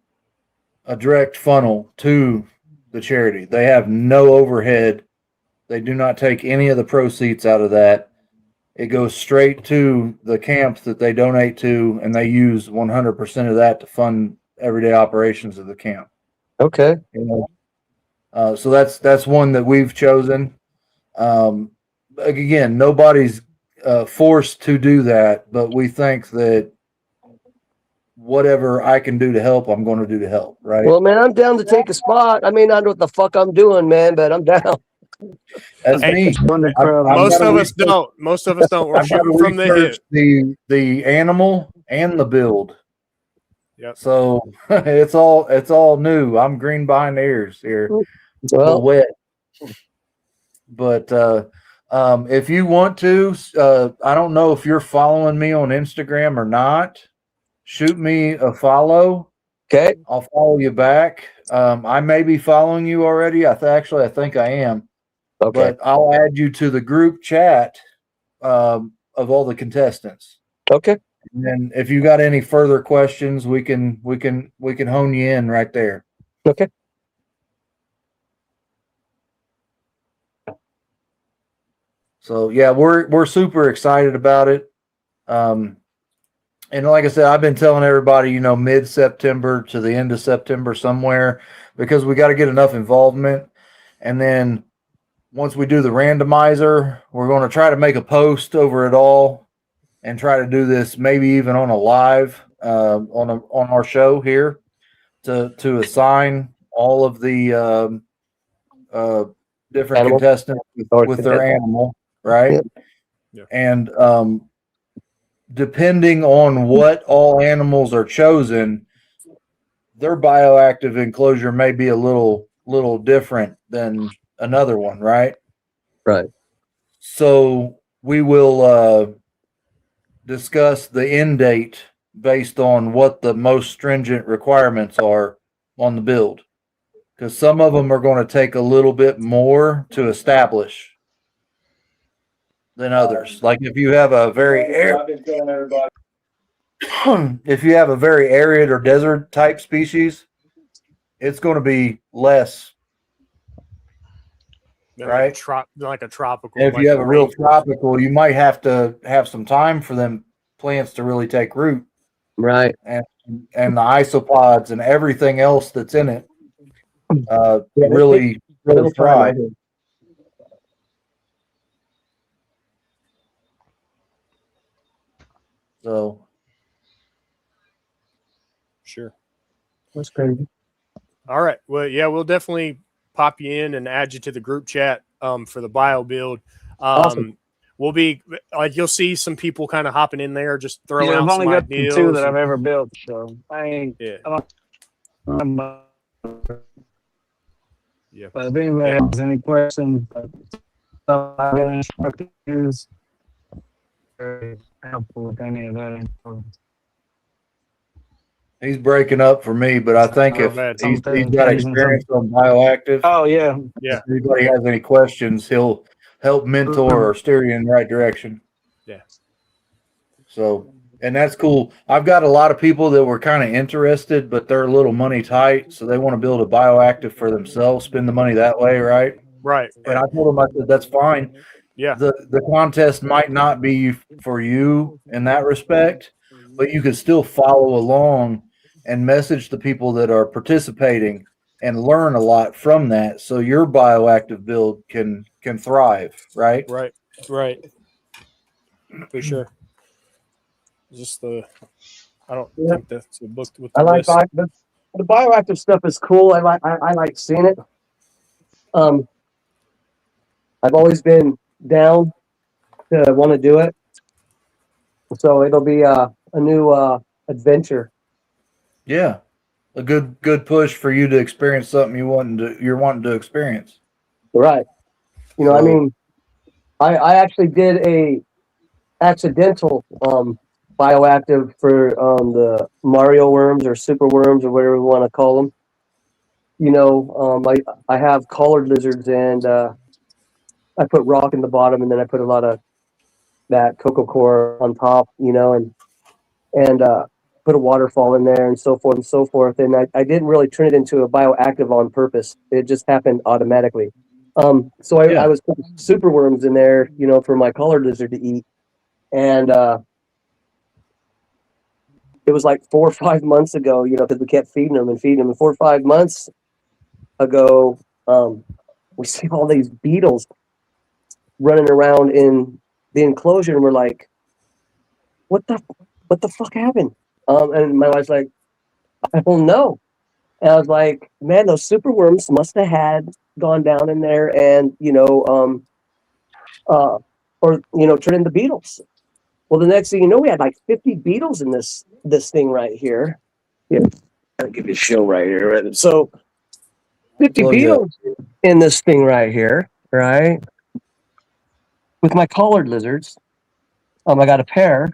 a direct funnel to the charity. They have no overhead. They do not take any of the proceeds out of that. It goes straight to the camps that they donate to, and they use 100% of that to fund everyday operations of the camp. Okay. So that's one that we've chosen. Again, nobody's forced to do that, but we think that whatever I can do to help, I'm going to do to help. Right. Well, man, I'm down to take a spot. I may not know what the fuck I'm doing, man, but I'm down. That's Hey, me. Most of us don't. Most of us don't. We're I've got to shooting from the hip. research the animal and the build. Yep. So it's all new. I'm green behind the ears here. Well, Wet. But if you want to, I don't know if you're following me on Instagram or not. Shoot me a follow. okay. I'll follow you back. I may be following you already. I think I am. Okay. But I'll add you to the group chat of all the contestants. Okay. And then if you got any further questions, we can hone you in right there. Okay. So yeah, we're super excited about it. And like I said, I've been telling everybody, mid-September to the end of September somewhere, because we got to get enough involvement. And then once we do the randomizer, we're going to try to make a post over it all and try to do this maybe even on a live on our show here to assign all of the different Animal. contestants with their animal, right? Yep. Yeah. And depending on what all animals are chosen, their bioactive enclosure may be a little different than another one, right? Right. So we will discuss the end date based on what the most stringent requirements are on the build, because some of them are going to take a little bit more to establish than others. Like if you have a very arid or desert type species, it's going to be less. Right? Like a tropical. If like you have a real rainforest. tropical, you might have to have some time for them plants to really take root, Right. and the isopods and everything else that's in it really thrive. So Sure. That's crazy. All right. Well, yeah, we'll definitely pop you in and add you to the group chat for the bio build. Awesome. We'll be like, you'll see some people kind of hopping in there, just throwing Yeah, out I've only some got the ideas. two that I've ever built, so I ain't. Yeah. Yeah. But if anybody has any questions, stuff I've been instructed to use, very helpful with any of that info. he's breaking up for me, but I think Oh, if man. he's got experience on bioactive, Oh yeah, Yeah. if anybody has any questions, he'll help mentor or steer you in the right direction. Yeah. So, and that's cool. I've got a lot of people that were kind of interested, but they're a little money tight, so they want to build a bioactive for themselves, spend the money that way, right? Right. And I told them, I said, that's fine. Yeah. The contest might not be for you in that respect, but you could still follow along and message the people that are participating and learn a lot from that, so your bioactive build can thrive, right? Right. Right. For sure. Just I don't think that's a book with the I like list. the bioactive stuff is cool. I like seeing it. I've always been down to want to do it, so it'll be a new adventure. Yeah, a good push for you to experience something you're wanting to experience. Right. I mean, I actually did a accidental bioactive for the Mario worms or super worms or whatever we want to call them. I have collared lizards, and I put rock in the bottom, and then I put a lot of that cocoa core on top, and put a waterfall in there and so forth and so forth. And I didn't really turn it into a bioactive on purpose. It just happened automatically. So I was putting super worms in there, for my collared lizard to eat. And it was like 4 or 5 months ago, because we kept feeding them. And 4 or 5 months ago, we see all these beetles running around in the enclosure, and we're like, what the fuck happened? And my wife's like, I don't know. And I was like, man, those super worms must have had gone down in there and, or, turned into beetles. Well, the next thing you know, we had like 50 beetles in this thing right here. Yeah, I'll give you a show right here. Right? So 50 Look beetles in this thing right here, right? With my collared lizards. I got a pair.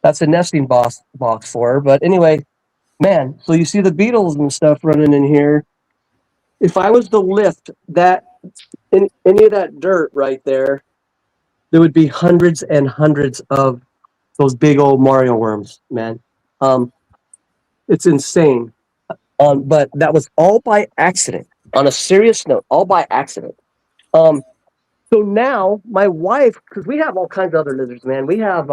That's a nesting box for her. But anyway, man, so you see the beetles and stuff running in here. If I was to lift that, any of that dirt right there, there would be hundreds and hundreds of those big old Mario worms, man. It's insane. But that was all by accident. On a serious note, all by accident. So now my wife, because we have all kinds of other lizards, man. We have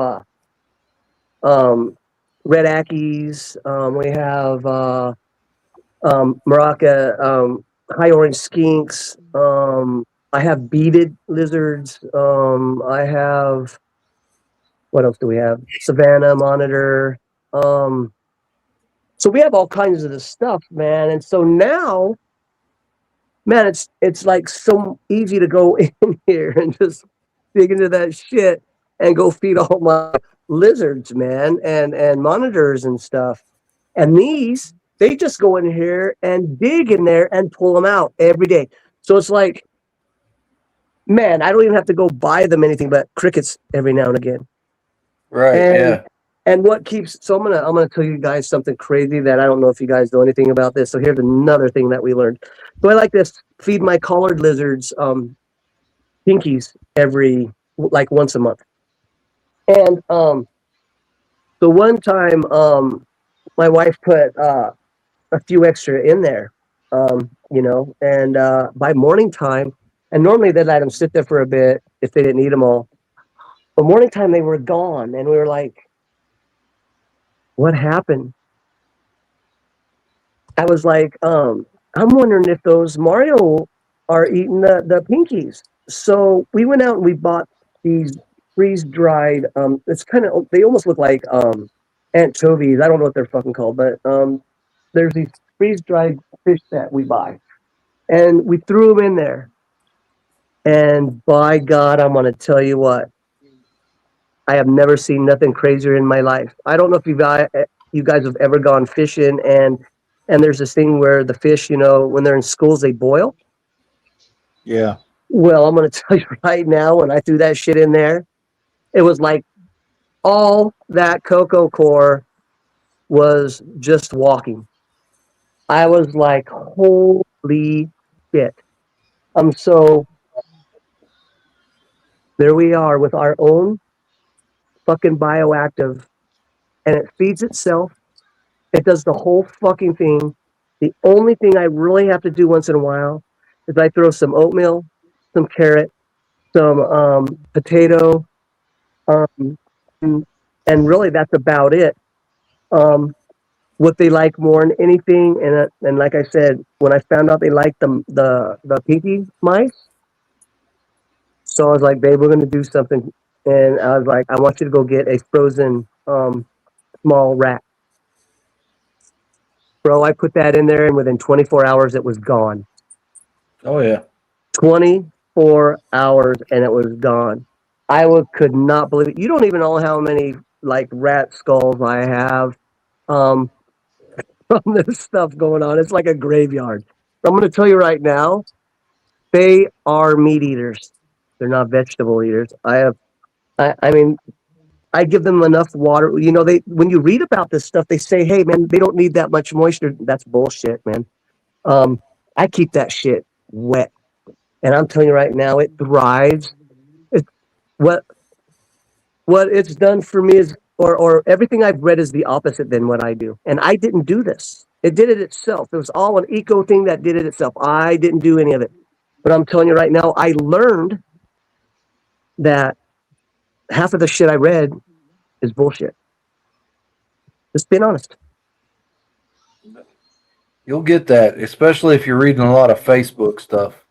red ackies. We have Maraca, high orange skinks. I have beaded lizards. I have, what else do we have? Savannah monitor. So we have all kinds of this stuff, man. And so now, man, it's like so easy to go in here and just dig into that shit and go feed all my lizards, man, and monitors and stuff. And these, they just go in here and dig in there and pull them out every day. So it's like, man, I don't even have to go buy them anything but crickets every now and again. Right. And, and what keeps, so I'm gonna tell you guys something crazy that I don't know if you guys know anything about this. So here's another thing that we learned. So I like to feed my collared lizards pinkies once a month. And the one time my wife put a few extra in there, and by morning time, and normally they'd let them sit there for a bit if they didn't eat them all. But morning time they were gone, and we were like, what happened? I was like, I'm wondering if those Mario are eating the pinkies. So we went out and we bought these freeze-dried, it's kind of, they almost look like anchovies. I don't know what they're fucking called, but there's these freeze-dried fish that we buy. And we threw them in there. And by God, I'm going to tell you what, I have never seen nothing crazier in my life. I don't know if you guys have ever gone fishing and there's this thing where the fish, when they're in schools, they boil. Yeah. Well, I'm going to tell you right now, when I threw that shit in there, it was like all that cocoa core was just walking. I was like, holy shit. So there we are with our own fucking bioactive, and it feeds itself. It does the whole fucking thing. The only thing I really have to do once in a while is I throw some oatmeal, some carrot, some potato, and really that's about it. What they like more than anything, and like I said, when I found out they liked the pinky mice, so I was like, babe, we're gonna do something. And I was like, I want you to go get a frozen small rat. Bro, I put that in there, and within 24 hours, it was gone. Oh yeah. 24 hours, and it was gone. Could not believe it. You don't even know how many rat skulls I have from this stuff going on. It's like a graveyard. I'm going to tell you right now, they are meat eaters. They're not vegetable eaters. I mean, I give them enough water. When you read about this stuff, they say, hey, man, they don't need that much moisture. That's bullshit, man. I keep that shit wet. And I'm telling you right now, it thrives. What it's done for me is, or everything I've read is the opposite than what I do. And I didn't do this. It did it itself. It was all an eco thing that did it itself. I didn't do any of it. But I'm telling you right now, I learned that half of the shit I read is bullshit. Just being honest. You'll get that, especially if you're reading a lot of Facebook stuff.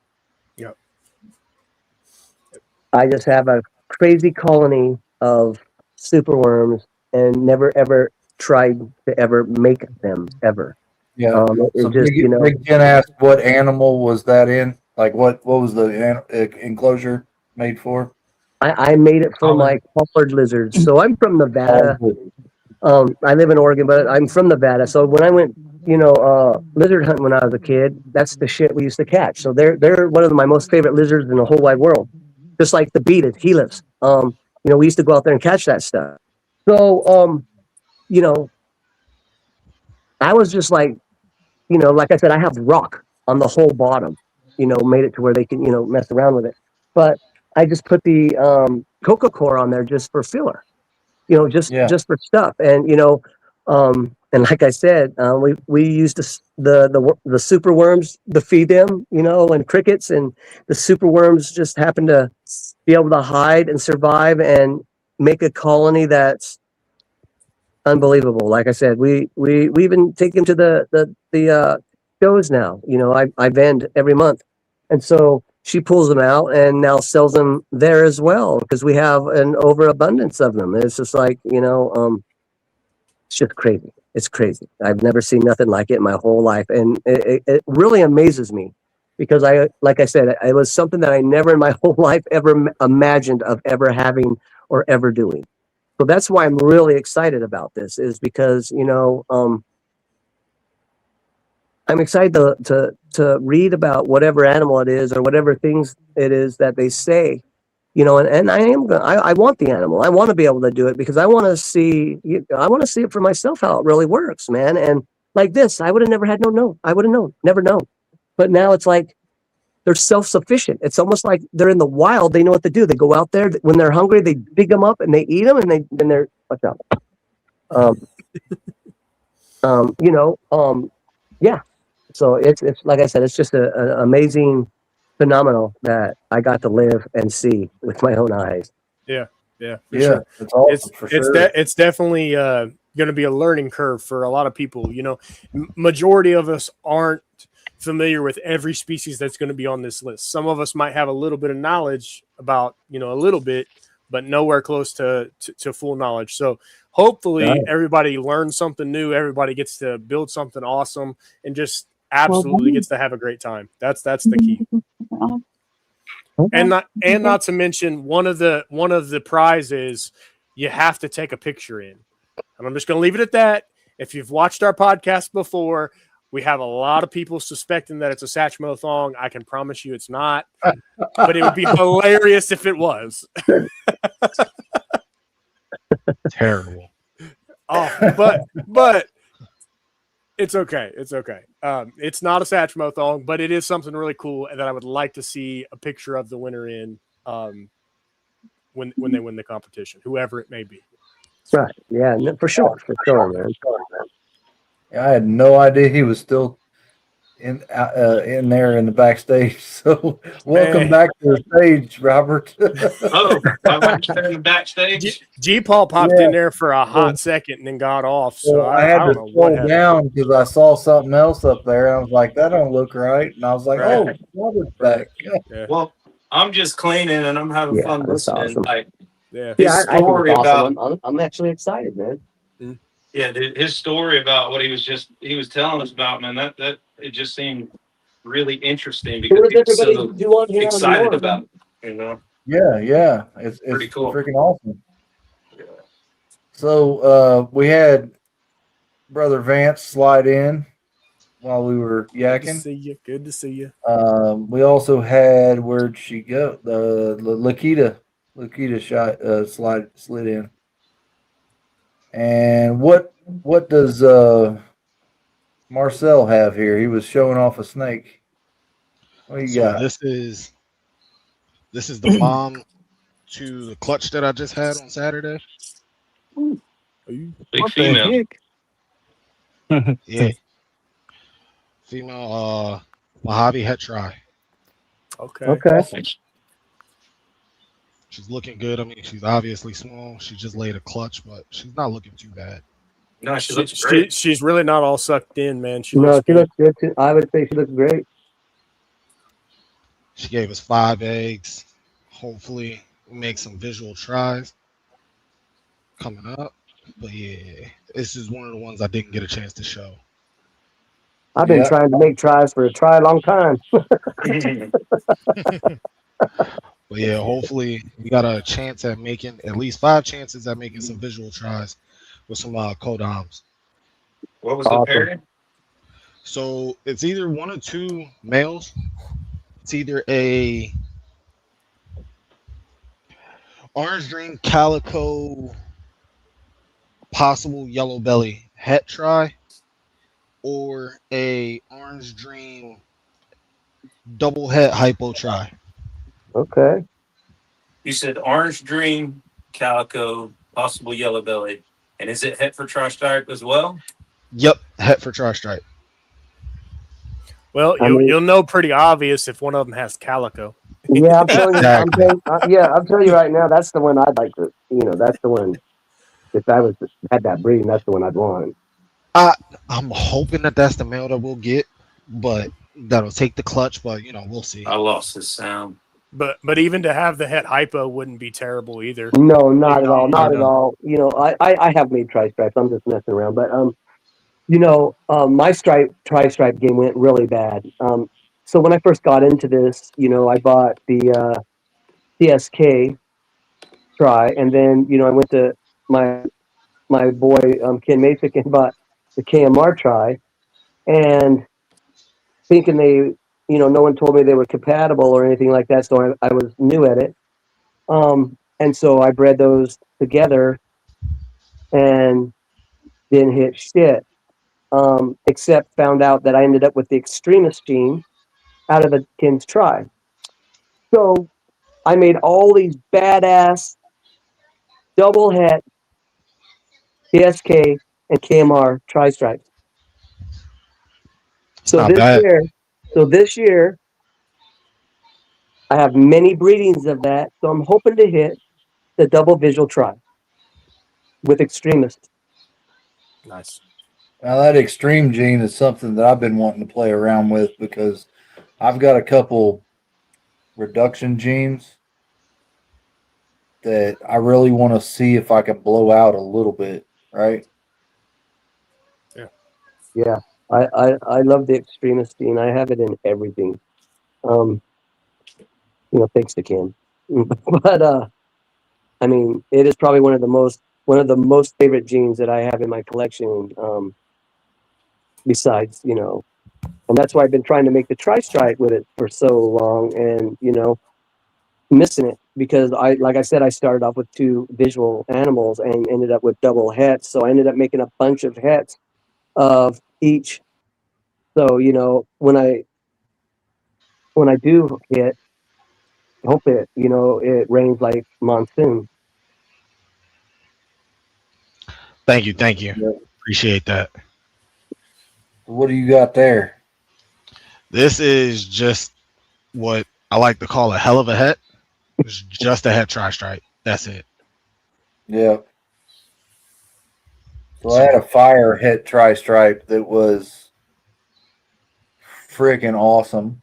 Yep. I just have a crazy colony of superworms and never ever tried to ever make them ever. Yeah. It So just, Big, Big Ken asked what animal was that in? Like what was the enclosure made for? I made it for my collared lizards. So I'm from Nevada. I live in Oregon, but I'm from Nevada. So when I went, lizard hunting when I was a kid, that's the shit we used to catch. So they're one of my most favorite lizards in the whole wide world. Just like the beaded Helix. We used to go out there and catch that stuff. So I was just like, like I said, I have rock on the whole bottom, made it to where they can, mess around with it. But I just put the coco core on there just for filler, just for stuff. And, and like I said, we used the super worms to feed them, and crickets, and the super worms just happen to be able to hide and survive and make a colony that's unbelievable. Like I said, we even take them to the shows now. I vend every month, and so she pulls them out and now sells them there as well because we have an overabundance of them. It's just like it's just crazy. It's crazy. I've never seen nothing like it in my whole life, and it really amazes me because like I said, it was something that I never in my whole life ever imagined of ever having or ever doing. So that's why I'm really excited about this, is because I'm excited to read about whatever animal it is or whatever things it is that they say, and I want the animal. I want to be able to do it because I want to see it for myself how it really works, man. And like this, I would have never I would have never known. But now it's like they're self-sufficient. It's almost like they're in the wild. They know what to do. They go out there when they're hungry. They dig them up and they eat them, and they're watch out. Yeah. So it's like I said, it's just an amazing phenomenal that I got to live and see with my own eyes. Yeah, for Sure. It's awesome, for it's sure. it's definitely going to be a learning curve for a lot of people. Majority of us aren't familiar with every species that's going to be on this list. Some of us might have a little bit of knowledge about, a little bit, but nowhere close to full knowledge. So hopefully everybody learns something new. Everybody gets to build something awesome and just absolutely gets to have a great time. That's the key. And not to mention one of the prizes, you have to take a picture in. And I'm just going to leave it at that. If you've watched our podcast before, we have a lot of people suspecting that it's a Satchmo thong. I can promise you it's not, but it would be hilarious if it was. Terrible. Oh, but it's okay. It's okay. It's not a Satchmo thong, but it is something really cool that I would like to see a picture of the winner in when they win the competition, whoever it may be. Right. Yeah, for sure, man. I had no idea he was still in there in the backstage. So welcome back to the stage, Robert. I went to the backstage. G-Paul popped in there for a hot second and then got off. So I had to scroll down because I saw something else up there. And I was like, that don't look right. And I was like, oh, Robert's back. Yeah. Well, I'm just cleaning and I'm having fun listening. Awesome. Yeah. I think it's awesome. I'm actually excited, man. Yeah, dude, his story about what he was telling us about, man, that it just seemed really interesting because he's so excited about it, Yeah. It's pretty cool. Freaking awesome. So we had Brother Vance slide in while we were yakking. Good to see you. We also had, where'd she go? The Lakita slid in. And what does Marcel have here? He was showing off a snake. What do you got? This is the mom to the clutch that I just had on Saturday. Big female. Yeah. Female Mojave Het Tri. Okay. She's looking good. I mean, she's obviously small. She just laid a clutch, but she's not looking too bad. No, she looks great. She's really not all sucked in, man. She looks good too. I would say she looks great. She gave us 5 eggs. Hopefully, we'll make some visual tries coming up. But yeah, this is one of the ones I didn't get a chance to show. I've been Yeah. trying to make tries for a long time. But yeah, hopefully we got a chance at making at least 5 chances at making some visual tries with some codoms. What was the Awesome. pairing? So it's either 1 or 2 males. It's either a orange dream calico possible yellow belly het try, or a orange dream double het hypo try. Okay. You said orange dream, calico, possible yellow belly, and is it het for tri-stripe as well? Yep, het for tri-stripe. Well, I mean- you'll know pretty obvious if one of them has calico. Yeah, I'm telling you. Exactly. I'm telling you right now. That's the one I'd like to. That's the one. If I had that breeding, that's the one I'd want. I'm hoping that that's the male that we'll get, but that'll take the clutch. But we'll see. I lost his sound. But even to have the het hypo wouldn't be terrible either. No, not at all. No, Not at all. I have made tri-stripes. I'm just messing around. But my tri-stripe game went really bad. So when I first got into this, I bought the CSK try, and then I went to my boy Ken Masick and bought the KMR try, and thinking they, no one told me they were compatible or anything like that, so I was new at it, and so I bred those together, and didn't hit shit, except found out that I ended up with the extremist gene out of the Ken's try. So I made all these badass double het CSK and KMR tri-stripes. So Not bad. this year, I have many breedings of that. So I'm hoping to hit the double visual try with extremist. Nice. Now that extreme gene is something that I've been wanting to play around with because I've got a couple reduction genes that I really want to see if I can blow out a little bit, right? Yeah, I love the extremist gene. I have it in everything. Thanks to Ken. But I mean, it is probably one of the most favorite genes that I have in my collection. Besides, and that's why I've been trying to make the tri-stripe with it for so long, and missing it because like I said, I started off with 2 visual animals and ended up with double hets. So I ended up making a bunch of hets of each. So when I do hit, I hope it it rains like monsoon. Thank you. Yep. Appreciate that. What do you got there? This is just what I like to call a hell of a het. It's just a het tri-stripe. That's it. Yeah. So I had a fire het tri-stripe that was freaking awesome.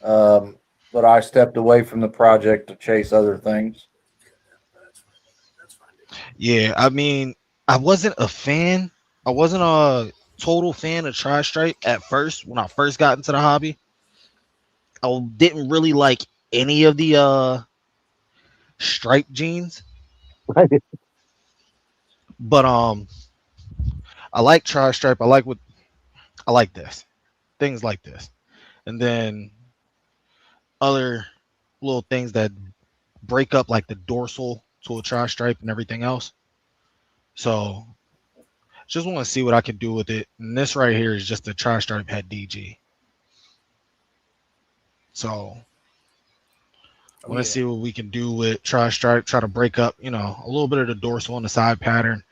But I stepped away from the project to chase other things. Yeah, I mean, I wasn't a fan. I wasn't a total fan of tri-stripe at first when I first got into the hobby. I didn't really like any of the stripe genes. But I like tri-stripe. I like this. Things like this. And then other little things that break up like the dorsal to a tri-stripe and everything else. So just want to see what I can do with it. And this right here is just a tri-stripe het DG. So I want to see what we can do with tri-stripe, try to break up, a little bit of the dorsal on the side pattern,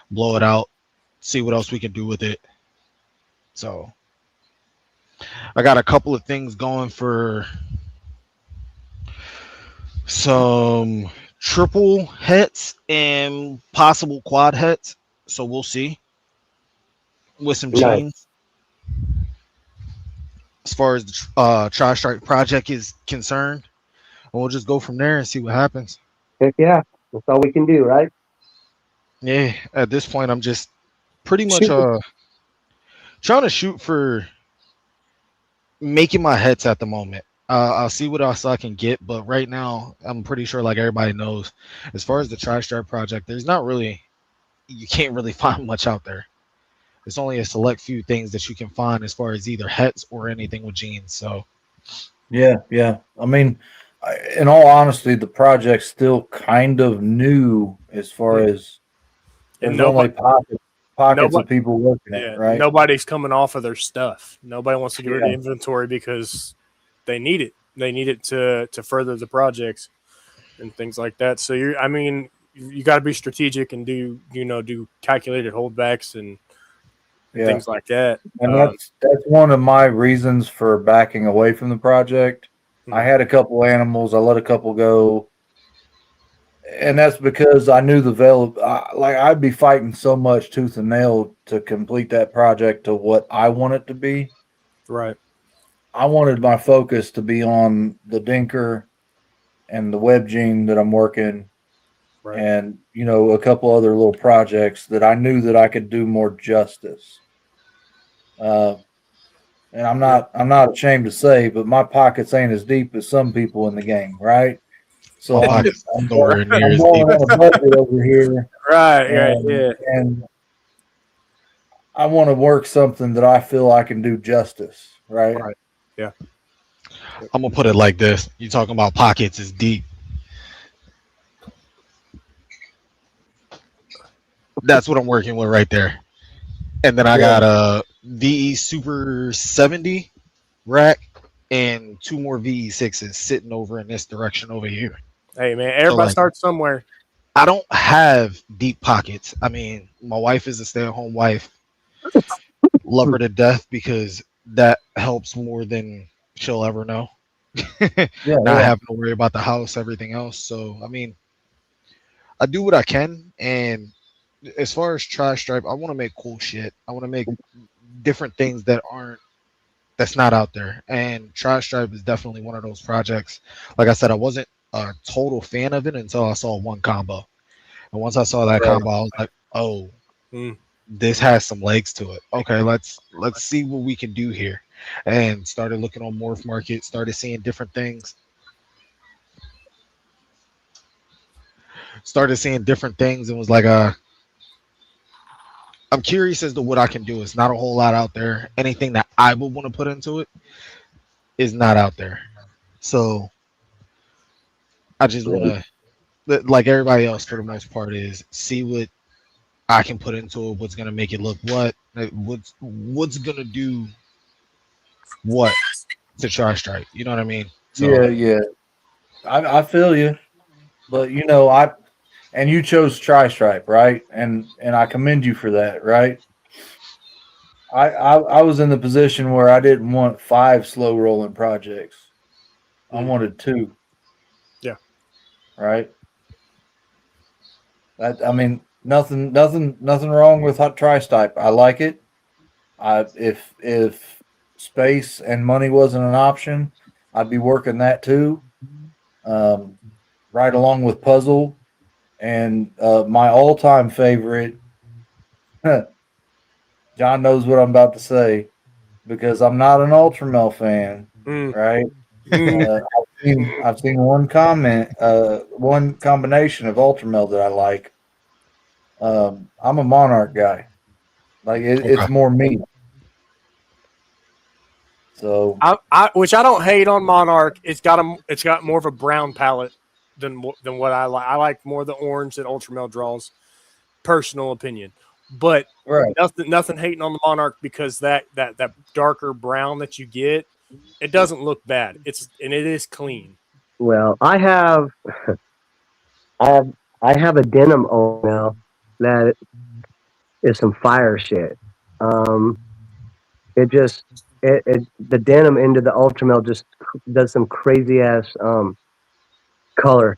blow it out, see what else we can do with it. So I got a couple of things going for some triple hets and possible quad hets. So we'll see with some genes. As far as the tri-stripe project is concerned, and we'll just go from there and see what happens. Heck yeah, that's all we can do, right? Yeah, at this point, I'm just pretty much Shoot. trying to shoot for making my hits at the moment. I'll see what else I can get, but right now, I'm pretty sure, like everybody knows, as far as the Tri-Stripe project, there's not really, you can't really find much out there. It's only a select few things that you can find as far as either hets or anything with jeans. So Yeah, yeah. I mean, in all honesty, the project's still kind of new as far as And there's only pockets nobody, of people working yeah, it, right? nobody's coming off of their stuff. Nobody wants to get rid of Yeah. inventory because they need it. They need it to further the projects and things like that. So I mean, you got to be strategic and do calculated holdbacks and Yeah. things like that. And that's one of my reasons for backing away from the project. I had a couple animals, I let a couple go, and that's because I knew I'd be fighting so much tooth and nail to complete that project to what I want it to be. Right. I wanted my focus to be on the dinker and the web gene that I'm working, Right. and a couple other little projects that I knew that I could do more justice. And I'm not ashamed to say, but my pockets ain't as deep as some people in the game, right? So my I'm pocket's nowhere near as blowing deep. on a budget over here, Right. and I want to work something that I feel I can do justice, right? Right. Yeah. I'm gonna put it like this: you talking about pockets is deep. That's what I'm working with right there. And then I got a VE Super 70 rack and 2 more VE6s sitting over in this direction over here. Hey man, everybody like- starts somewhere. I don't have deep pockets. I mean, my wife is a stay-at-home wife. Love her to death because that helps more than she'll ever know. Not having to worry about the house, everything else. So, I mean, I do what I can. And as far as Tri-Stripe, I want to make cool shit. I want to make different things that's not out there. And Tri-Stripe is definitely one of those projects. Like I said, I wasn't a total fan of it until I saw one combo. And once I saw that combo, I was like, oh, this has some legs to it. Okay, let's see what we can do here. And started looking on Morph Market, started seeing different things. And was like, I'm curious as to what I can do. It's not a whole lot out there. Anything that I would want to put into it is not out there. So I just want to, like everybody else for the most part, is see what I can put into it, what's going to make it look what's going to do what to Tri-Stripe. You know what I mean? So, yeah. I feel you. But, and you chose Tri-Stripe, right? And I commend you for that, right? I was in the position where I didn't want 5 slow rolling projects. I wanted 2. Yeah. Right. I mean, nothing wrong with hot Tri-Stripe. I like it. If space and money wasn't an option, I'd be working that too. Right along with puzzle. And my all-time favorite, John knows what I'm about to say, because I'm not an Ultramel fan, right? I've seen one combination of Ultramel that I like. I'm a Monarch guy. Like it's more me. So which I don't hate on Monarch. It's got more of a brown palette than what I like. I like more the orange that Ultramel draws. Personal opinion, but nothing hating on the Monarch, because that darker brown that you get, it doesn't look bad. It is clean. Well, I have a denim now that is some fire shit. The denim into the Ultramel just does some crazy ass color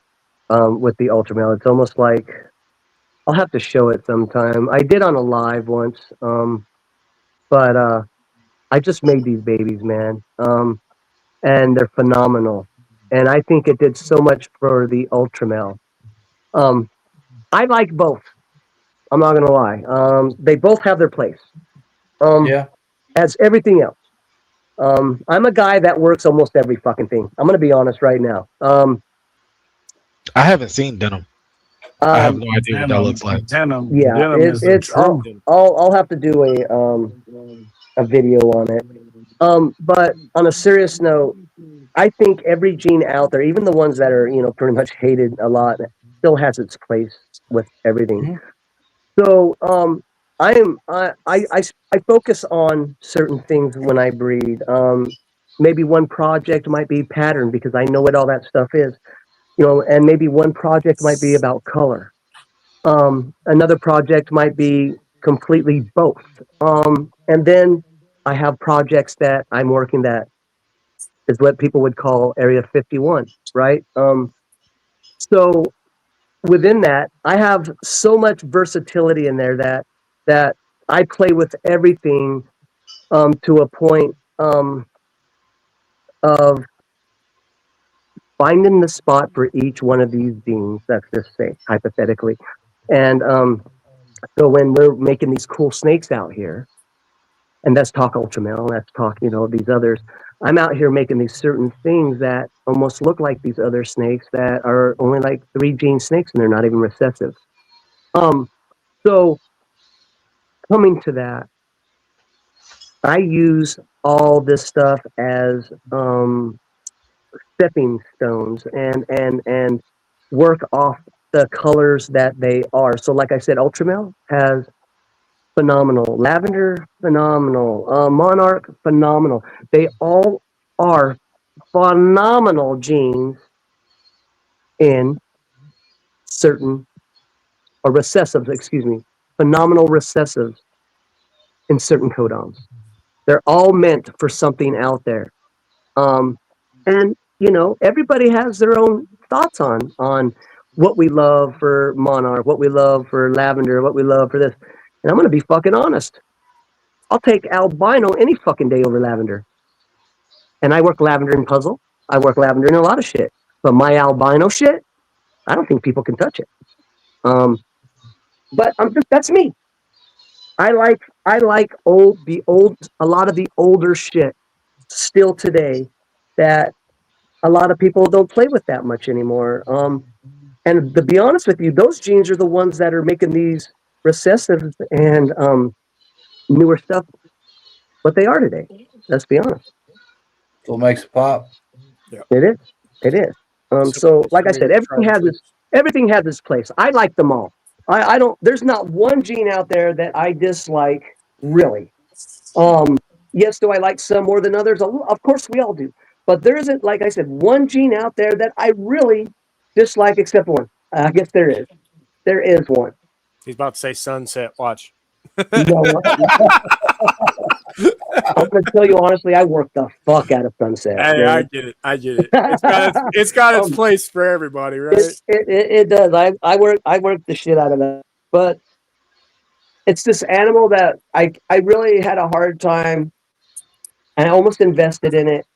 with the Ultramel. It's almost like, I'll have to show it sometime. I did on a live once, but I just made these babies, man, and they're phenomenal. And I think it did so much for the Ultramel. I like both. I'm not gonna lie. They both have their place. Yeah. As everything else. I'm a guy that works almost every fucking thing. I'm gonna be honest right now. I haven't seen denim. I have no idea what that looks like. Denim. Yeah, Denim is the it's truth. I'll have to do a video on it. But on a serious note, I think every gene out there, even the ones that are, you know, pretty much hated a lot, still has its place with everything. So I focus on certain things when I breed. Maybe one project might be pattern because I know what all that stuff is, you know, and maybe one project might be about color. Another project might be completely both. And then I have projects that I'm working that is what people would call Area 51, right? So within that, I have so much versatility in there that I play with everything to a point of finding the spot for each one of these genes. Let's just say hypothetically, and so when we're making these cool snakes out here, and let's talk ultramel, let's talk, you know, these others. I'm out here making these certain things that almost look like these other snakes that are only like 3 gene snakes and they're not even recessive. So coming to that, I use all this stuff as stepping stones and work off the colors that they are. So like I said, ultramel has phenomenal, lavender phenomenal, monarch phenomenal. They all are phenomenal genes in certain, or recessives, excuse me, phenomenal recessives in certain codons. They're all meant for something out there. And you know, everybody has their own thoughts on what we love for monarch, what we love for lavender, what we love for this. And I'm gonna be fucking honest. I'll take albino any fucking day over lavender. And I work lavender in puzzle. I work lavender in a lot of shit. But my albino shit, I don't think people can touch it. But that's me. I like a lot of the older shit still today that a lot of people don't play with that much anymore. And to be honest with you, those genes are the ones that are making these recessives and newer stuff what they are today. Let's be honest. So it makes it pop. It is. It is. So like I said, everything has its place. I like them all. I don't. There's not one gene out there that I dislike. Really. Yes, do I like some more than others? Of course, we all do. But there isn't, like I said, one gene out there that I really dislike except one. I guess there is. There is one. He's about to say sunset. Watch. You know what? I'm going to tell you honestly, I work the fuck out of sunset. Hey, I get it. I get it. It's got its place for everybody, right? It does. I work the shit out of it. But it's this animal that I really had a hard time. And I almost invested in it.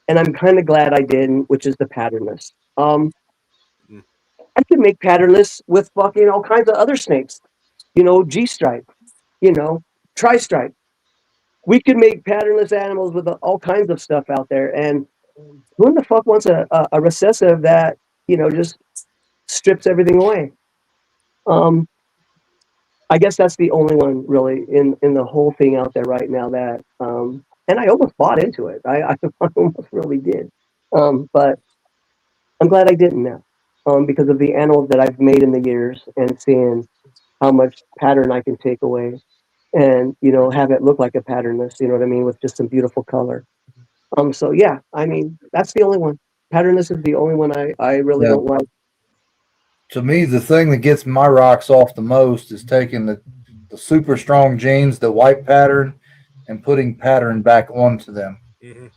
And I'm kind of glad I didn't, which is the patternless. I can make patternless with fucking all kinds of other snakes. You know, G-stripe, you know, tri-stripe. We could make patternless animals with all kinds of stuff out there. And who in the fuck wants a recessive that, you know, just strips everything away? I guess that's the only one really in the whole thing out there right now that, and I almost bought into it. I almost really did. But I'm glad I didn't now, because of the animals that I've made in the years and seeing how much pattern I can take away and, you know, have it look like a patternless, you know what I mean, with just some beautiful color. So yeah, I mean, that's the only one. Patternless is the only one I really don't like. To me, the thing that gets my rocks off the most is taking the super strong genes, the white pattern, and putting pattern back onto them. Mm-hmm.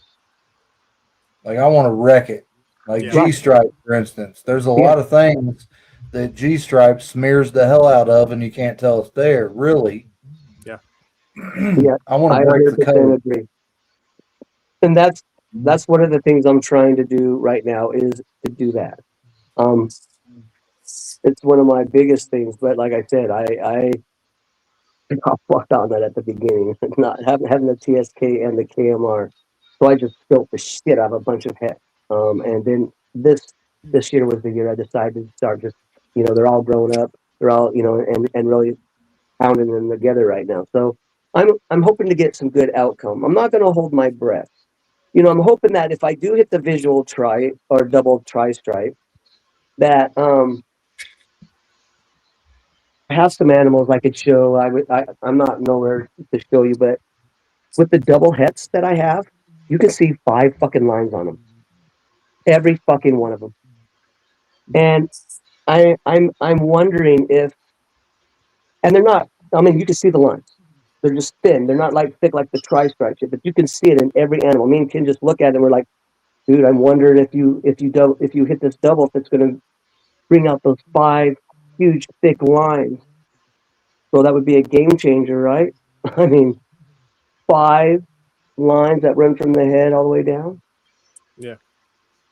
Like I want to wreck it. Like G-stripe, for instance. There's a lot of things that G-stripe smears the hell out of, and you can't tell it's there. Really. Yeah. Yeah. I want to break the code. Agree. And that's one of the things I'm trying to do right now is to do that. it's one of my biggest things. But like I said, I got fucked on that at the beginning, not having the TSK and the KMR. So I just built the shit out of a bunch of head. And then this year was the year I decided to start just, they're all grown up. They're all, and really pounding them together right now. So I'm hoping to get some good outcome. I'm not going to hold my breath. I'm hoping that if I do hit the visual tri or double tri-stripe, that I have some animals I could show. I'm not nowhere to show you, but with the double hets that I have, you can see 5 fucking lines on them. Every fucking one of them. And I'm wondering if, and they're not, I mean, you can see the lines. They're just thin. They're not like thick like the tri-stripe shit, but you can see it in every animal. Me and Ken just look at it and we're like, dude, I'm wondering if you hit this double, if it's going to bring out those 5 huge thick lines. So that would be a game changer, right? I mean, 5 lines that run from the head all the way down. Yeah,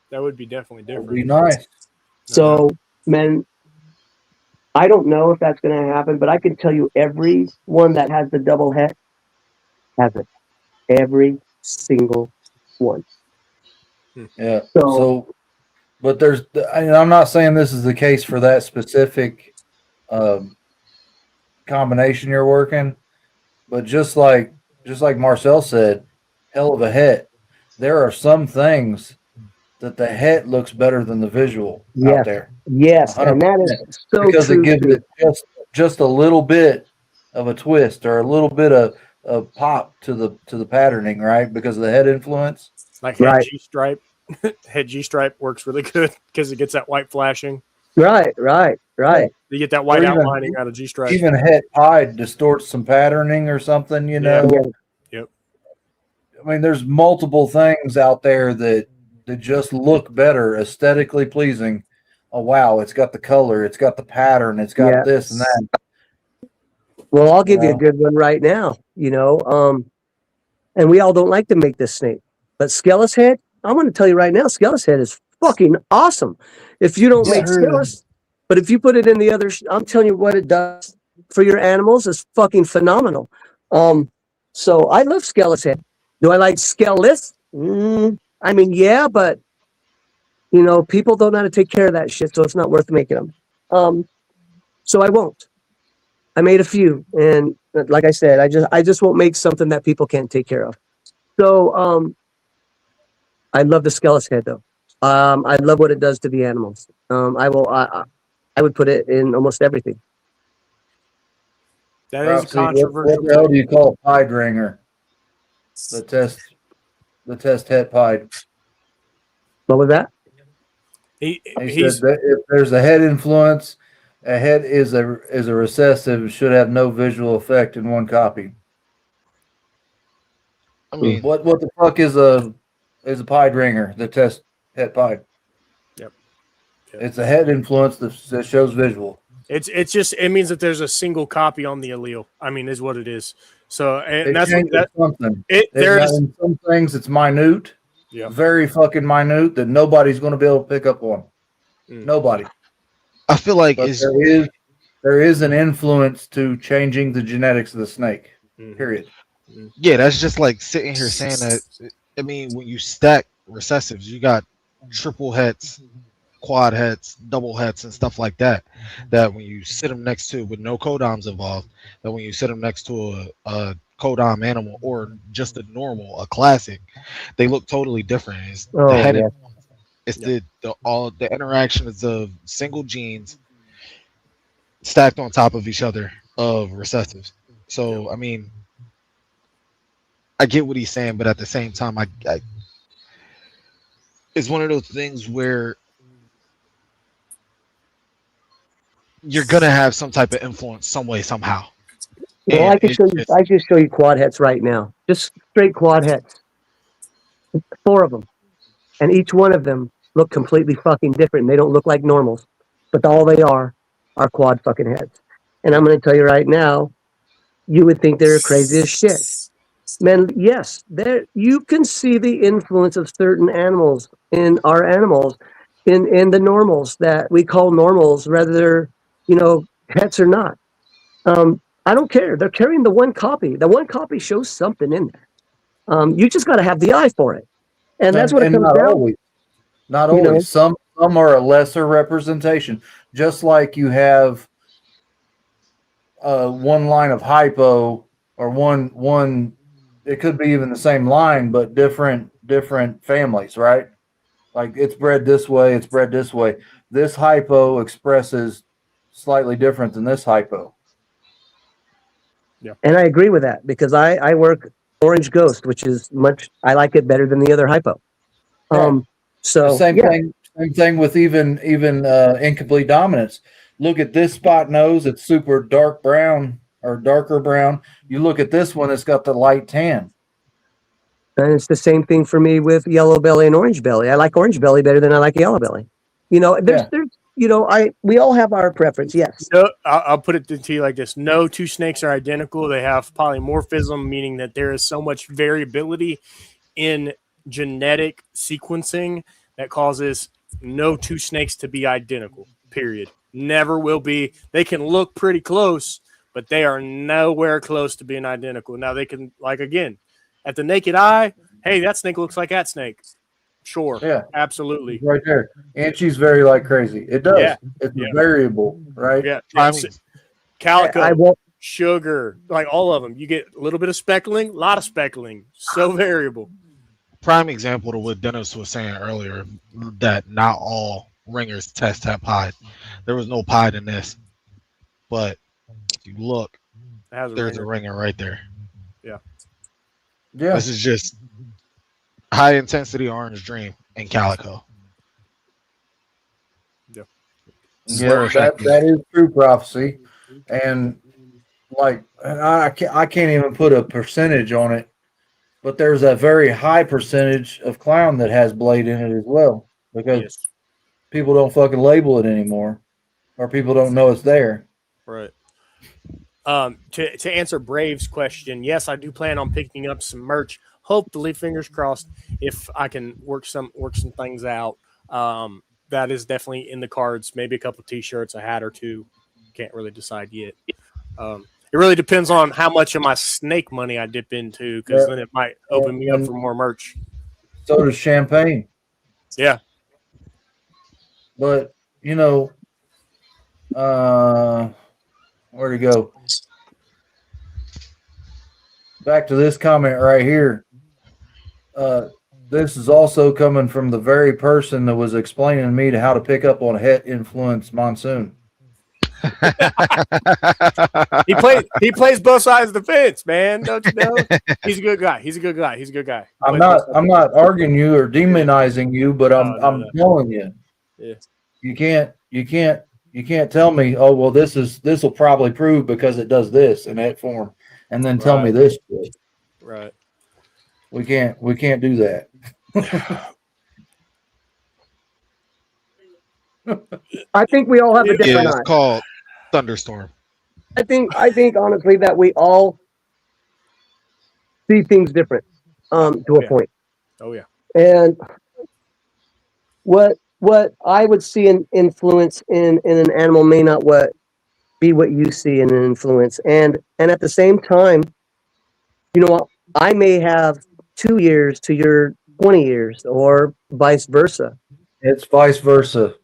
that would be definitely different. That'd be nice. So, man, I don't know if that's going to happen, but I can tell you every one that has the double head has it. Every single one. Yeah. So but I'm not saying this is the case for that specific combination you're working, but just like Marcel said, hell of a het. There are some things that the het looks better than the visual out there. Yes, 100%. and that is so because true. it gives it just a little bit of a twist or a little bit of pop to the patterning, right? Because of the head influence. Like head G-stripe. Head G-stripe works really good because it gets that white flashing. Right. You get that white outlining out of G-stripe. Even het pied distorts some patterning or something, Yeah. Yep. I mean, there's multiple things out there that just look better, aesthetically pleasing. Oh wow, it's got the color, it's got the pattern, it's got this and that. Well, I'll give you a good one right now, and we all don't like to make this snake, but Skelos head, I'm going to tell you right now, Skelos head is fucking awesome. If you don't make Skelos, but if you put it in the other, I'm telling you what it does for your animals is fucking phenomenal. So I love Skelos head. Do I like Skelos? I mean, yeah, but people don't know how to take care of that shit, so it's not worth making them. So I won't. I made a few, and like I said, I just won't make something that people can't take care of. So I love the Skelos head though. I love what it does to the animals. I would put it in almost everything. That is controversial. What the hell do you call a pied ringer? The test het pied. What was that? He said that if there's a head influence, a head is a recessive, should have no visual effect in one copy. I mean, what the fuck is a pied ringer? The test het pied. Yep. It's a head influence that shows visual. It means that there's a single copy on the allele. I mean, is what it is. So and that's something. There's in some things it's minute. Yeah. Very fucking minute that nobody's going to be able to pick up on. Nobody. I feel like there is an influence to changing the genetics of the snake. Period. Yeah, that's just like sitting here saying that. I mean, when you stack recessives, you got triple hets, quad hets, double hets, and stuff like that. That when you sit them next to, with no codoms involved, that when you sit them next to a codom animal or just a classic, they look totally different. It's the head. Yeah. It's the interactions of single genes stacked on top of each other of recessives. So I mean, I get what he's saying, but at the same time, I it's one of those things where you're gonna have some type of influence, some way, somehow. Well, I can just show you quad hets right now, just straight quad hets, 4 of them, and each one of them look completely fucking different. They don't look like normals, but all they are quad fucking heads. And I'm going to tell you right now, you would think they're crazy as shit. Man, yes, you can see the influence of certain animals in our animals, in the normals that we call normals, whether they're, you know, pets or not. I don't care. They're carrying the one copy. The one copy shows something in there. You just got to have the eye for it, and that's what it comes not down. always. Not You know? always. Some are a lesser representation. Just like you have one line of hypo or one. It could be even the same line, but different families, right? Like it's bred this way. It's bred this way. This hypo expresses slightly different than this hypo. And I agree with that because I work Orange Ghost, which is I like it better than the other hypo. So The same thing with even incomplete dominance. Look at this spot nose; it's super dark brown or darker brown. You look at this one; it's got the light tan. And it's the same thing for me with yellow belly and orange belly. I like orange belly better than I like yellow belly. You know, there's you know, we all have our preference. Yes. No, I'll put it to you like this: no two snakes are identical. They have polymorphism, meaning that there is so much variability in genetic sequencing that causes no two snakes to be identical. Period. Never will be. They can look pretty close, but they are nowhere close to being identical. Now they can, like again, at the naked eye, hey, that snake looks like that snake. Sure. Yeah, absolutely. right there. And she's very like crazy. It does. Yeah. It's a variable, right? Yeah. I mean, Calico, I won't. sugar, like all of them. You get a little bit of speckling, a lot of speckling. So variable. Prime example to what Dennis was saying earlier, that not all ringers test have pied. There was no pied in this, but if you look, It has a there's a ringer. ringer right there. Yeah. This is just high intensity orange dream and calico. Yeah, that is true prophecy, and like I can't even put a percentage on it, but there's a very high percentage of clown that has blade in it as well because Yes. people don't fucking label it anymore, or people don't know it's there. Right. To answer Brave's question, yes, I do plan on picking up some merch. Hopefully, fingers crossed, if I can work some things out. That is definitely in the cards. Maybe a couple t-shirts, a hat or two. Can't really decide yet. It really depends on how much of my snake money I dip into, because then it might open me up for more merch. So does champagne. Yeah. But you know, where'd it go? Back to this comment right here. This is also coming from the very person that was explaining to me how to pick up on het influence monsoon. He plays both sides of the fence, man. Don't you know? He's a good guy. He's a good guy. I'm not arguing you or demonizing you, but I'm telling you. Yeah. You can't tell me, oh well, this will probably prove because it does this in that form, and then tell me this. Right. We can't do that. I think we all have a different It's eye. called thunderstorm. I think honestly that we all see things different to a point. Oh yeah. And what I would see an influence in an animal may not be what you see in an influence. And at the same time, you know what, I may have 2 years to your 20 years or vice versa. It's vice versa.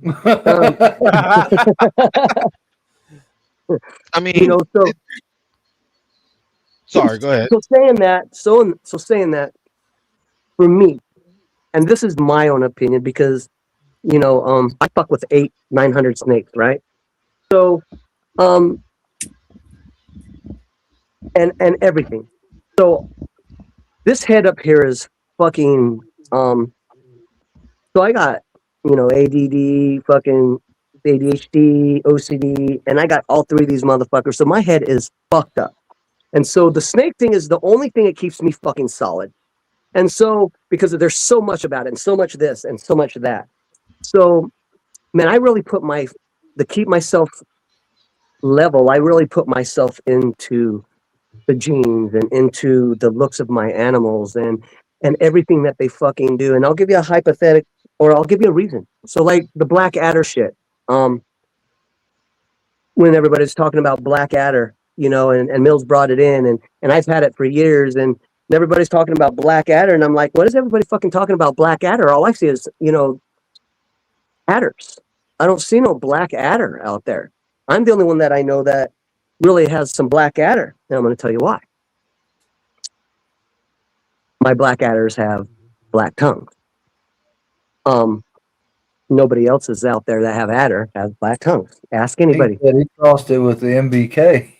I mean, You know, so sorry, go ahead. So saying that, for me, and this is my own opinion because, you know, I fuck with 800-900 snakes, right? So, and everything. So this head up here is fucking, so I got, you know, ADD, fucking ADHD, OCD, and I got all three of these motherfuckers. So my head is fucked up. And so the snake thing is the only thing that keeps me fucking solid. And so, because there's so much about it and so much this and so much that. So, man, I really put to keep myself level, I really put myself into the genes and into the looks of my animals and everything that they fucking do. And I'll give you a or I'll give you a reason. So like the black adder shit. When everybody's talking about black adder, you know, and Mills brought it in, and I've had it for years, and everybody's talking about black adder, and I'm like, what is everybody fucking talking about black adder? All I see is, you know, adders. I don't see no black adder out there. I'm the only one that I know that really has some black adder, and I'm going to tell you why. My black adders have black tongues. Nobody else is out there that have adder has black tongues. Ask anybody. He said he crossed it with the MBK.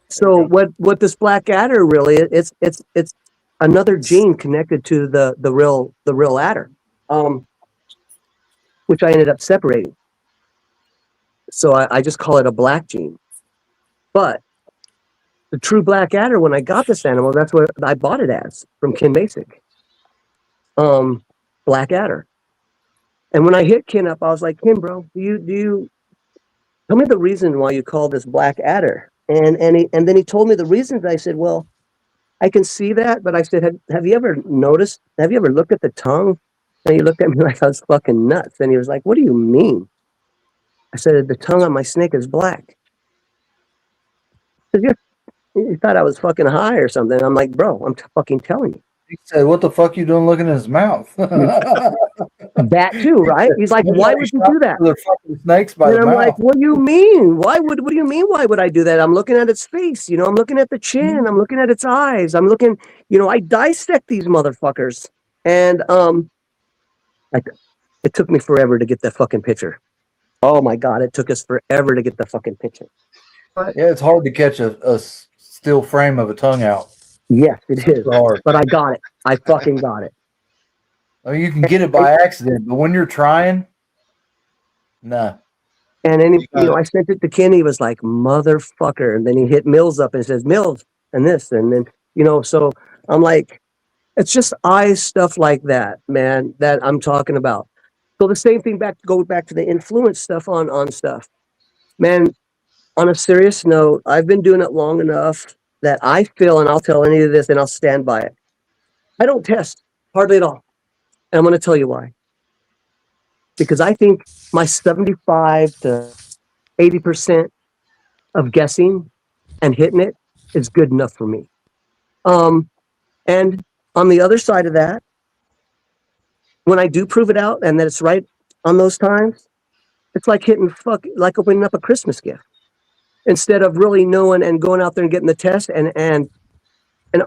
So what this black adder really it's another gene connected to the real adder, which I ended up separating. So I just call it a black gene. But the true black adder, when I got this animal, that's what I bought it as from Ken Basic. Black adder. And when I hit Ken up, I was like, Ken, bro, do you tell me the reason why you call this black adder? And then he told me the reasons. I said, well, I can see that, but I said, have you ever noticed? Have you ever looked at the tongue? And he looked at me like I was fucking nuts. And he was like, what do you mean? I said, the tongue on my snake is black. He said, you thought I was fucking high or something. I'm like, bro, I'm fucking telling you. He said, what the fuck you doing looking in his mouth? That too, right? He's like, why would you do that? They're fucking snakes by And the I'm mouth. like, what do you mean? What do you mean? Why would I do that? I'm looking at its face, you know, I'm looking at the chin, I'm looking at its eyes, I'm looking, you know, I dissect these motherfuckers. And it took me forever to get that fucking picture. Oh my God, it took us forever to get the fucking picture. Yeah, it's hard to catch a still frame of a tongue out. Yes, it is. Hard. But I got it. I fucking got it. I mean, you can get it by accident, but when you're trying, nah. And then, you know, I sent it to Kenny. He was like, motherfucker. And then he hit Mills up and says, Mills, and this. And then, you know, so I'm like, it's just stuff like that, man, that I'm talking about. So the same thing go back to the influence stuff on stuff. Man, on a serious note, I've been doing it long enough that I feel, and I'll tell any of this and I'll stand by it. I don't test hardly at all. And I'm going to tell you why. Because I think my 75 to 80% of guessing and hitting it is good enough for me. And on the other side of that, when I do prove it out and that it's right on those times, it's like like opening up a Christmas gift. Instead of really knowing and going out there and getting the test and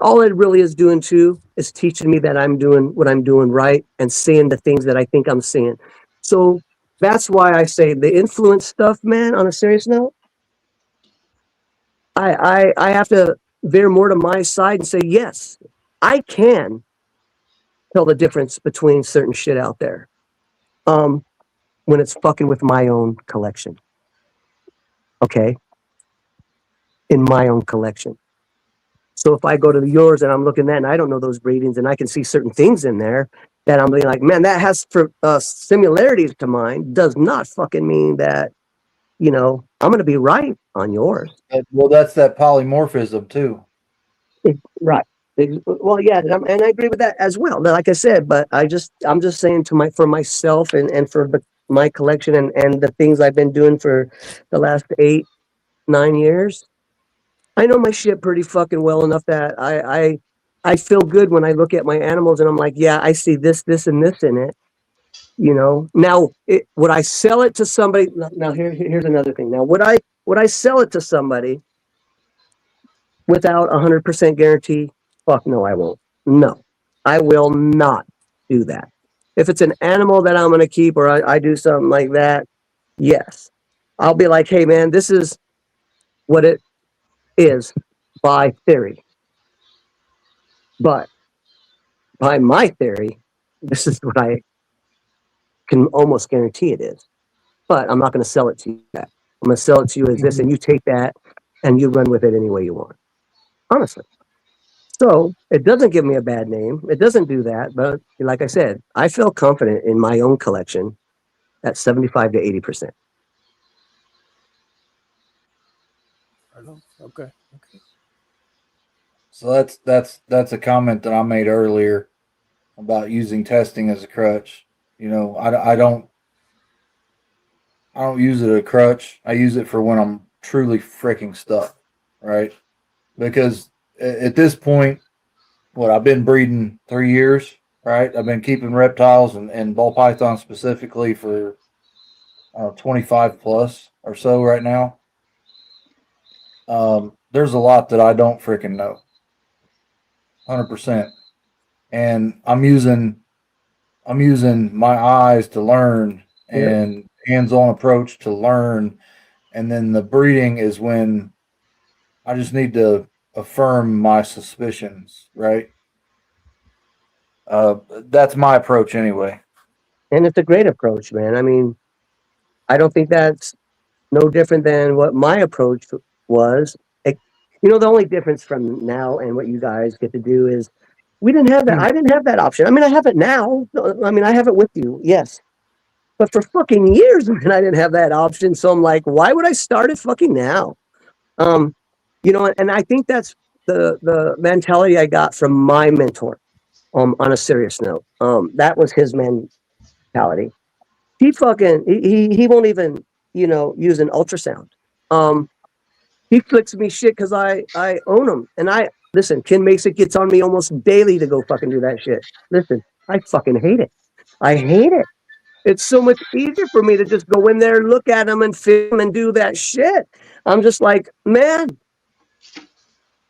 all it really is doing too is teaching me that I'm doing what I'm doing right and seeing the things that I think I'm seeing. So that's why I say the influence stuff, man, on a serious note, I have to veer more to my side and say, yes, I can tell the difference between certain shit out there. When it's fucking with my own collection. Okay? In my own collection. So if I go to yours and I'm looking at that and I don't know those breedings and I can see certain things in there that I'm being like, man, that has similarities to mine, does not fucking mean that, you know, I'm going to be right on yours. Well, that's that polymorphism too. Right. Well, yeah, and I agree with that as well. Like I said, but I'm just saying for myself and for my collection and the things I've been doing for the last 8-9 years. I know my shit pretty fucking well enough that I feel good when I look at my animals and I'm like, yeah, I see this, and this in it. You know, now would I sell it to somebody? Now here's another thing. Now would I sell it to somebody without 100% guarantee? Fuck no, I won't. No, I will not do that. If it's an animal that I'm going to keep or I do something like that, yes, I'll be like, hey man, this is what it is by theory. But by my theory, this is what I can almost guarantee it is. But I'm not going to sell it to you that. I'm going to sell it to you as this, and you take that and you run with it any way you want. Honestly. So it doesn't give me a bad name. It doesn't do that. But like I said, I feel confident in my own collection at 75 to 80%. Okay. So that's a comment that I made earlier. about using testing as a crutch. You know, I don't use it as a crutch. I use it for when I'm truly freaking stuck, right? Because at this point, I've been breeding 3 years, right? I've been keeping reptiles and ball pythons specifically for 25 plus or so right now. There's a lot that I don't freaking know. 100%. And I'm using my eyes to learn and hands-on approach to learn. And then the breeding is when I just need to affirm my suspicions, right? That's my approach anyway. And it's a great approach, man. I mean, I don't think that's no different than what my approach was. You know, the only difference from now and what you guys get to do is we didn't have that. I didn't have that option. I mean, I have it now. I mean, I have it with you, yes. But for fucking years, man, I didn't have that option. So I'm like, why would I start it fucking now? You know, and I think that's the mentality I got from my mentor. On a serious note, that was his mentality. He won't even, you know, use an ultrasound. He flicks me shit because I own him. And listen, Ken Masick gets on me almost daily to go fucking do that shit. Listen, I fucking hate it. I hate it. It's so much easier for me to just go in there, look at him and film and do that shit. I'm just like, man,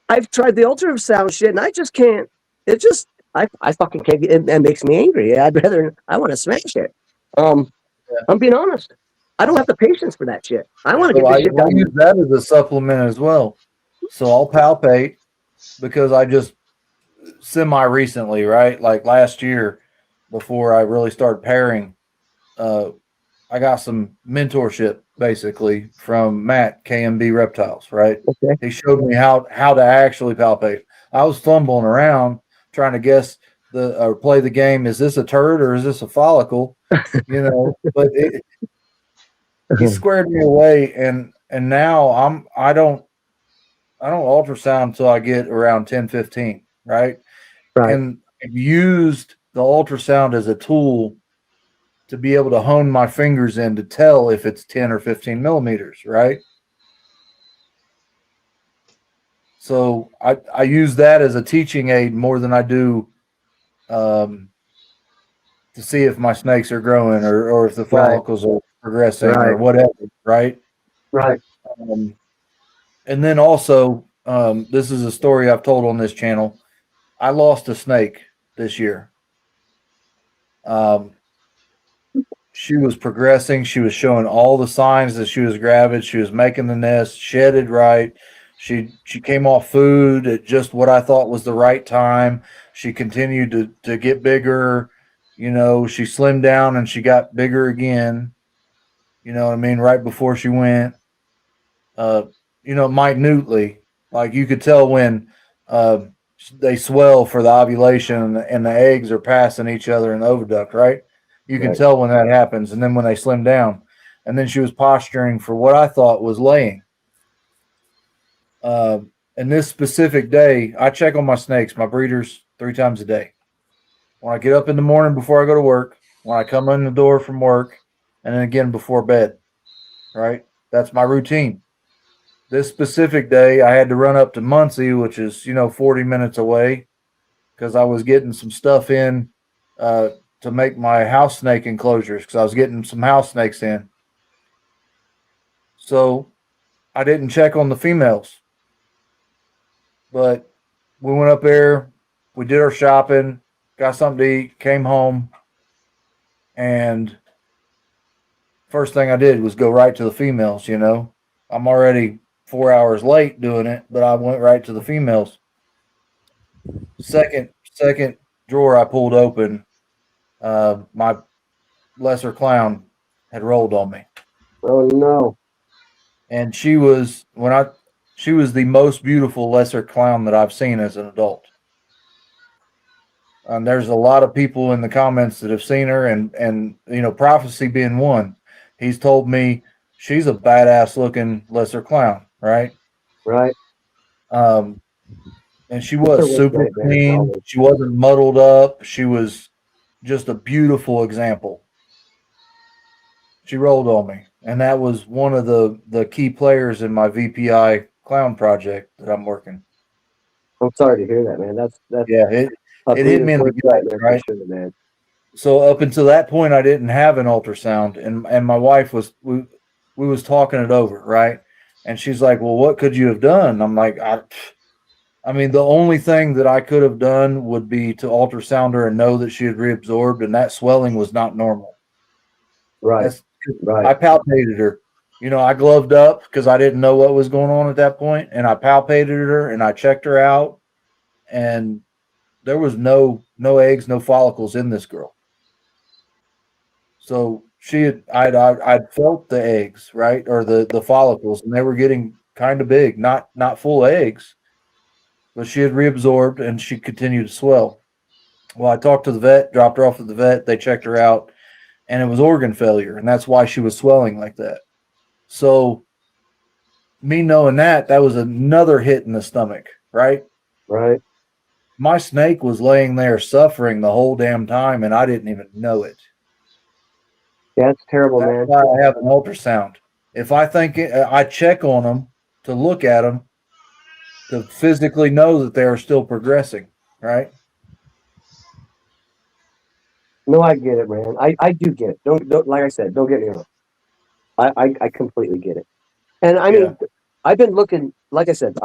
I've tried the ultrasound shit and I just can't. It just, I fucking can't get it. That makes me angry. I want to smash it. I'm being honest. I don't have the patience for that shit. I want to get this shit done. I use that as a supplement as well. So I'll palpate because I just semi-recently, right? Like last year before I really started pairing, I got some mentorship basically from Matt, KMB Reptiles, right? Okay. He showed me how to actually palpate. I was fumbling around trying to guess or play the game. Is this a turd or is this a follicle? You know, but he squared me away, and now I don't ultrasound until I get around 10, 15, right? And I've used the ultrasound as a tool to be able to hone my fingers in to tell if it's 10 or 15 millimeters, right? So I use that as a teaching aid more than I do to see if my snakes are growing or if the follicles are progressing or whatever, right? Right. And then also, this is a story I've told on this channel. I lost a snake this year. She was progressing. She was showing all the signs that she was gravid. She was making the nest, shedded right. She came off food at just what I thought was the right time. She continued to get bigger. You know, she slimmed down and she got bigger again. You know what I mean? Right before she went, you know, minutely, like you could tell when they swell for the ovulation and the eggs are passing each other in the oviduct, right? You can tell when that happens. And then when they slim down, and then she was posturing for what I thought was laying. And this specific day, I check on my snakes, my breeders, 3 times a day. When I get up in the morning before I go to work, when I come in the door from work, and then again before bed, right? That's my routine. This specific day, I had to run up to Muncie, which is, you know, 40 minutes away, because I was getting some stuff in to make my house snake enclosures, because I was getting some house snakes in. So I didn't check on the females. But we went up there, we did our shopping, got something to eat, came home, and first thing I did was go right to the females, you know. I'm already 4 hours late doing it, but I went right to the females. Second drawer I pulled open, my lesser clown had rolled on me. Oh no. And she was the most beautiful lesser clown that I've seen as an adult. There's a lot of people in the comments that have seen her, and you know, Prophecy being one. He's told me she's a badass looking lesser clown, right? Right. And And she was It's a super nightmare, clean. always. She wasn't muddled up. She was just a beautiful example. She rolled on me. And that was one of the key players in my VPI clown project that I'm working. I'm sorry to hear that, man. That's Yeah, it hit me in the worst gut, nightmare right? for sure, man. So up until that point, I didn't have an ultrasound, and my wife was we was talking it over, right? And she's like, "Well, what could you have done?" I'm like, I mean, the only thing that I could have done would be to ultrasound her and know that she had reabsorbed, and that swelling was not normal. Right, That's, right. I palpated her. You know, I gloved up because I didn't know what was going on at that point, and I palpated her and I checked her out, and there was no eggs, no follicles in this girl. So I'd felt the eggs, right, or the follicles, and they were getting kind of big, not full eggs, but she had reabsorbed and she continued to swell. Well, I talked to the vet, dropped her off at the vet. They checked her out, and it was organ failure, and that's why she was swelling like that. So, me knowing that was another hit in the stomach, right? Right. My snake was laying there suffering the whole damn time, and I didn't even know it. Yeah, it's terrible, That's man. why I have an ultrasound. If I think I check on them to look at them to physically know that they are still progressing, right? No, I get it, man. I do get it. Don't like I said, don't get me wrong. I completely get it. And I mean, I've been looking, like I said,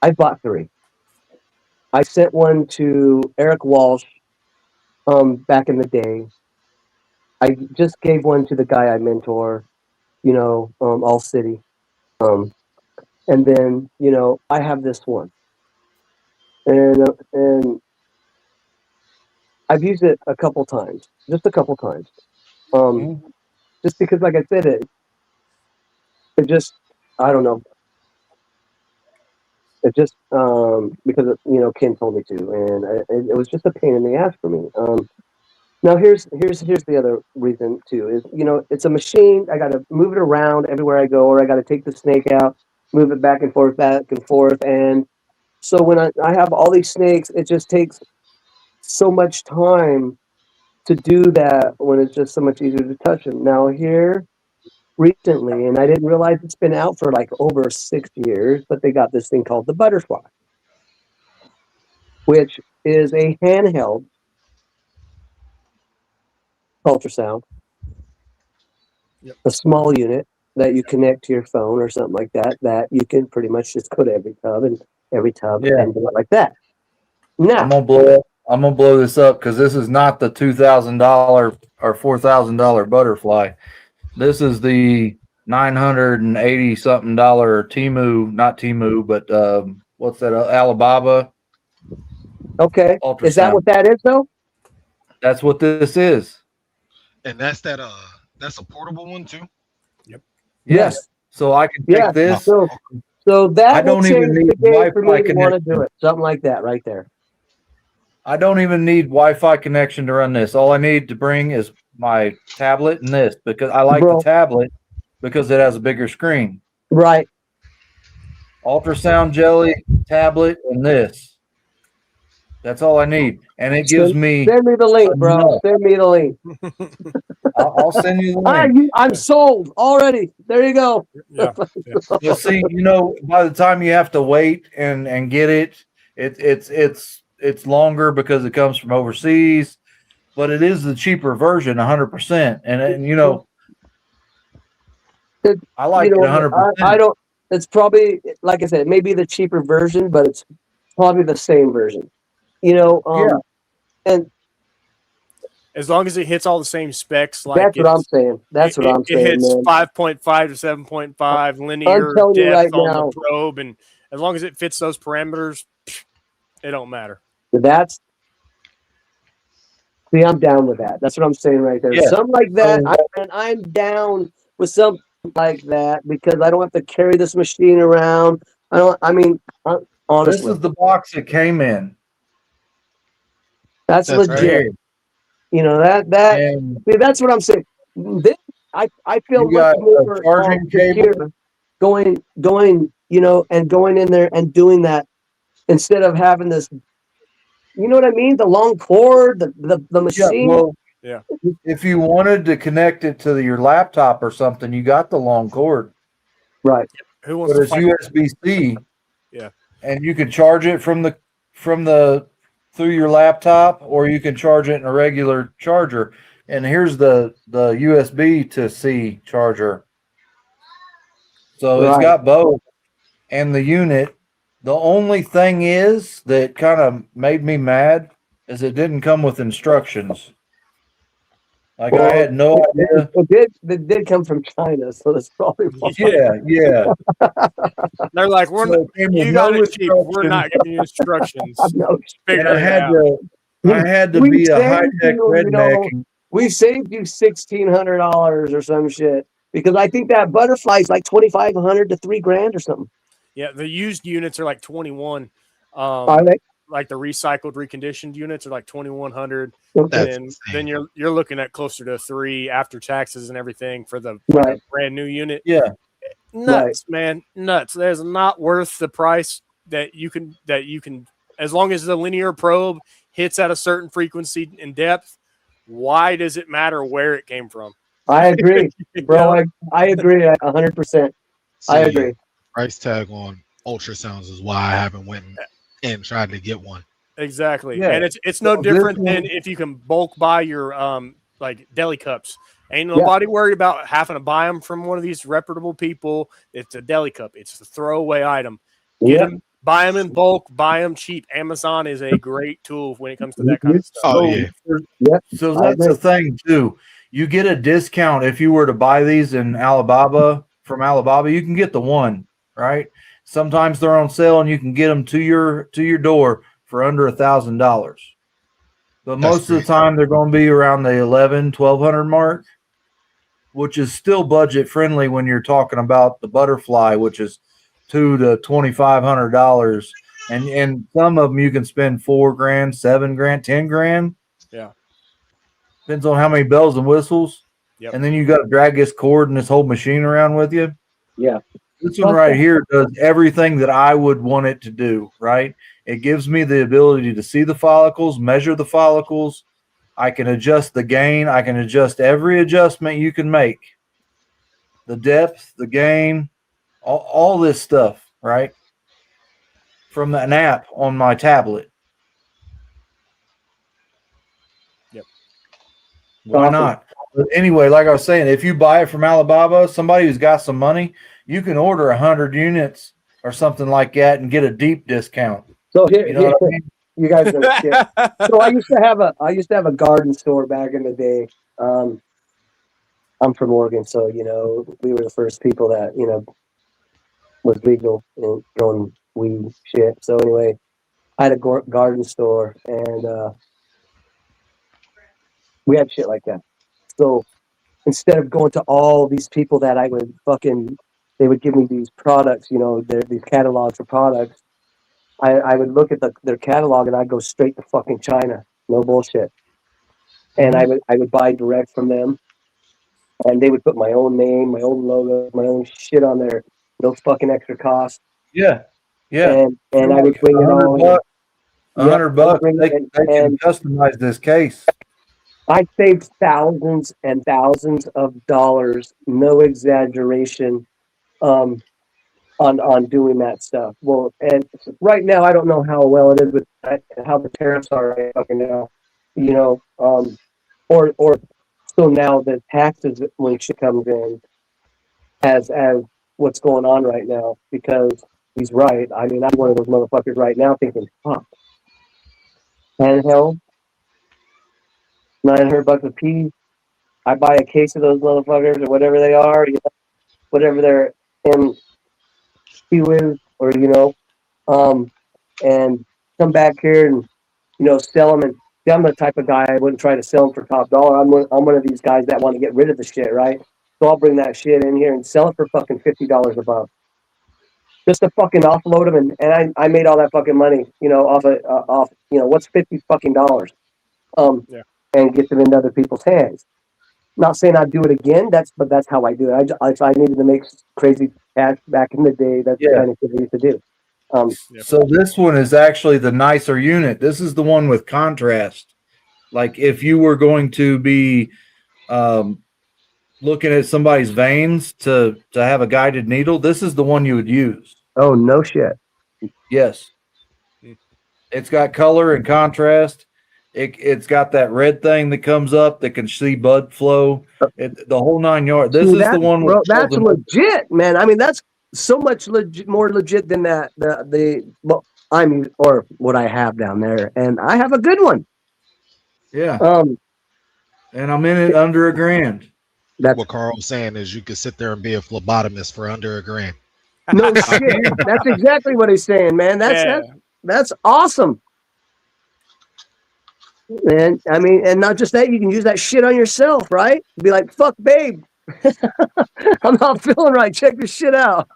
I bought 3. I sent one to Eric Walsh back in the day. I just gave one to the guy I mentor, All City. And then, I have this one. And I've used it a couple times, just a couple times. Just because, like I said, it just, I don't know. It just, because, Ken told me to, and it was just a pain in the ass for me. Now here's the other reason too, is, it's a machine. I got to move it around everywhere I go, or I got to take the snake out, move it back and forth. And so when I have all these snakes, it just takes so much time to do that when it's just so much easier to touch them. Now here recently, and I didn't realize it's been out for like over 6 years, but they got this thing called the Butterfly, which is a handheld ultrasound, a small unit that you connect to your phone or something like that you can pretty much just go to every tub and do it like that. Now I'm gonna blow this up because this is not the $2,000 or $4,000 butterfly. This is the $980 something Temu, not Temu, but what's that? Alibaba. Okay, ultrasound. Is that what that is though? That's what this is. And that's a portable one too. Yes. So I can take this. So that I don't even need Wi-Fi for me to want to connection. do it. Something like that right there. I don't even need Wi-Fi connection to run this. All I need to bring is my tablet and this, because I like the tablet because it has a bigger screen. Right. Ultrasound jelly, tablet, and this. That's all I need. And it gives me... Send me the link, bro. Send me the link. I'll send you the link. I'm sold already. There you go. Yeah. You'll see, by the time you have to wait and get it, it's longer because it comes from overseas, but it is the cheaper version, 100%. And I like it 100%. I don't. It's probably, like I said, it may be the cheaper version, but it's probably the same version. And as long as it hits all the same specs, like that's what I'm saying. That's what I'm saying. It hits man. 5.5 to 7.5 linear I'm telling you depth right on now. the probe, and as long as it fits those parameters, it don't matter. See, I'm down with that. That's what I'm saying right there. Yeah. Something like that, I'm down with something like that because I don't have to carry this machine around. Honestly, This is the box it came in. that's legit. And See, that's what I'm saying. This, I feel You got much more a charging secure cable? going, and going in there and doing that instead of having this. You know what I mean? The long cord, the machine. Well, Yeah. If you wanted to connect it to your laptop or something, you got the long cord. Right. Who wants But to it's fight? USB-C. Yeah. And you can charge it from the through your laptop, or you can charge it in a regular charger. And here's the USB to C charger. So it's Right. got both. And the unit, the only thing is that kind of made me mad is it didn't come with instructions. Like I had no idea. It did come from China, so that's probably why. Yeah. They're like, we're So not, it came with you got no it cheap. We're not giving you instructions. No, Figure And I had to We be a saved high tech you, you know, redneck. we saved you $1,600 or some shit because I think that butterfly's like $2,500 to $3,000 or something. Yeah, the used units are like 21. Are they? Like the recycled, reconditioned units are like 2,100. Okay. And then you're looking at closer to 3 after taxes and everything for the Right. brand new unit. Yeah. Nuts, man, nuts. There's not worth the price that you can as long as the linear probe hits at a certain frequency and depth. Why does it matter where it came from? I agree, bro. I agree 100%. I agree. Price tag on ultrasounds is why I haven't went and tried to get one. Exactly. Yeah. And it's no So different this than one- if you can bulk buy your like deli cups. Ain't nobody worried about having to buy them from one of these reputable people. It's a deli cup. It's a throwaway item. Get Yeah. them, buy them in bulk, buy them cheap. Amazon is a great tool when it comes to that kind of stuff. Oh yeah. So that's the thing too. You get a discount if you were to buy these in Alibaba from Alibaba. You can get the one, right? Sometimes they're on sale and you can get them to your door for under $1,000. But most of the time they're going to be around the $1,100-1,200 mark, which is still budget friendly when you're talking about the butterfly, which is $2,000 to $2,500. And some of them you can spend $4,000, $7,000, $10,000. Yeah. Depends on how many bells and whistles. Yep. And then you got to drag this cord and this whole machine around with you. Yeah. This one right here does everything that I would want it to do, right? It gives me the ability to see the follicles, measure the follicles. I can adjust the gain. I can adjust every adjustment you can make. The depth, the gain, all this stuff, right? From an app on my tablet. Yep. Why not? But anyway, like I was saying, if you buy it from Alibaba, somebody who's got some money, you can order 100 units or something like that and get a deep discount. So here, You know what I mean? you guys know shit. So I used to have a garden store back in the day. I'm from Oregon, so you know we were the first people that was legal in growing weed shit. So anyway, I had a garden store, and we had shit like that. So instead of going to all these people that I would they would give me these products, these catalogs for products. I would look at their catalog and I'd go straight to fucking China. No bullshit. And I would buy direct from them. And they would put my own name, my own logo, my own shit on there. No fucking extra cost. Yeah. Yeah. And I would bring it all in. $100. They can customize this case. I saved thousands and thousands of dollars, no exaggeration, on doing that stuff. Well, and right now I don't know how well it is with how the tariffs are right fucking now, or so now the taxes when shit comes in as what's going on right now, because he's right. I mean, I'm one of those motherfuckers right now thinking, fuck, handheld, $900 a piece. I buy a case of those motherfuckers or whatever they are, whatever they're in. Is or and come back here and sell them. And I'm the type of guy I wouldn't try to sell them for top dollar. I'm one of these guys that want to get rid of the shit, right? So I'll bring that shit in here and sell it for fucking $50 above, just to fucking offload them. And I made all that fucking money, off what's $50 fucking dollars, and get them into other people's hands. Not saying I'd do it again. That's how I do it. I needed to make crazy cash back in the day. That's the kind of thing I used to do. So this one is actually the nicer unit. This is the one with contrast. Like if you were going to be looking at somebody's veins to have a guided needle, this is the one you would use. Oh, no shit. Yes. It's got color and contrast. It's got that red thing that comes up that can see blood flow. The whole 9 yards. This is the one. Bro, that's legit, man. I mean, that's so much more legit than that. Or what I have down there, and I have a good one. Yeah. And I'm in it under $1,000. That's what Carl's saying is you could sit there and be a phlebotomist for under $1,000. No shit. That's exactly what he's saying, man. That's awesome. And I mean, and not just that, you can use that shit on yourself, right? Be like, fuck, babe. I'm not feeling right. Check this shit out.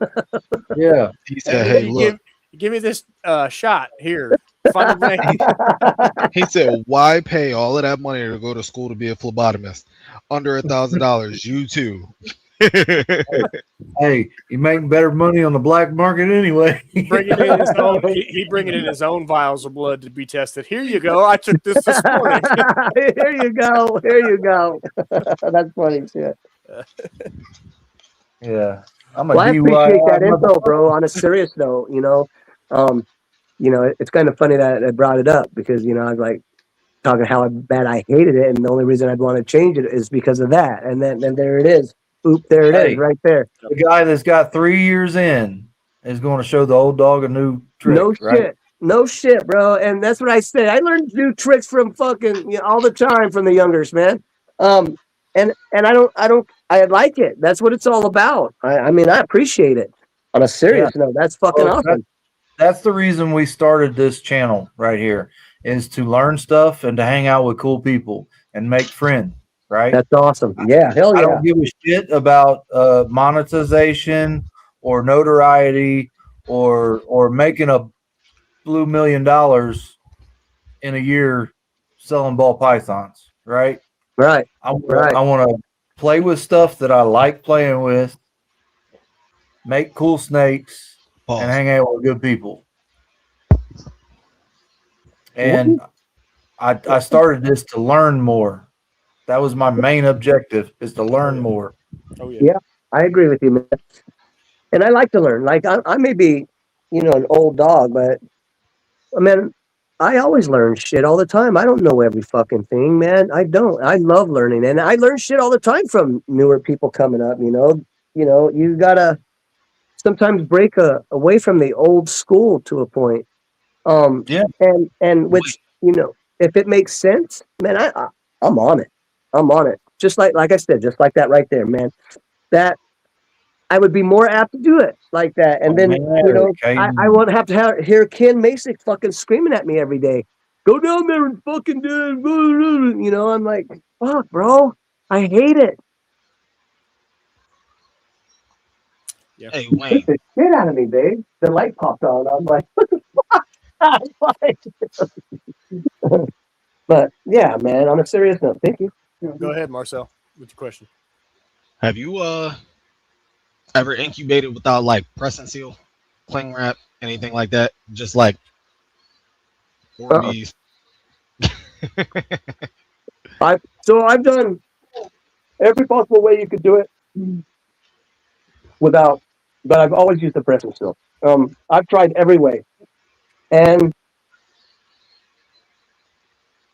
Yeah. He said, hey, look. Give me this shot here. Find a vein. He said, why pay all of that money to go to school to be a phlebotomist? Under $1,000, you too. Hey, you making better money on the black market anyway. He bringing in his own vials of blood to be tested. Here you go. I took this morning. Here you go. Here you go. That's funny shit. Yeah. I appreciate that info, bro. On a serious note, it's kind of funny that I brought it up because, I was like talking how bad I hated it. And the only reason I'd want to change it is because of that. And then there it is. Oop, there it is right there. The guy that's got 3 years in is going to show the old dog a new trick. No shit. No shit, bro. And that's what I say. I learned new tricks from fucking all the time from the youngers, man. And I like it. That's what it's all about. I mean, I appreciate it. On a serious note, that's fucking awesome. That's the reason we started this channel right here, is to learn stuff and to hang out with cool people and make friends. Right? That's awesome. Yeah, hell yeah. I don't give a shit about monetization or notoriety or making a blue $1 million in a year selling ball pythons. Right? Right. I want to play with stuff that I like playing with, make cool snakes, and hang out with good people. And I started this to learn more. That was my main objective, is to learn more. Oh yeah. Yeah, I agree with you, man. And I like to learn. Like I may be, an old dog, but man, I always learn shit all the time. I don't know every fucking thing, man. I don't. I love learning, and I learn shit all the time from newer people coming up. You gotta sometimes break away from the old school to a point. Yeah. And which if it makes sense, man, I'm on it. I'm on it. Just like I said, just like that right there, man. That I would be more apt to do it like that. And then, I won't have to hear Ken Masick fucking screaming at me every day. Go down there and fucking do it. I'm like, fuck, bro. I hate it. Yeah. Hey, Wayne. Get the shit out of me, babe. The light popped on. I'm like, what the fuck? But yeah, man, on a serious note, thank you. Go ahead, Marcel, with your question. Have you ever incubated without like press and seal, cling wrap, anything like that? Just like Orbeez. I've done every possible way you could do it without, but I've always used the press and seal. I've tried every way, and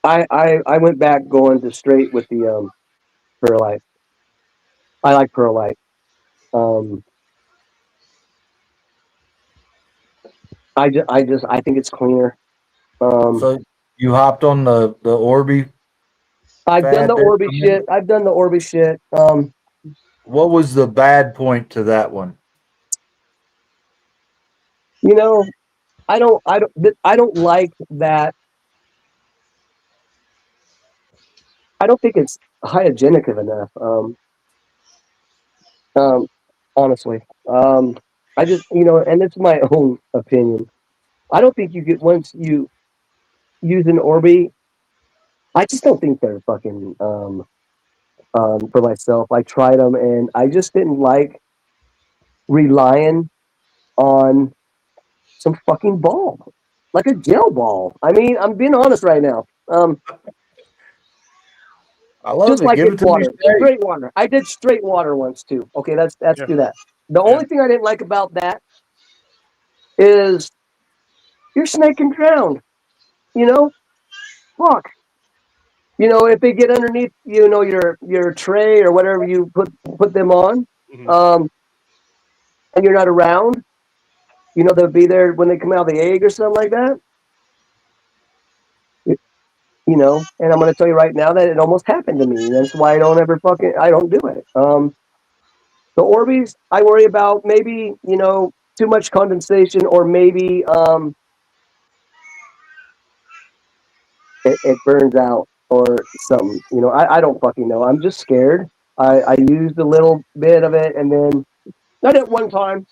I went back going to straight with the perlite. I like perlite. I think it's cleaner. So you hopped on the Orby? I've done the Orby shit. I've done the Orby shit. What was the bad point to that one? I don't like that. I don't think it's hygienic enough. Honestly, I just, and it's my own opinion. I don't think you get, once you use an Orby, I just don't think they're fucking, for myself. I tried them and I just didn't like relying on some fucking ball, like a gel ball. I mean, I'm being honest right now. I love Just it. like Give in it to me water, straight. straight water. I did straight water once too. Okay, let's Yeah. do that. The Yeah. only thing I didn't like about that is your snake can drown. You know, fuck. You know, if they get underneath, you know, your tray or whatever you put them on, Mhm. and you're not around, you know, they'll be there when they come out of the egg or something like that. You know, and I'm going to tell you right now that it almost happened to me. That's why I don't do it. The Orbeez, I worry about maybe, you know, too much condensation or maybe it burns out or something. You know, I don't fucking know. I'm just scared. I used a little bit of it and then not at one time.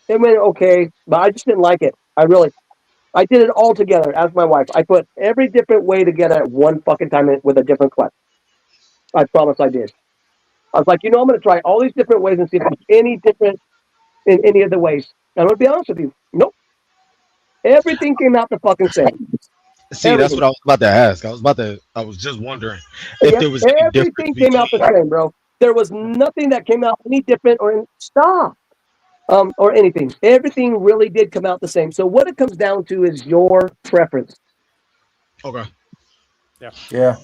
It went okay, but I just didn't like it. I did it all together as my wife. I put every different way together at one fucking time with a different clutch. I promise I did. I was like, you know, I'm going to try all these different ways and see if there's any different in any of the ways. And I'm going to be honest with you. Nope. Everything came out the fucking same. See, that's Everything. what I was about to ask. I was just wondering if Yep. there was any difference Everything came out the between. same, bro. There was nothing that came out any different or anything. Everything really did come out the same. So what it comes down to is your preference. Okay. Yeah.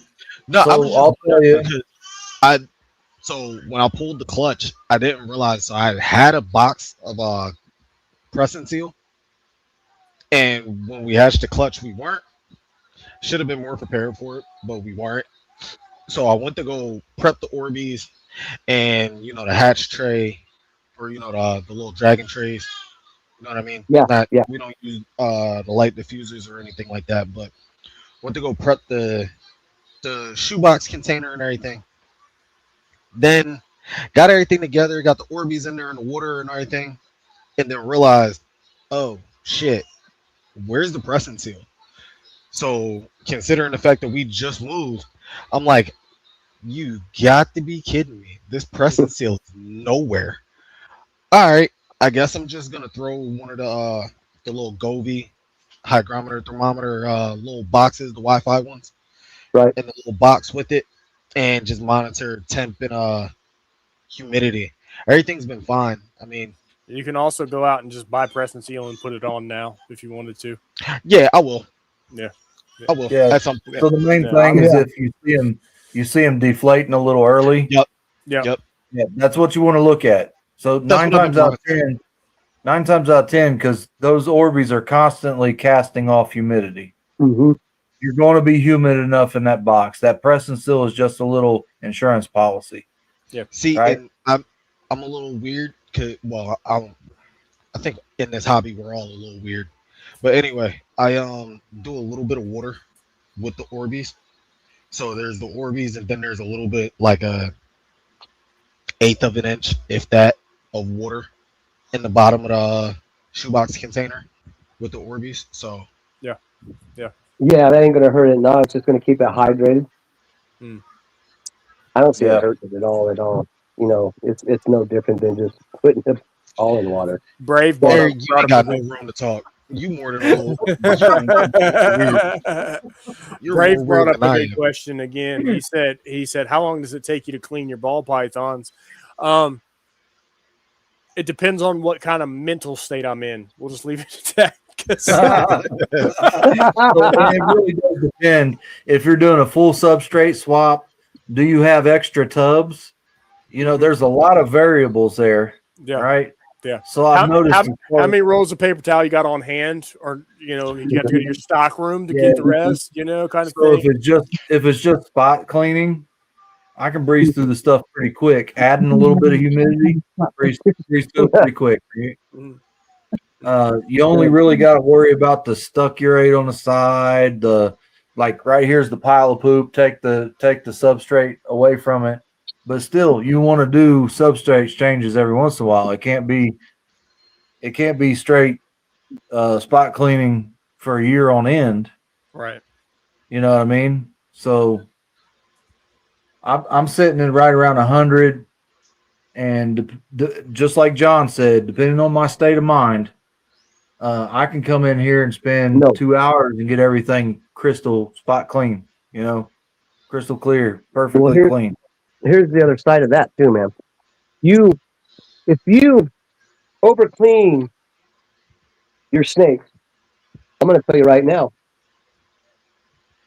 No, I So was just I'll tell you. because I. So when I pulled the clutch, I didn't realize. So I had a box of crescent seal, and when we hatched the clutch, we weren't. Should have been more prepared for it, but we weren't. So I went to go prep the Orbeez and the hatch tray, or the little dragon trays. You know what I mean? Yeah, Not yeah. we don't use the light diffusers or anything like that, but went to go prep the shoebox container and everything. Then got everything together, got the Orbeez in there in the water and everything, and then realized, oh shit, where's the pressing seal? So considering the fact that we just moved, I'm like, you got to be kidding me. This pressing seal is nowhere. All right, I guess I'm just gonna throw one of the little Govee hygrometer thermometer little boxes, the Wi-Fi ones, Right. in the little box with it, and just monitor temp and humidity. Everything's been fine. I mean, You can also go out and just buy press and seal and put it on now if you wanted to. yeah, I will. Yeah. I will. Yeah. At some So the main Yeah, thing is yeah. if you see them deflating a little early. Yep. Yeah. Yep. Yeah, that's what you want to look at. So That's nine what I've times been out of 10, because those Orbeez are constantly casting off humidity. Mm-hmm. You're going to be humid enough in that box. That press and seal is just a little insurance policy. See, Right. and I'm a little weird because I think in this hobby we're all a little weird. But anyway, I do a little bit of water with the Orbeez. So there's the Orbeez, and then there's a little bit like a eighth of an inch, if that, of water in the bottom of the shoebox container with the Orbeez. So Yeah, that ain't gonna hurt it. No, it's just gonna keep it hydrated. Hmm. I don't see Yeah. it hurting it at all. At all. You know, it's no different than just putting it all in water. Brave there, brought you up ain't got a no good- room to talk. You more than a little. You're Brave more brought weird up than a I good am. question again. He said, how long does it take you to clean your ball pythons? It depends on what kind of mental state I'm in. We'll just leave it at that. 'Cause- And it really does depend. If you're doing a full substrate swap, do you have extra tubs? There's a lot of variables there, yeah. right? Yeah. So I've noticed. How many rolls of paper towel you got on hand, or you have to go to your stock room to Yeah. get the rest, kind of So thing. if it's just spot cleaning, I can breeze through the stuff pretty quick. Adding a little bit of humidity, breeze through it pretty quick. Right? Mhm. You only really got to worry about the stucurate on the side. Like right here's the pile of poop. Take the substrate away from it. But still, you want to do substrate changes every once in a while. It can't be straight spot cleaning for a year on end. Right. You know what I mean? So I'm sitting at right around 100, and just like John said, depending on my state of mind, I can come in here and spend No. 2 hours and get everything crystal spot clean, crystal clear, perfectly here- clean. Here's the other side of that too, man. If you over clean your snakes, I'm going to tell you right now,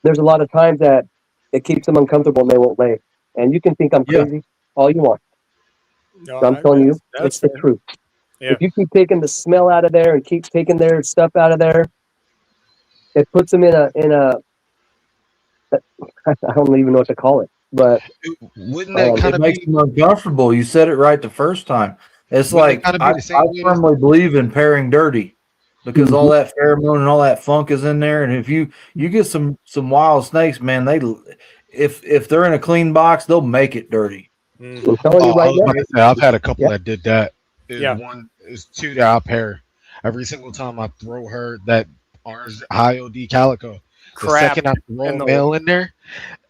there's a lot of times that it keeps them uncomfortable and they won't lay. And you can think I'm Yeah. crazy all you want. No, But I'm telling you, that's it's the fair. truth. Yeah. If you keep taking the smell out of there and keep taking their stuff out of there, it puts them in a I don't even know what to call it. But Wouldn't that kind It of makes be? them uncomfortable. You said it right the first time. It's Wouldn't it like kinda be I the same way as- firmly believe in pairing dirty because all that pheromone and all that funk is in there. And if you get some wild snakes, man, if they're in a clean box, they'll make it dirty. I'm telling you I right was now, about to say, I've had a couple Yeah. that did that. Yeah. Is two that I pair every single time I throw her that orange high OD calico. The Crap. second I throw And a the- male in there,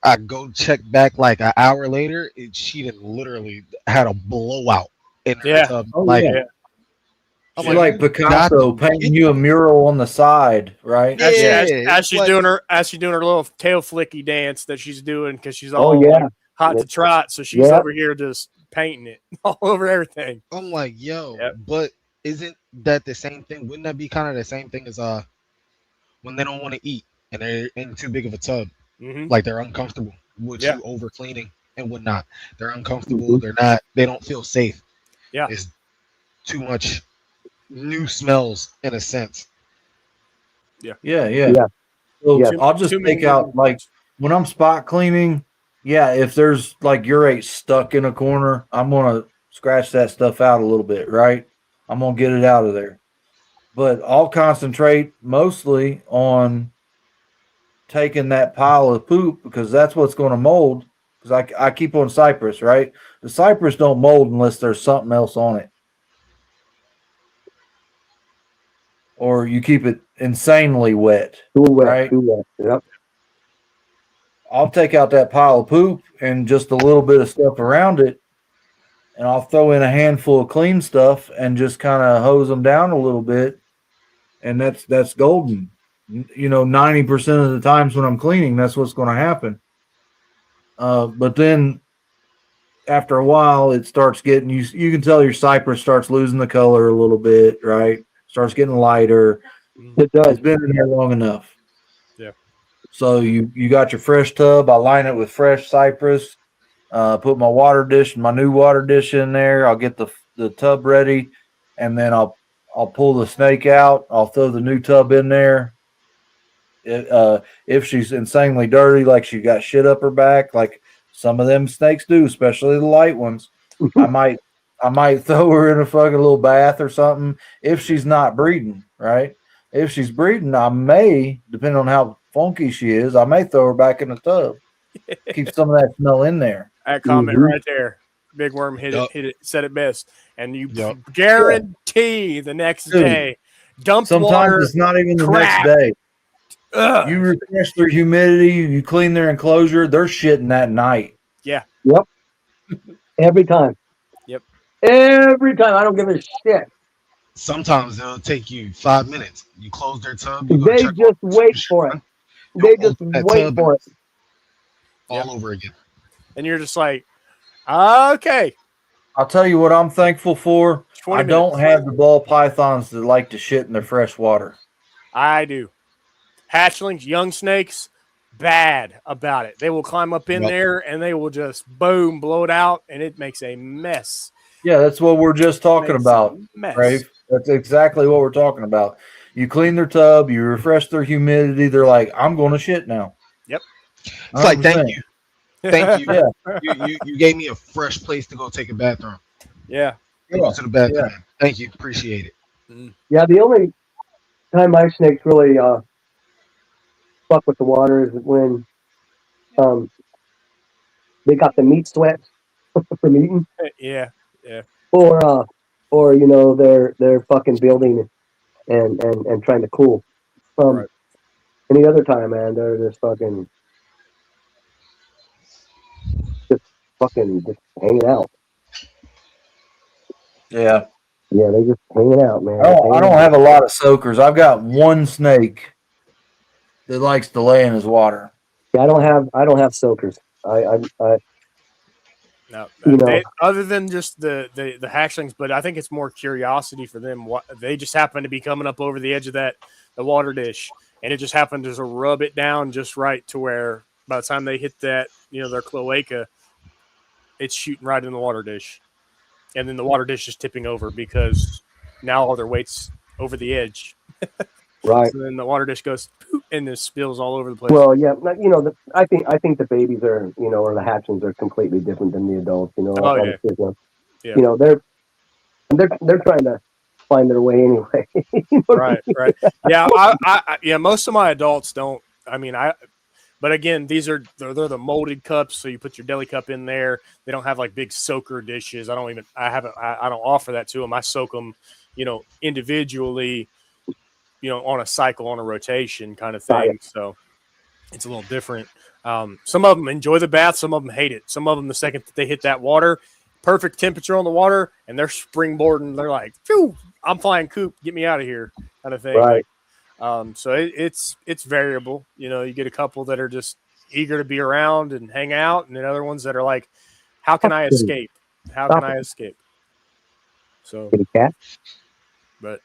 I go check back like an hour later, and she done literally had a blowout in her Yeah. tub. Oh, Like, yeah. I'm She's like "You got Picasso to painting get you a mural on the side, right? As, Yeah, as she's like- doing her little tail flicky dance that she's doing because she's Oh, all yeah. like, hot to trot, so she's Yeah. over here just painting it all over everything. I'm like, yo, Yep. but isn't that the same thing? Wouldn't that be kind of the same thing as when they don't want to eat and they're in too big of a tub, Mm-hmm. like they're uncomfortable with Yeah. you over cleaning and whatnot. They're uncomfortable. They don't feel safe. Yeah. It's too much new smells in a sense. Yeah. Yeah. So Yeah. I'll just Too many take out like when I'm spot cleaning. Yeah, if there's like urate stuck in a corner, I'm gonna scratch that stuff out a little bit, right? I'm gonna get it out of there. But I'll concentrate mostly on taking that pile of poop because that's what's going to mold. Because I keep on cypress, right? The cypress don't mold unless there's something else on it, or you keep it insanely wet. Too wet. Right. Too wet. Yep. I'll take out that pile of poop and just a little bit of stuff around it, and I'll throw in a handful of clean stuff and just kind of hose them down a little bit, and that's golden. 90% of the times when I'm cleaning, that's what's going to happen. But then after a while, it starts getting you can tell your cypress starts losing the color a little bit, right? Starts getting lighter. It does. It's been in there long enough. Yeah. So you got your fresh tub. I line it with fresh cypress. Put my my new water dish in there. I'll get the tub ready, and then I'll pull the snake out. I'll throw the new tub in there. If she's insanely dirty, like she got shit up her back, like some of them snakes do, especially the light ones, I might throw her in a fucking little bath or something. If she's not breeding, right? If she's breeding, I may, depending on how funky she is, I may throw her back in the tub. Keep some of that smell in there. That comment Mhm. right there. Big Worm hit Yup. it, said it best. And you Yup. guarantee the next Dude, day, dumped Sometimes water. it's not even the crap. next day. Ugh. You refresh their humidity, you clean their enclosure, they're shitting that night. Every time. Yep. Every time. I don't give a shit. Sometimes it'll take you 5 minutes. You close their tub. You go They check just wait for it. They just open that wait tub for it. all over again. And you're just like, okay. I'll tell you what I'm thankful for. 20 I don't minutes. have the ball pythons that like to shit in the fresh water. I do. Hatchlings, young snakes, bad about it. They will climb up in Yep. there and they will just boom, blow it out, and it makes a mess. Yeah, that's what we're just talking Makes about, a mess. Brave. That's exactly what we're talking about. You clean their tub, you refresh their humidity. They're like, I'm going to shit now. Yep. It's like, thank 100%. you. Thank you. Yeah. You gave me a fresh place to go take a bathroom. Yeah. Go to the bathroom. Thank you. Appreciate it. Yeah, the only time my snakes really fuck with the water is when they got the meat sweat from eating, Yeah. or they're fucking building and trying to cool. Right. Any other time, man, they're just fucking hanging out. Yeah. Yeah, they just hanging out, man. I don't have a lot of soakers. I've got one snake that likes to lay in his water. Yeah, I don't have soakers. I No, you know, other than just the hatchlings, but I think it's more curiosity for them. What they just happen to be coming up over the edge of the water dish, and it just happened to rub it down just right to where by the time they hit that, their cloaca, it's shooting right in the water dish, and then the water dish is tipping over because now all their weight's over the edge. right. So then the water dish goes poop, and it spills all over the place. Well, yeah, I think the babies are, or the hatchlings are completely different than the adults. Oh, all yeah. the kids, Yeah. They're trying to find their way anyway. Right. Yeah, I most of my adults don't. I mean, but again, they're the molded cups, so you put your deli cup in there. They don't have like big soaker dishes. I don't offer that to them. I soak them, individually, on a cycle, on a rotation kind of thing. So it's a little different. Some of them enjoy the bath. Some of them hate it. Some of them, the second that they hit that water, perfect temperature on the water, and they're springboarding. They're like, phew, I'm flying coop. Get me out of here kind of thing. Right. So it's variable. You get a couple that are just eager to be around and hang out, and then other ones that are like, how can I escape? How can I escape? So, Kitty cat. but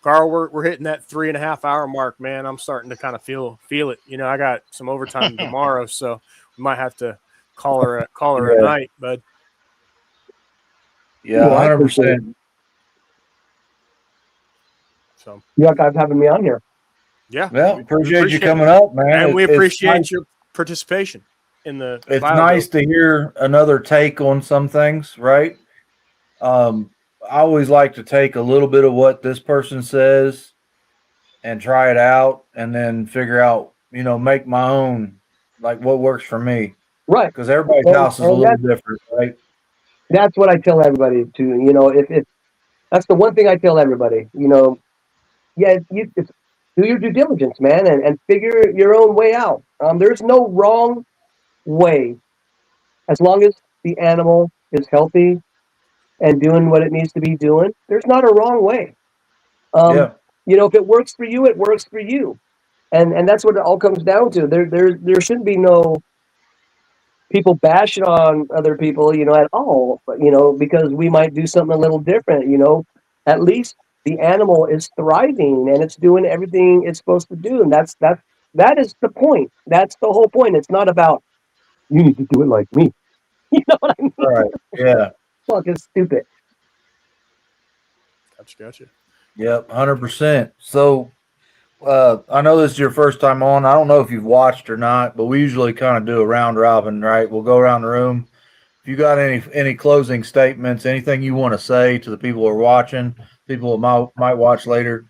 Carl, we're hitting that 3.5 hour mark, man. I'm starting to kind of feel it. I got some overtime tomorrow, so we might have to call her a night, bud. Yeah, 100%. So you guys having me on here. Yeah. Well, appreciate you coming up, man. And we appreciate your participation in the It's nice to hear another take on some things, right? I always like to take a little bit of what this person says and try it out and then figure out, make my own, like what works for me. Right. Because everybody's house is a little different, right? That's what I tell everybody too. If that's the one thing I tell everybody, do your due diligence, man, and figure your own way out. There's no wrong way as long as the animal is healthy and doing what it needs to be doing. There's not a wrong way. If it works for you, it works for you, and that's what it all comes down to. There shouldn't be no people bashing on other people, at all, because we might do something a little different. At least the animal is thriving and it's doing everything it's supposed to do, and that is the point. That's the whole point. It's not about you need to do it like me. You know what I mean? All right. Yeah. Fucking stupid. Gotcha. Yep, 100%. So, I know this is your first time on. I don't know if you've watched or not, but we usually kind of do a round robin, right? We'll go around the room. If you got any closing statements, anything you want to say to the people who are watching, people who might watch later.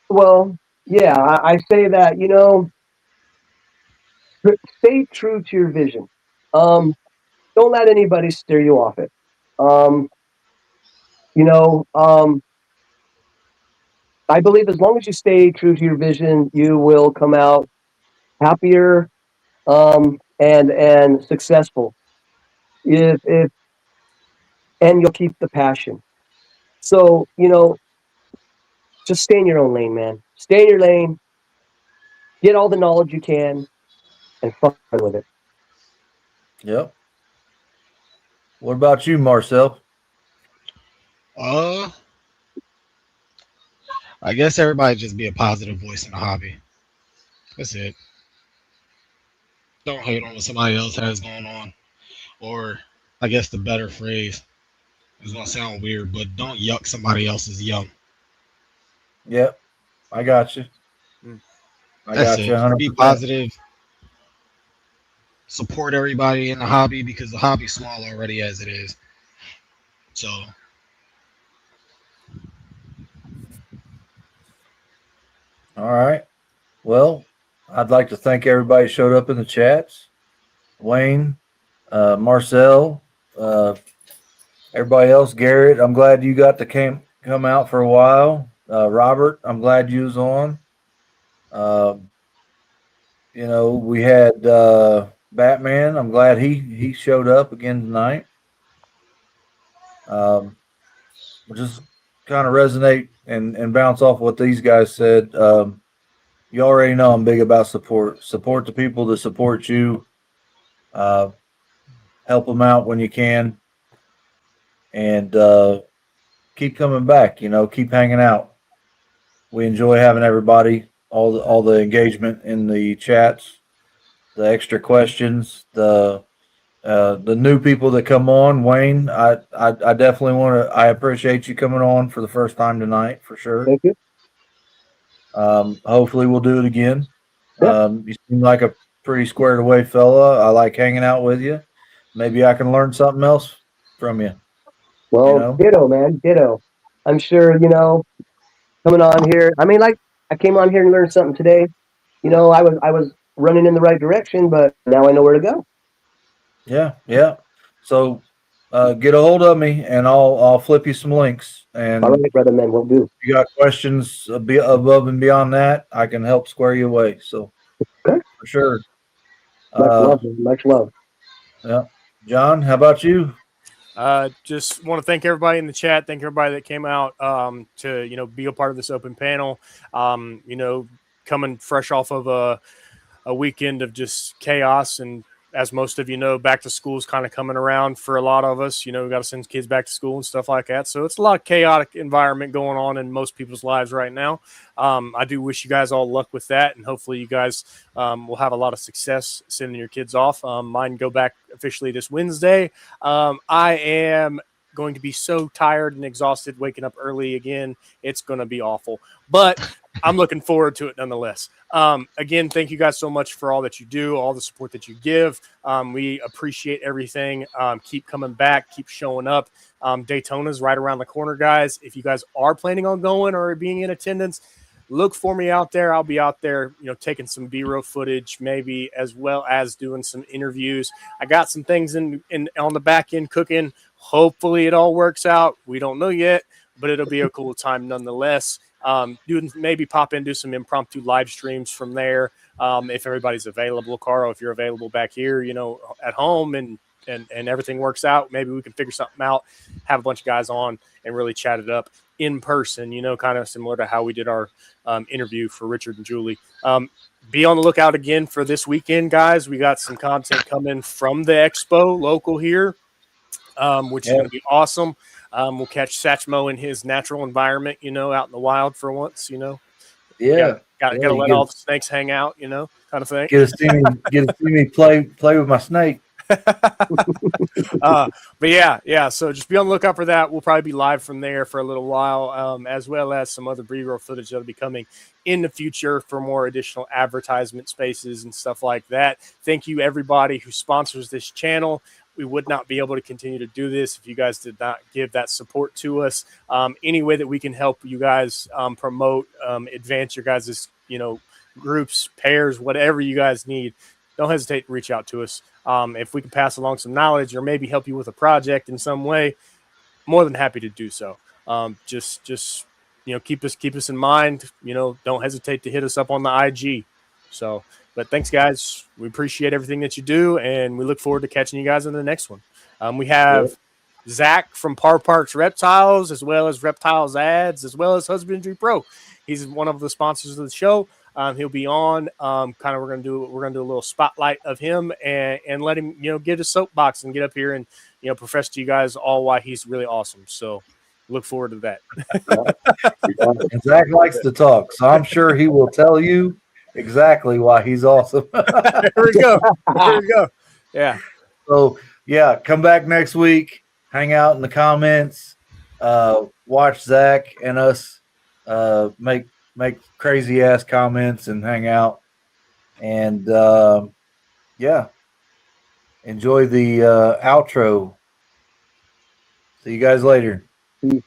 Well, yeah, I say that, stay true to your vision. Don't let anybody steer you off it. I believe as long as you stay true to your vision, you will come out happier, and successful. And you'll keep the passion. So, just stay in your own lane, man. Stay in your lane, get all the knowledge you can, and fun with it. Yep. What about you, Marcel? I guess everybody just be a positive voice in the hobby. That's it. Don't hate on what somebody else has going on. Or I guess the better phrase is gonna sound weird, but don't yuck somebody else's yum. Yep. I got you. That's it. Just be positive. Support everybody in the hobby because the hobby's small already as it is. So all right. Well, I'd like to thank everybody who showed up in the chats. Wayne, Marcel, everybody else, Garrett, I'm glad you got to come out for a while. Robert, I'm glad you was on. We had Batman. I'm glad he showed up again tonight. just kind of resonate and bounce off what these guys said. You already know I'm big about support. Support the people that support you. Help them out when you can, and keep coming back. Keep hanging out. We enjoy having everybody, all the engagement in the chats, the extra questions, the new people that come on. Wayne, I definitely want to. I appreciate you coming on for the first time tonight, for sure. Thank you. Hopefully we'll do it again. Yeah. You seem like a pretty squared away fella. I like hanging out with you. Maybe I can learn something else from you. Well, ditto, man, ditto. I'm sure, coming on here. I mean, like, I came on here and learned something today. I was running in the right direction, but now I know where to go. Yeah. So get a hold of me and I'll flip you some links. And all right, brother, man, we'll do. If you got questions above and beyond that, I can help square you away. So okay. For sure. Much love, man. Much love. Yeah. John, how about you? Just want to thank everybody in the chat. Thank everybody that came out to be a part of this open panel. Coming fresh off of a weekend of just chaos, and as most of you know, back to school is kind of coming around for a lot of us. We got to send kids back to school and stuff like that. So it's a lot of chaotic environment going on in most people's lives right now. I do wish you guys all luck with that, and hopefully you guys will have a lot of success sending your kids off. Mine go back officially this Wednesday. I am going to be so tired and exhausted waking up early again. It's going to be awful, but I'm looking forward to it nonetheless. Again, thank you guys so much for all that you do, all the support that you give. We appreciate everything. Keep coming back, keep showing up. Daytona's right around the corner, guys. If you guys are planning on going or being in attendance, look for me out there. I'll be out there, taking some B-roll footage, maybe, as well as doing some interviews. I got some things in on the back end cooking. Hopefully it all works out. We don't know yet, but it'll be a cool time nonetheless. Maybe pop in, do some impromptu live streams from there. If everybody's available, Carl, if you're available back here, at home and everything works out, maybe we can figure something out, have a bunch of guys on and really chat it up in person, kind of similar to how we did our interview for Richard and Julie. Be on the lookout again for this weekend, guys. We got some content coming from the expo local here, which is going to be awesome. We'll catch Satchmo in his natural environment, out in the wild for once, Yeah. Gotta let all the snakes hang out, kind of thing. Get to see me play with my snake. But yeah. So just be on the lookout for that. We'll probably be live from there for a little while, as well as some other B-roll footage that'll be coming in the future for more additional advertisement spaces and stuff like that. Thank you, everybody who sponsors this channel. We would not be able to continue to do this if you guys did not give that support to us. Any way that we can help you guys promote, advance your guys' groups, pairs, whatever you guys need, don't hesitate to reach out to us. If we can pass along some knowledge or maybe help you with a project in some way, more than happy to do so. Just keep us in mind. Don't hesitate to hit us up on the IG. So, but thanks, guys. We appreciate everything that you do, and we look forward to catching you guys in the next one. We have Zach from Par Parks Reptiles, as well as Reptiles Ads, as well as Husbandry Pro. He's one of the sponsors of the show. He'll be on. We're gonna do a little spotlight of him and let him get his soapbox and get up here and profess to you guys all why he's really awesome. So look forward to that. And Zach likes to talk, so I'm sure he will tell you exactly why he's awesome. There we go. Yeah. So yeah, come back next week. Hang out in the comments. Watch Zach and us make crazy ass comments and hang out. And enjoy the outro. See you guys later. Peace.